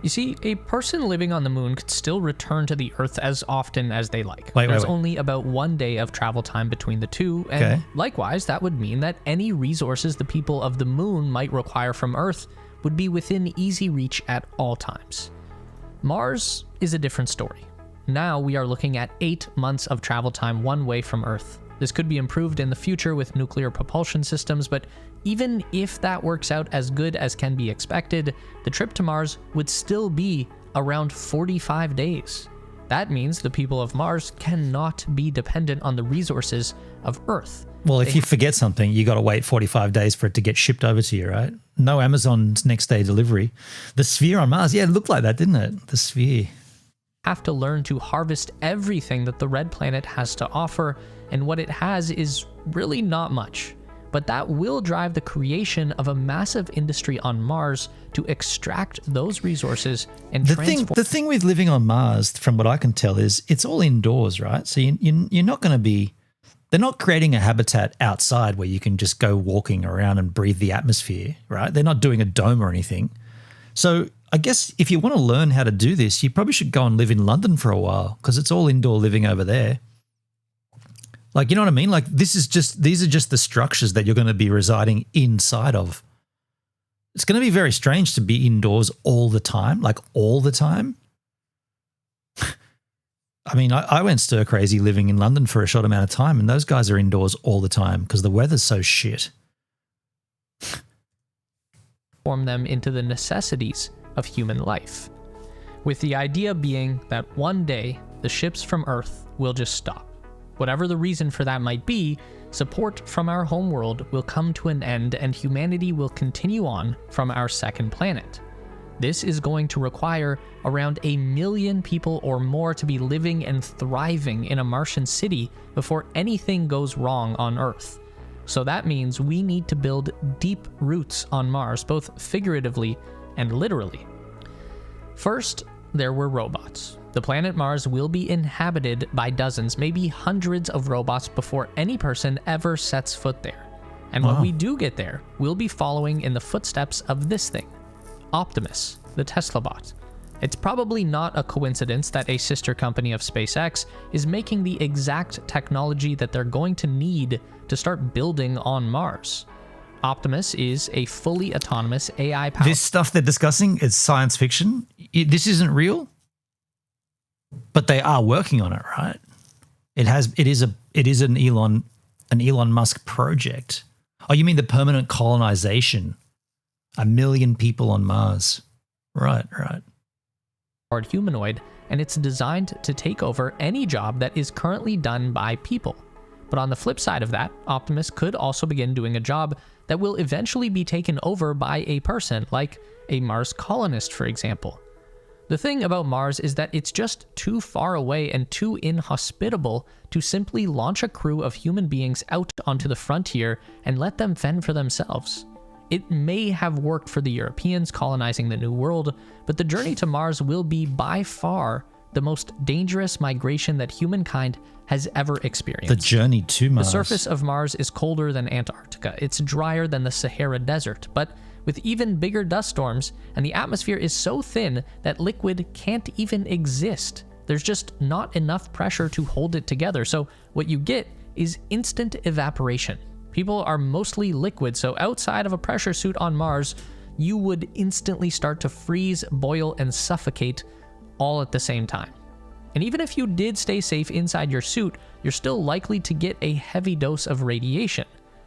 You see, a person living on the moon could still return to the Earth as often as they like. There's only about 1 day of travel time between the two, and likewise, that would mean that any resources the people of the moon might require from Earth would be within easy reach at all times. Mars is a different story. Now we are looking at 8 months of travel time one way from Earth. This could be improved in the future with nuclear propulsion systems, but even if that works out as good as can be expected, the trip to Mars would still be around 45 days. That means the people of Mars cannot be dependent on the resources of Earth. Well, if you forget something, you got to wait 45 days for it to get shipped over to you, right? No Amazon's next day delivery. The sphere on Mars, yeah, it looked like that, didn't it? The sphere. Have to learn to harvest everything that the red planet has to offer, and what it has is really not much. But that will drive the creation of a massive industry on Mars to extract those resources and transform. The thing with living on Mars, from what I can tell, is it's all indoors, right? So you're not going to be. They're not creating a habitat outside where you can just go walking around and breathe the atmosphere, right? They're not doing a dome or anything. So I guess if you want to learn how to do this, you probably should go and live in London for a while because it's all indoor living over there. Like, you know what I mean? Like these are just the structures that you're going to be residing inside of. It's going to be very strange to be indoors all the time, like all the time. I mean, I went stir crazy living in London for a short amount of time, and those guys are indoors all the time because the weather's so shit. transform them into the necessities of human life. With the idea being that one day the ships from Earth will just stop. Whatever the reason for that might be, support from our homeworld will come to an end and humanity will continue on from our second planet. This is going to require around 1 million people or more to be living and thriving in a Martian city before anything goes wrong on Earth. So that means we need to build deep roots on Mars, both figuratively and literally. First, there were robots. The planet Mars will be inhabited by dozens, maybe hundreds of robots before any person ever sets foot there. And when we do get there, we'll be following in the footsteps of this thing, Optimus, the Tesla bot. It's probably not a coincidence that a sister company of SpaceX is making the exact technology that they're going to need to start building on Mars. Optimus is a fully autonomous AI-powered... This stuff they're discussing is science fiction. This isn't real, but they are working on it, right? It is an Elon Musk project. Oh, you mean the permanent colonization? 1 million people on Mars. Right. humanoid, and it's designed to take over any job that is currently done by people. But on the flip side of that, Optimus could also begin doing a job that will eventually be taken over by a person, like a Mars colonist, for example. The thing about Mars is that it's just too far away and too inhospitable to simply launch a crew of human beings out onto the frontier and let them fend for themselves. It may have worked for the Europeans colonizing the New World, but the journey to Mars will be by far the most dangerous migration that humankind has ever experienced. The journey to Mars. The surface of Mars is colder than Antarctica. It's drier than the Sahara Desert, but with even bigger dust storms, and the atmosphere is so thin that liquid can't even exist. There's just not enough pressure to hold it together, so what you get is instant evaporation. People are mostly liquid, so outside of a pressure suit on Mars, you would instantly start to freeze, boil, and suffocate all at the same time. And even if you did stay safe inside your suit, you're still likely to get a heavy dose of radiation.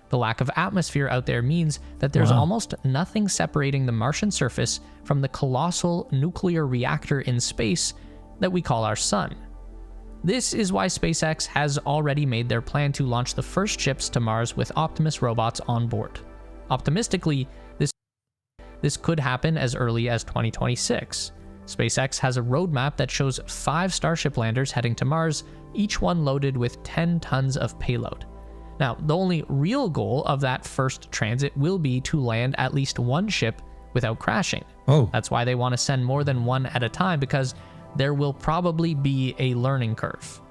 The lack of atmosphere out there means that there's almost nothing separating the Martian surface from the colossal nuclear reactor in space that we call our sun. This is why SpaceX has already made their plan to launch the first ships to Mars with Optimus robots on board. Optimistically, this could happen as early as 2026. SpaceX has a roadmap that shows 5 Starship landers heading to Mars, each one loaded with 10 tons of payload. Now, the only real goal of that first transit will be to land at least one ship without crashing. That's why they want to send more than one at a time, because there will probably be a learning curve.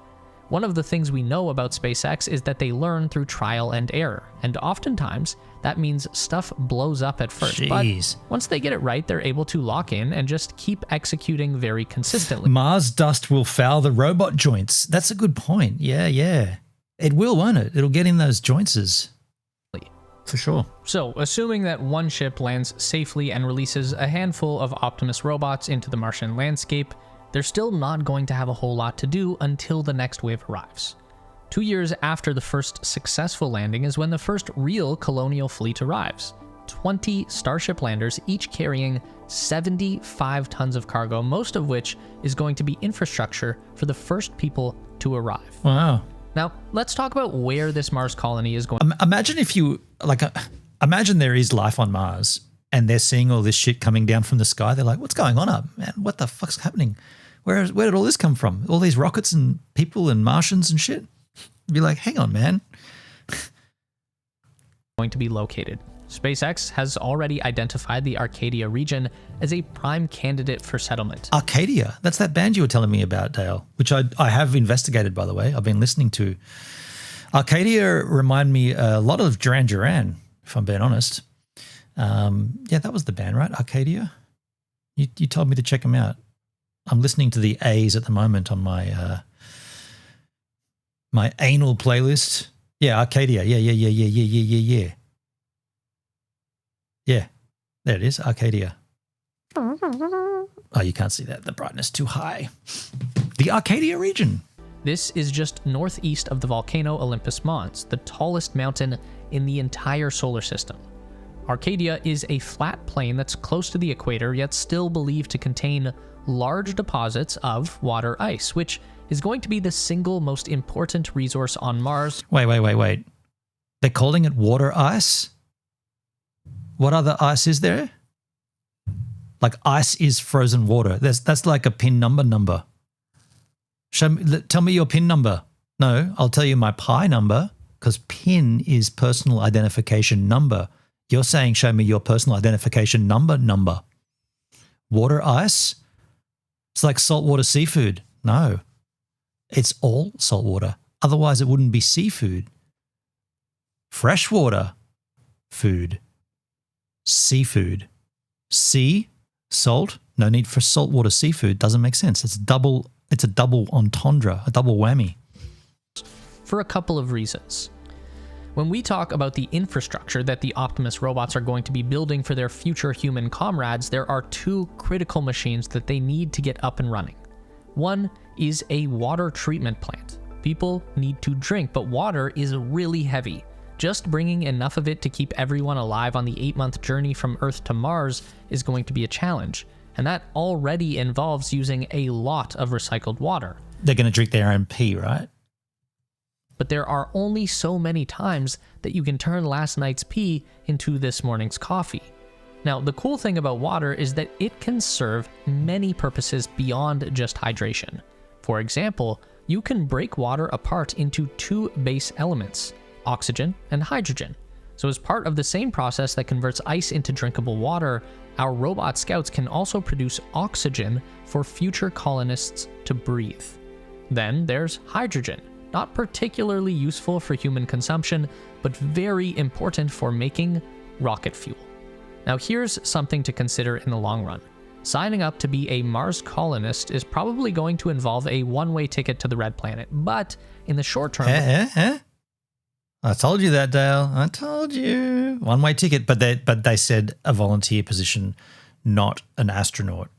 One of the things we know about SpaceX is that they learn through trial and error, and oftentimes that means stuff blows up at first. Jeez. But once they get it right, they're able to lock in and just keep executing very consistently. Mars dust will foul the robot joints. That's a good point. Yeah. It will, won't it? It'll get in those joints. For sure. So, assuming that one ship lands safely and releases a handful of Optimus robots into the Martian landscape, they're still not going to have a whole lot to do until the next wave arrives. 2 years after the first successful landing is when the first real colonial fleet arrives. 20 Starship landers, each carrying 75 tons of cargo, most of which is going to be infrastructure for the first people to arrive. Wow. Now, let's talk about where this Mars colony is going. Imagine if you, imagine there is life on Mars and they're seeing all this shit coming down from the sky. They're like, what's going on up, man? What the fuck's happening? Where did all this come from? All these rockets and people and Martians and shit? Be like, hang on, man. Going to be located. SpaceX has already identified the Arcadia region as a prime candidate for settlement. Arcadia? That's that band you were telling me about, Dale, which I have investigated, by the way. I've been listening to. Arcadia remind me a lot of Duran Duran, if I'm being honest. Yeah, that was the band, right? Arcadia? You told me to check them out. I'm listening to the A's at the moment on my my anal playlist. Yeah, Arcadia. Yeah. Yeah, there it is, Arcadia. Oh, you can't see that. The brightness too high. The Arcadia region. This is just northeast of the volcano Olympus Mons, the tallest mountain in the entire solar system. Arcadia is a flat plain that's close to the equator, yet still believed to contain large deposits of water ice, which is going to be the single most important resource on Mars. Wait. They're calling it water ice? What other ice is there? Like ice is frozen water. That's like a PIN number. Tell me your PIN number. No, I'll tell you my pi number, because PIN is personal identification number. You're saying show me your personal identification number. Water ice? It's like saltwater seafood. No, it's all saltwater. Otherwise it wouldn't be seafood. Freshwater food. Seafood. Sea, salt, no need for saltwater seafood. Doesn't make sense. It's a double entendre, a double whammy. For a couple of reasons. When we talk about the infrastructure that the Optimus robots are going to be building for their future human comrades, there are two critical machines that they need to get up and running. One is a water treatment plant. People need to drink, but water is really heavy. Just bringing enough of it to keep everyone alive on the 8-month journey from Earth to Mars is going to be a challenge, and that already involves using a lot of recycled water. They're going to drink their own pee, right? But there are only so many times that you can turn last night's pee into this morning's coffee. Now, the cool thing about water is that it can serve many purposes beyond just hydration. For example, you can break water apart into two base elements, oxygen and hydrogen. So as part of the same process that converts ice into drinkable water, our robot scouts can also produce oxygen for future colonists to breathe. Then there's hydrogen. Not particularly useful for human consumption, but very important for making rocket fuel. Now here's something to consider in the long run. Signing up to be a Mars colonist is probably going to involve a one-way ticket to the Red Planet, but in the short term... I told you that, Dale. I told you. One-way ticket, but they said a volunteer position, not an astronaut.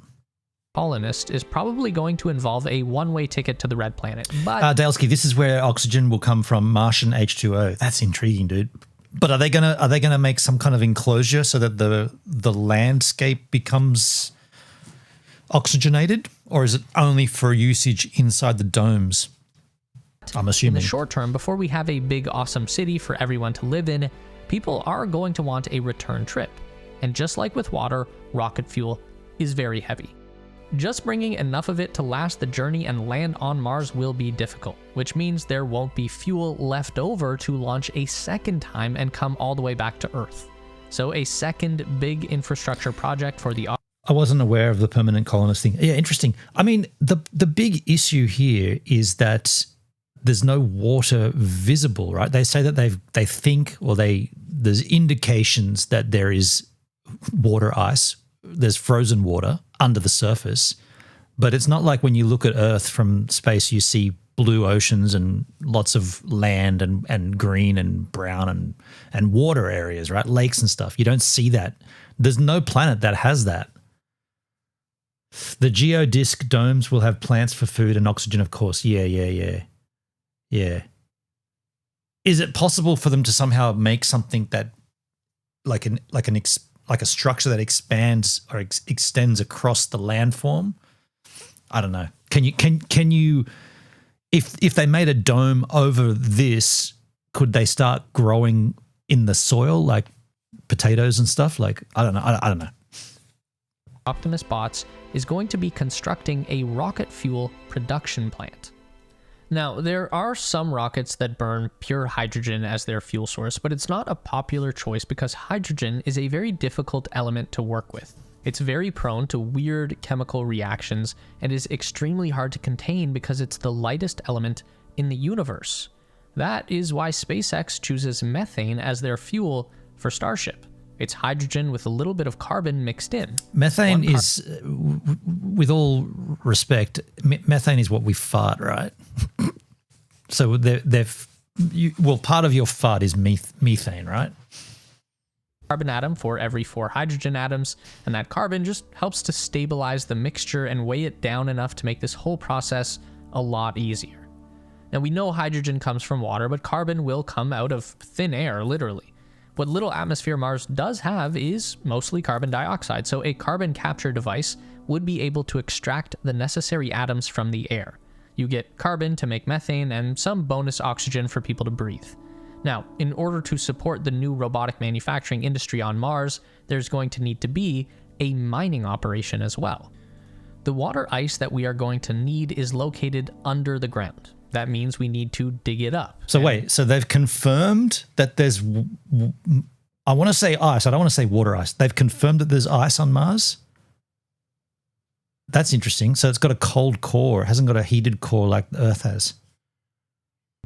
Colonist is probably going to involve a one-way ticket to the Red Planet, but... Dalesky, this is where oxygen will come from, Martian H2O. That's intriguing, dude. But are they gonna make some kind of enclosure so that the landscape becomes oxygenated, or is it only for usage inside the domes? I'm assuming. In the short term, before we have a big, awesome city for everyone to live in, people are going to want a return trip. And just like with water, rocket fuel is very heavy. Just bringing enough of it to last the journey and land on Mars will be difficult, which means there won't be fuel left over to launch a second time and come all the way back to Earth. So a second big infrastructure project for the... I wasn't aware of the permanent colonist thing. Yeah, interesting. I mean, the big issue here is that there's no water visible, right? They say that they think, or there's indications that there is water ice. There's frozen water under the surface, but it's not like when you look at Earth from space, you see blue oceans and lots of land and green and brown and water areas, right? Lakes and stuff. You don't see that. There's no planet that has that. The geodisc domes will have plants for food and oxygen, of course. Yeah. Is it possible for them to somehow make something that like a structure that expands or extends across the landform? I don't know. Can you if they made a dome over this, could they start growing in the soil like potatoes and stuff? Like I don't know. Optimus Bots is going to be constructing a rocket fuel production plant. Now, there are some rockets that burn pure hydrogen as their fuel source, but it's not a popular choice because hydrogen is a very difficult element to work with. It's very prone to weird chemical reactions and is extremely hard to contain because it's the lightest element in the universe. That is why SpaceX chooses methane as their fuel for Starship. It's hydrogen with a little bit of carbon mixed in. Methane is, with all respect, methane is what we fart, right? So part of your fart is methane, right? Carbon atom for every 4 hydrogen atoms, and that carbon just helps to stabilize the mixture and weigh it down enough to make this whole process a lot easier. Now we know hydrogen comes from water, but carbon will come out of thin air, literally. What little atmosphere Mars does have is mostly carbon dioxide, so a carbon capture device would be able to extract the necessary atoms from the air. You get carbon to make methane and some bonus oxygen for people to breathe. Now, in order to support the new robotic manufacturing industry on Mars, there's going to need to be a mining operation as well. The water ice that we are going to need is located under the ground. That means we need to dig it up. So wait, so they've confirmed that there's, I want to say ice, I don't want to say water ice. They've confirmed that there's ice on Mars? That's interesting. So it's got a cold core. It hasn't got a heated core like the Earth has.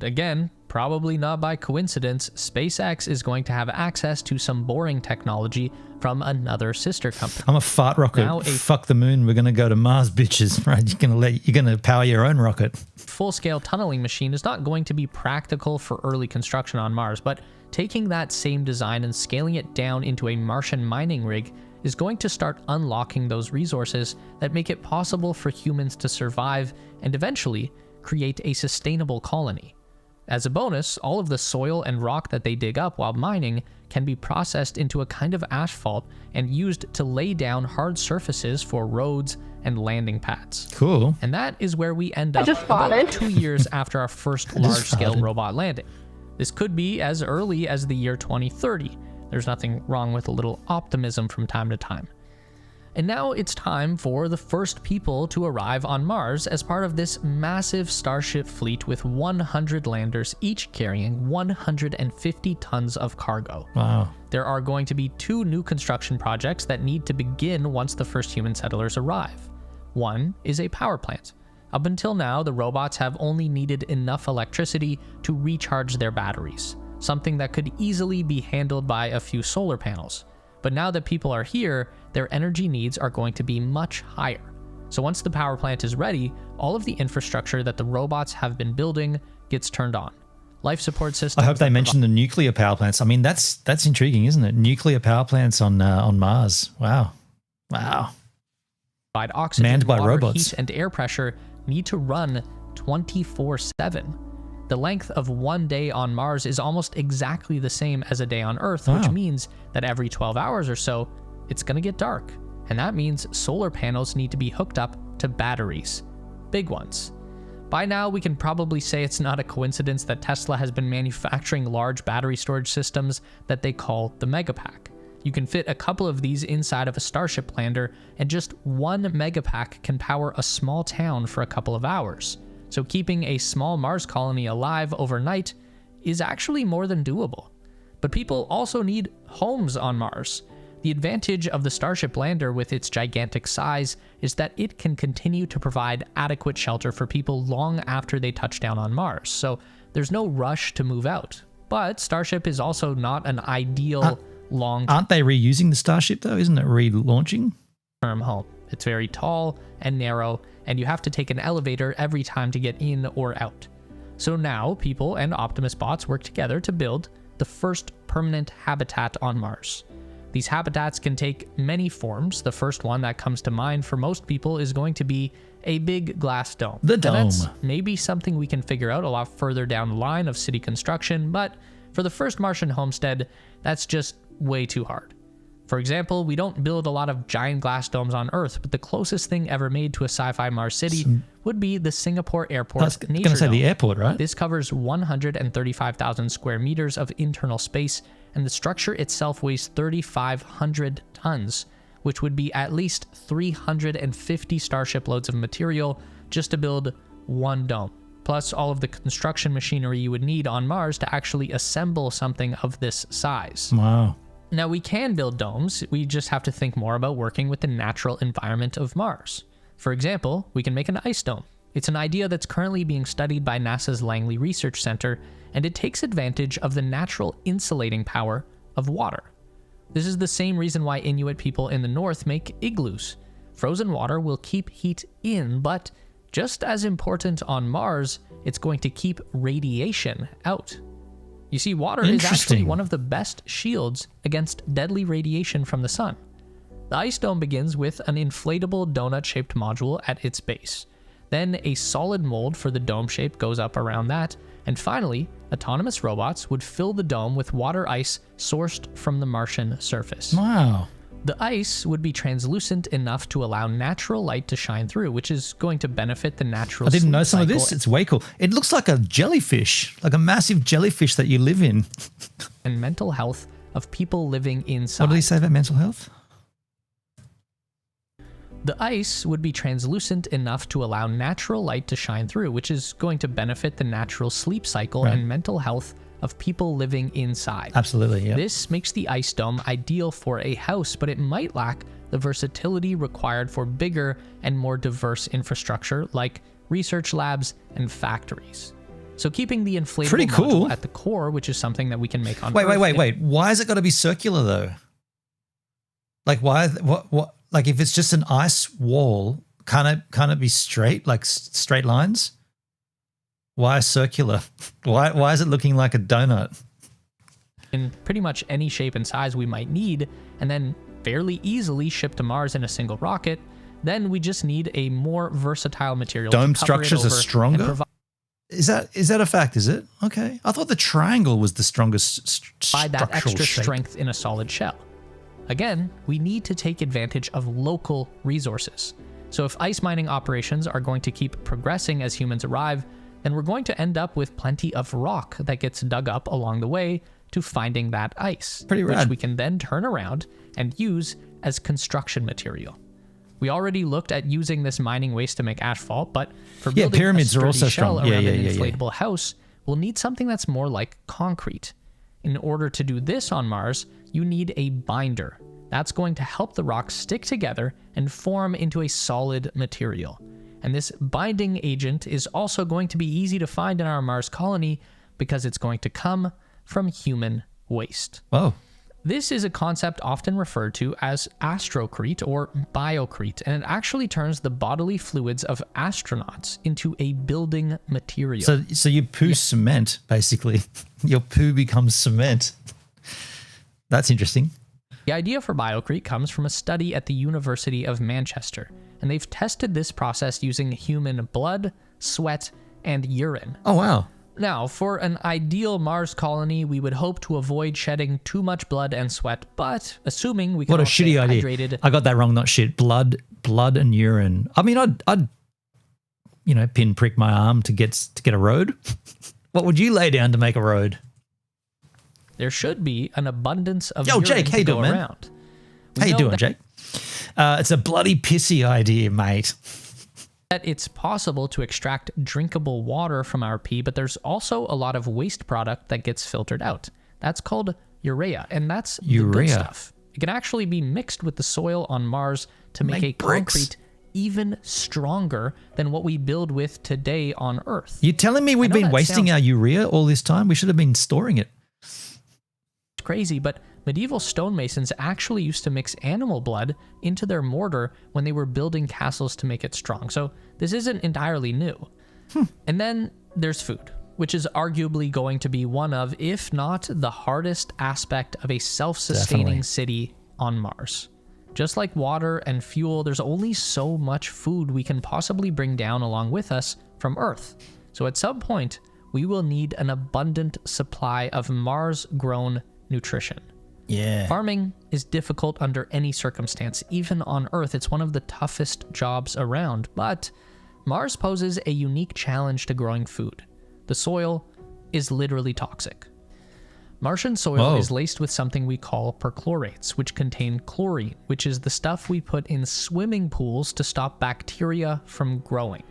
Again, probably not by coincidence, SpaceX is going to have access to some boring technology from another sister company. I'm a fart rocket. Fuck the moon. We're going to go to Mars, bitches. Right? You're going to power your own rocket. Full-scale tunneling machine is not going to be practical for early construction on Mars, but taking that same design and scaling it down into a Martian mining rig is going to start unlocking those resources that make it possible for humans to survive and eventually create a sustainable colony. As a bonus, all of the soil and rock that they dig up while mining can be processed into a kind of asphalt and used to lay down hard surfaces for roads and landing pads. Cool. And that is where we end up about 2 years after our first large-scale robot landing. This could be as early as the year 2030. There's nothing wrong with a little optimism from time to time. And now it's time for the first people to arrive on Mars as part of this massive Starship fleet with 100 landers, each carrying 150 tons of cargo. Wow. There are going to be 2 new construction projects that need to begin once the first human settlers arrive. One is a power plant. Up until now, the robots have only needed enough electricity to recharge their batteries, something that could easily be handled by a few solar panels. But now that people are here, their energy needs are going to be much higher. So once the power plant is ready, all of the infrastructure that the robots have been building gets turned on. Life support systems. I hope they mention the nuclear power plants. I mean, that's intriguing, isn't it? Nuclear power plants on Mars. Wow. Provide oxygen, manned by water, robots. heat, and air pressure need to run 24/7. The length of one day on Mars is almost exactly the same as a day on Earth, which means that every 12 hours or so, it's going to get dark. And that means solar panels need to be hooked up to batteries. Big ones. By now, we can probably say it's not a coincidence that Tesla has been manufacturing large battery storage systems that they call the Megapack. You can fit a couple of these inside of a Starship lander, and just one Megapack can power a small town for a couple of hours. So keeping a small Mars colony alive overnight is actually more than doable. But people also need homes on Mars. The advantage of the Starship lander with its gigantic size is that it can continue to provide adequate shelter for people long after they touch down on Mars. So there's no rush to move out. But Starship is also not an ideal Aren't they reusing the Starship though? Isn't it relaunching? Term home. It's very tall and narrow, and you have to take an elevator every time to get in or out. So now people and Optimus bots work together to build the first permanent habitat on Mars. These habitats can take many forms. The first one that comes to mind for most people is going to be a big glass dome. The dome. And that's maybe something we can figure out a lot further down the line of city construction, but for the first Martian homestead, that's just way too hard. For example, we don't build a lot of giant glass domes on Earth, but the closest thing ever made to a sci-fi Mars city would be the Singapore Airport. I was going to say the airport, right? This covers 135,000 square meters of internal space, and the structure itself weighs 3,500 tons, which would be at least 350 Starship loads of material just to build one dome, plus all of the construction machinery you would need on Mars to actually assemble something of this size. Wow. Now, we can build domes, we just have to think more about working with the natural environment of Mars. For example, we can make an ice dome. It's an idea that's currently being studied by NASA's Langley Research Center, and it takes advantage of the natural insulating power of water. This is the same reason why Inuit people in the north make igloos. Frozen water will keep heat in, but just as important on Mars, it's going to keep radiation out. You see, water is actually one of the best shields against deadly radiation from the sun. The ice dome begins with an inflatable donut-shaped module at its base. Then a solid mold for the dome shape goes up around that, And finally, autonomous robots would fill the dome with water ice sourced from the Martian surface. Wow. The ice would be translucent enough to allow natural light to shine through, which is going to benefit the natural I didn't know sleep some of cycle this. It's way cool. It looks like a jellyfish, like a massive jellyfish that you live in. and mental health of people living inside. What did he say about mental health? The ice would be translucent enough to allow natural light to shine through, which is going to benefit the natural sleep cycle Right. and mental health of people living inside. Absolutely, yeah. This makes the ice dome ideal for a house, but it might lack the versatility required for bigger and more diverse infrastructure like research labs and factories. So keeping the inflatable Pretty cool. module at the core, which is something that we can make on Wait. Earth, Why has it got to be circular though? Like why? What? Like if it's just an ice wall, can't it be straight, like straight lines? Why circular? Why is it looking like a donut? in pretty much any shape and size we might need, and then fairly easily ship to Mars in a single rocket, then we just need a more versatile material. Dome to cover it structures are over and stronger? provide Is that a fact? Is it okay? I thought the triangle was the strongest structural that extra shape. strength in a solid shell. Again, we need to take advantage of local resources. So if ice mining operations are going to keep progressing as humans arrive, then we're going to end up with plenty of rock that gets dug up along the way to finding that ice, Pretty which rad. we can then turn around and use as construction material. We already looked at using this mining waste to make asphalt, but for Yeah, building pyramids a are sturdy also shell strong. Yeah, around yeah, an yeah, yeah. inflatable house, we'll need something that's more like concrete. In order to do this on Mars, you need a binder. That's going to help the rocks stick together and form into a solid material. And this binding agent is also going to be easy to find in our Mars colony because it's going to come from human waste. Whoa. This is a concept often referred to as astrocrete or biocrete, and it actually turns the bodily fluids of astronauts into a building material. So you poo cement, basically. Your poo becomes cement. That's interesting. The idea for biocrete comes from a study at the University of Manchester, and they've tested this process using human blood, sweat, and urine. Oh, wow. Now, for an ideal Mars colony, we would hope to avoid shedding too much blood and sweat, but assuming we can What a all stay shitty idea. hydrated, I got that wrong, not shit. Blood and urine. I mean, I'd pinprick my arm to get a road. What would you lay down to make a road? there should be an abundance of Yo, urine Jake, how to you go doing, man? around. We How you know doing, Jake? It's a bloody pissy idea, mate. that it's possible to extract drinkable water from our pee, but there's also a lot of waste product that gets filtered out. That's called urea, and that's the good Urea. stuff. It can actually be mixed with the soil on Mars to make a bricks. concrete even stronger than what we build with today on Earth. You're telling me we've know been that wasting sounds- our urea all this time? We should have been storing it. It's crazy, but medieval stonemasons actually used to mix animal blood into their mortar when they were building castles to make it strong. So this isn't entirely new. And then there's food, which is arguably going to be one of, if not the hardest aspect of a self-sustaining Definitely. city on Mars. Just like water and fuel, there's only so much food we can possibly bring down along with us from Earth. So at some point, we will need an abundant supply of Mars-grown nutrition. Yeah. Farming is difficult under any circumstance. Even on Earth, it's one of the toughest jobs around. But Mars poses a unique challenge to growing food. The soil is literally toxic. Martian soil Whoa. is laced with something we call perchlorates, which contain chlorine, which is the stuff we put in swimming pools to stop bacteria from growing.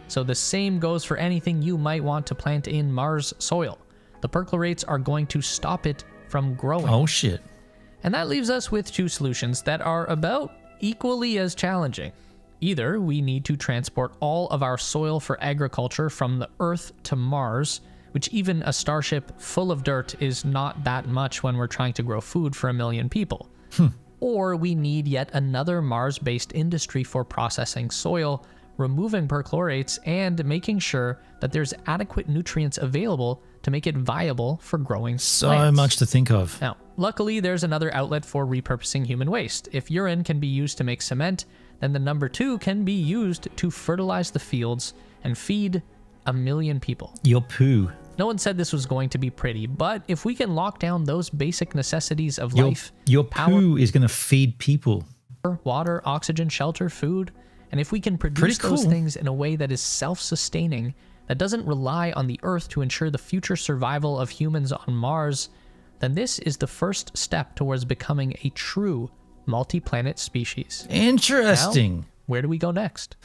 So the same goes for anything you might want to plant in Mars soil. The perchlorates are going to stop it from growing. Oh, shit. And that leaves us with two solutions that are about equally as challenging. Either we need to transport all of our soil for agriculture from the Earth to Mars, which even a starship full of dirt is not that much when we're trying to grow food for 1 million people. Or we need yet another Mars-based industry for processing soil, removing perchlorates, and making sure that there's adequate nutrients available to make it viable for growing So plants. much to think of. Now, luckily, there's another outlet for repurposing human waste. If urine can be used to make cement, then the number 2 can be used to fertilize the fields and feed 1 million people. Your poo. No one said this was going to be pretty, but if we can lock down those basic necessities of Your, life, your power, poo is going to feed people. water, oxygen, shelter, food, and if we can produce those things in a way that is self-sustaining, that doesn't rely on the Earth to ensure the future survival of humans on Mars, then this is the first step towards becoming a true multi-planet species. Interesting. Now, where do we go next?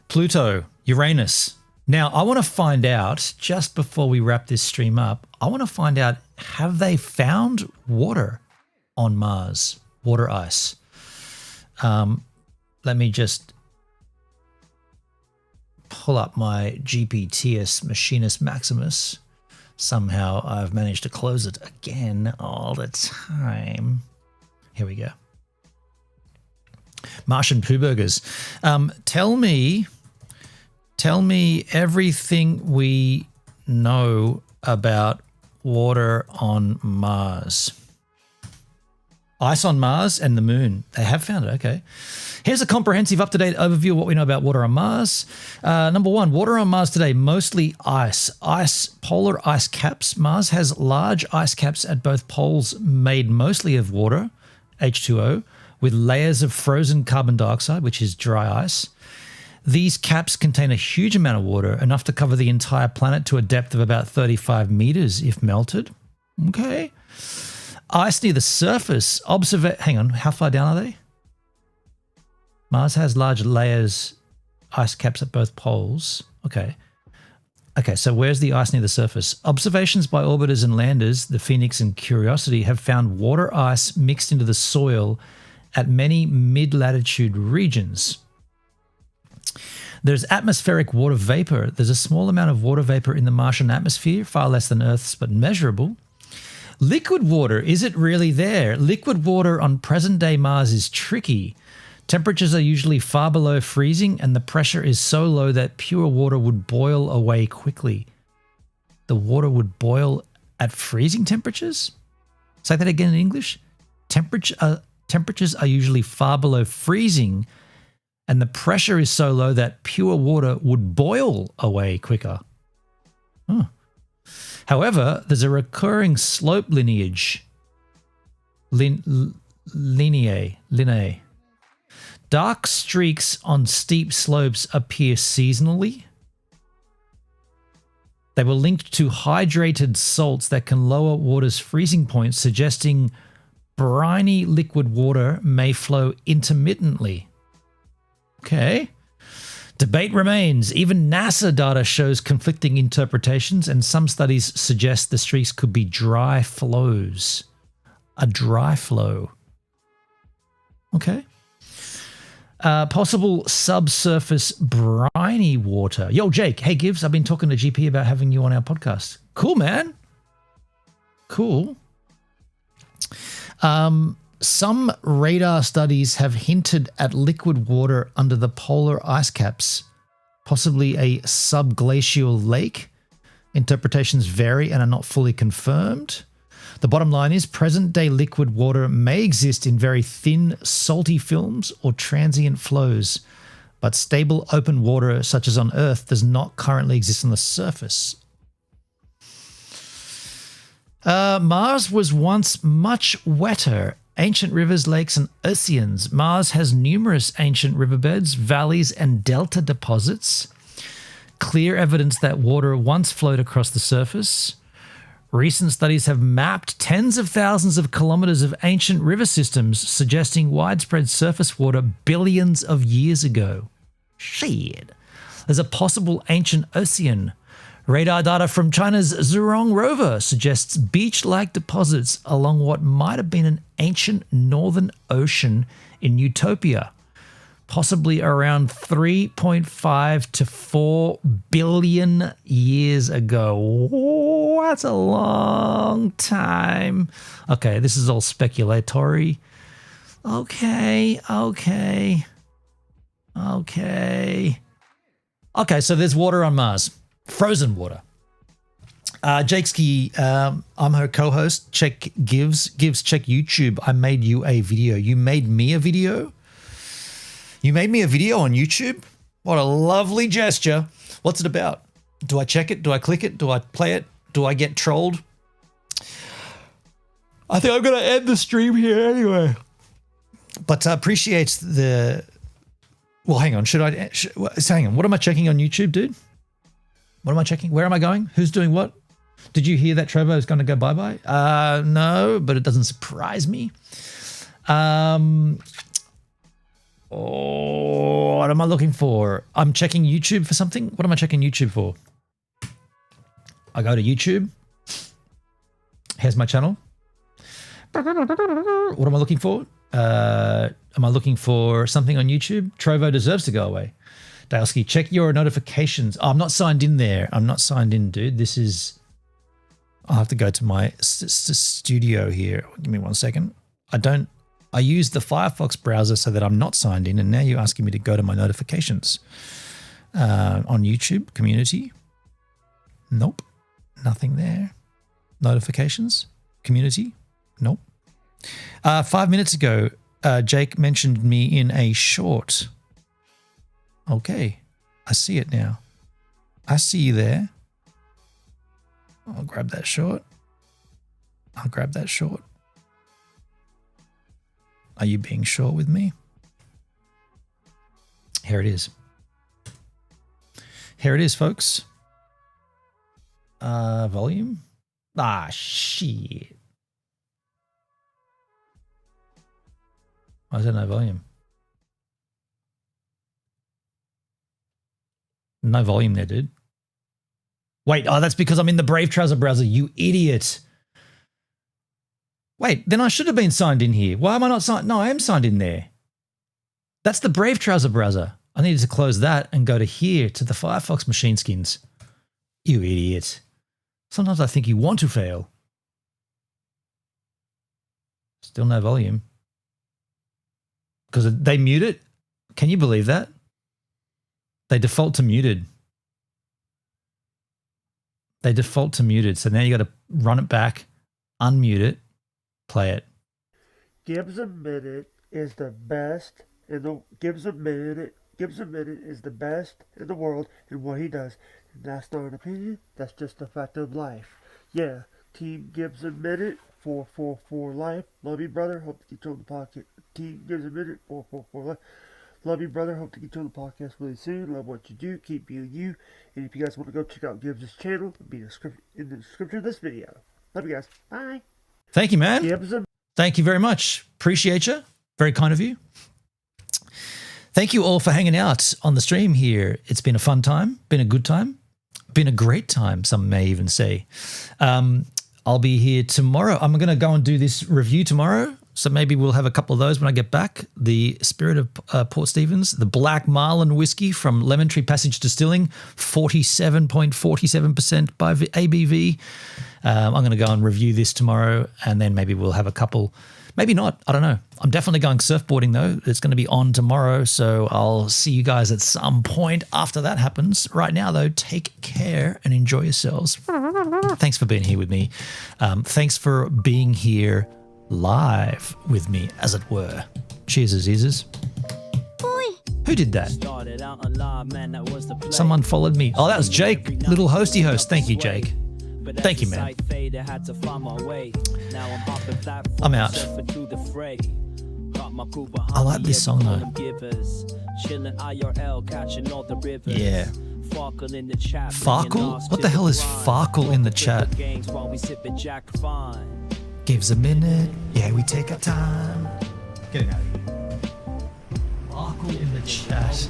Pluto, Uranus. Now, I want to find out, just before we wrap this stream up, I want to find out, have they found water on Mars? Water ice. Let me just pull up my GPTS Machinist Maximus. Somehow I've managed to close it again all the time. Here we go. Martian poo burgers. Tell me everything we know about water on Mars. Ice on Mars and the moon. They have found it. Okay. Here's a comprehensive, up-to-date overview of what we know about water on Mars. Number one, water on Mars today, mostly ice. Polar ice caps. Mars has large ice caps at both poles made mostly of water, H2O, with layers of frozen carbon dioxide, which is dry ice. These caps contain a huge amount of water, enough to cover the entire planet to a depth of about 35 meters if melted. Okay. Ice near the surface. Hang on, how far down are they? Mars has large layers, ice caps at both poles. Okay. Okay, so where's the ice near the surface? Observations by orbiters and landers, the Phoenix and Curiosity, have found water ice mixed into the soil at many mid-latitude regions. There's atmospheric water vapor. There's a small amount of water vapor in the Martian atmosphere, far less than Earth's, but measurable. Liquid water, is it really there? Liquid water on present-day Mars is tricky. Temperatures are usually far below freezing, and the pressure is so low that pure water would boil away quickly. The water would boil at freezing temperatures? Say that again in English. Temperatures are usually far below freezing, and the pressure is so low that pure water would boil away quicker. Huh. However, there's a recurring slope lineage. Lineae. Dark streaks on steep slopes appear seasonally. They were linked to hydrated salts that can lower water's freezing point, suggesting briny liquid water may flow intermittently. Okay. Debate remains. Even NASA data shows conflicting interpretations, and some studies suggest the streaks could be dry flows. A dry flow. Okay. Possible subsurface briny water. Yo, Jake. Hey, Gibbs. I've been talking to GP about having you on our podcast. Cool, man. Cool. Some radar studies have hinted at liquid water under the polar ice caps, possibly a subglacial lake. Interpretations vary and are not fully confirmed. The bottom line is present-day liquid water may exist in very thin, salty films or transient flows, but stable open water, such as on Earth, does not currently exist on the surface. Mars was once much wetter. Ancient rivers, lakes, and oceans. Mars has numerous ancient riverbeds, valleys, and delta deposits. Clear evidence that water once flowed across the surface. Recent studies have mapped tens of thousands of kilometers of ancient river systems, suggesting widespread surface water billions of years ago. Shit. There's a possible ancient ocean. Radar data from China's Zhurong rover suggests beach-like deposits along what might have been an ancient northern ocean in Utopia, possibly around 3.5 to 4 billion years ago. Oh, that's a long time. Okay, this is all speculatory. Okay, so there's water on Mars. Frozen water. Jake's key, I'm her co-host. Check Gives, check YouTube. I made you a video. You made me a video? You made me a video on YouTube? What a lovely gesture. What's it about? Do I check it? Do I click it? Do I play it? Do I get trolled? I think I'm going to end the stream here anyway. But appreciate the... Well, hang on. Hang on. What am I checking on YouTube, dude? What am I checking? Where am I going? Who's doing what? Did you hear that Trevor is going to go bye-bye? No, but it doesn't surprise me. Oh, what am I looking for? I'm checking YouTube for something. What am I checking YouTube for? I go to YouTube. Here's my channel. What am I looking for? Am I looking for something on YouTube? Trovo deserves to go away. Dalesky, check your notifications. Oh, I'm not signed in there. I'm not signed in, dude. This is... I'll have to go to my studio here. Give me 1 second. I use the Firefox browser so that I'm not signed in, and now you're asking me to go to my notifications. On YouTube, community. Nope. Nothing there. Notifications, community. Nope. 5 minutes ago, Jake mentioned me in a short. Okay. I see it now. I see you there. I'll grab that short. I'll grab that short. Are you being short with me? Here it is. Here it is, folks. Volume. Ah, shit. Why is there no volume? No volume there, dude. Wait, oh, that's because I'm in the Brave Trouser browser, you idiot. Wait, then I should have been signed in here. Why am I not signed? No, I am signed in there. That's the Brave Trouser browser. I needed to close that and go to here to the Firefox machine skins. You idiot. Sometimes I think you want to fail. Still no volume. Because they mute it? Can you believe that? They default to muted. They default to muted. So now you got to run it back, unmute it, play it. Gibbs a Minute is the best in the Gibbs a Minute is the best in the world in what he does. And that's not an opinion, that's just a fact of life. Yeah, Team Gibbs a Minute, 444 life. Love you, brother. Hope to get you on the pocket. Team Gibbs a Minute, 444 life. Love you, brother. Hope to get you on the podcast really soon. Love what you do. Keep being you. And if you guys want to go check out Gibbs' channel, it'll be in the description of this video. Love you guys. Bye. Thank you, man. Gibbs a Thank you very much. Appreciate you. Very kind of you. Thank you all for hanging out on the stream here. It's been a fun time, been a good time, been a great time, some may even say. I'll be here tomorrow. I'm going to go and do this review tomorrow. So maybe we'll have a couple of those when I get back. The Spirit of Port Stephens, the Black Marlin whiskey from Lemon Tree Passage Distilling, 47.47% by ABV. I'm going to go and review this tomorrow, and then maybe we'll have a couple. Maybe not. I don't know. I'm definitely going surfboarding, though. It's going to be on tomorrow, so I'll see you guys at some point after that happens. Right now, though, take care and enjoy yourselves. Thanks for being here with me. Thanks for being here live with me, as it were. Cheers, Azizes. Who did that? Someone followed me. Oh, that was Jake, little hosty host. Thank you, Jake. Thank you, man. I'm out. I like this song, though. Yeah. Farkle? What the hell is Farkle in the chat? Gives a minute. Yeah, we take our time. Get it out of here. Farkle in the chat.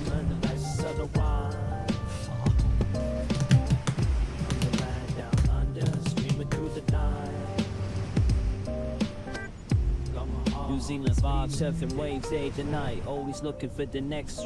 New Zealand's vibe, surfing waves day to night, always looking for the next strip.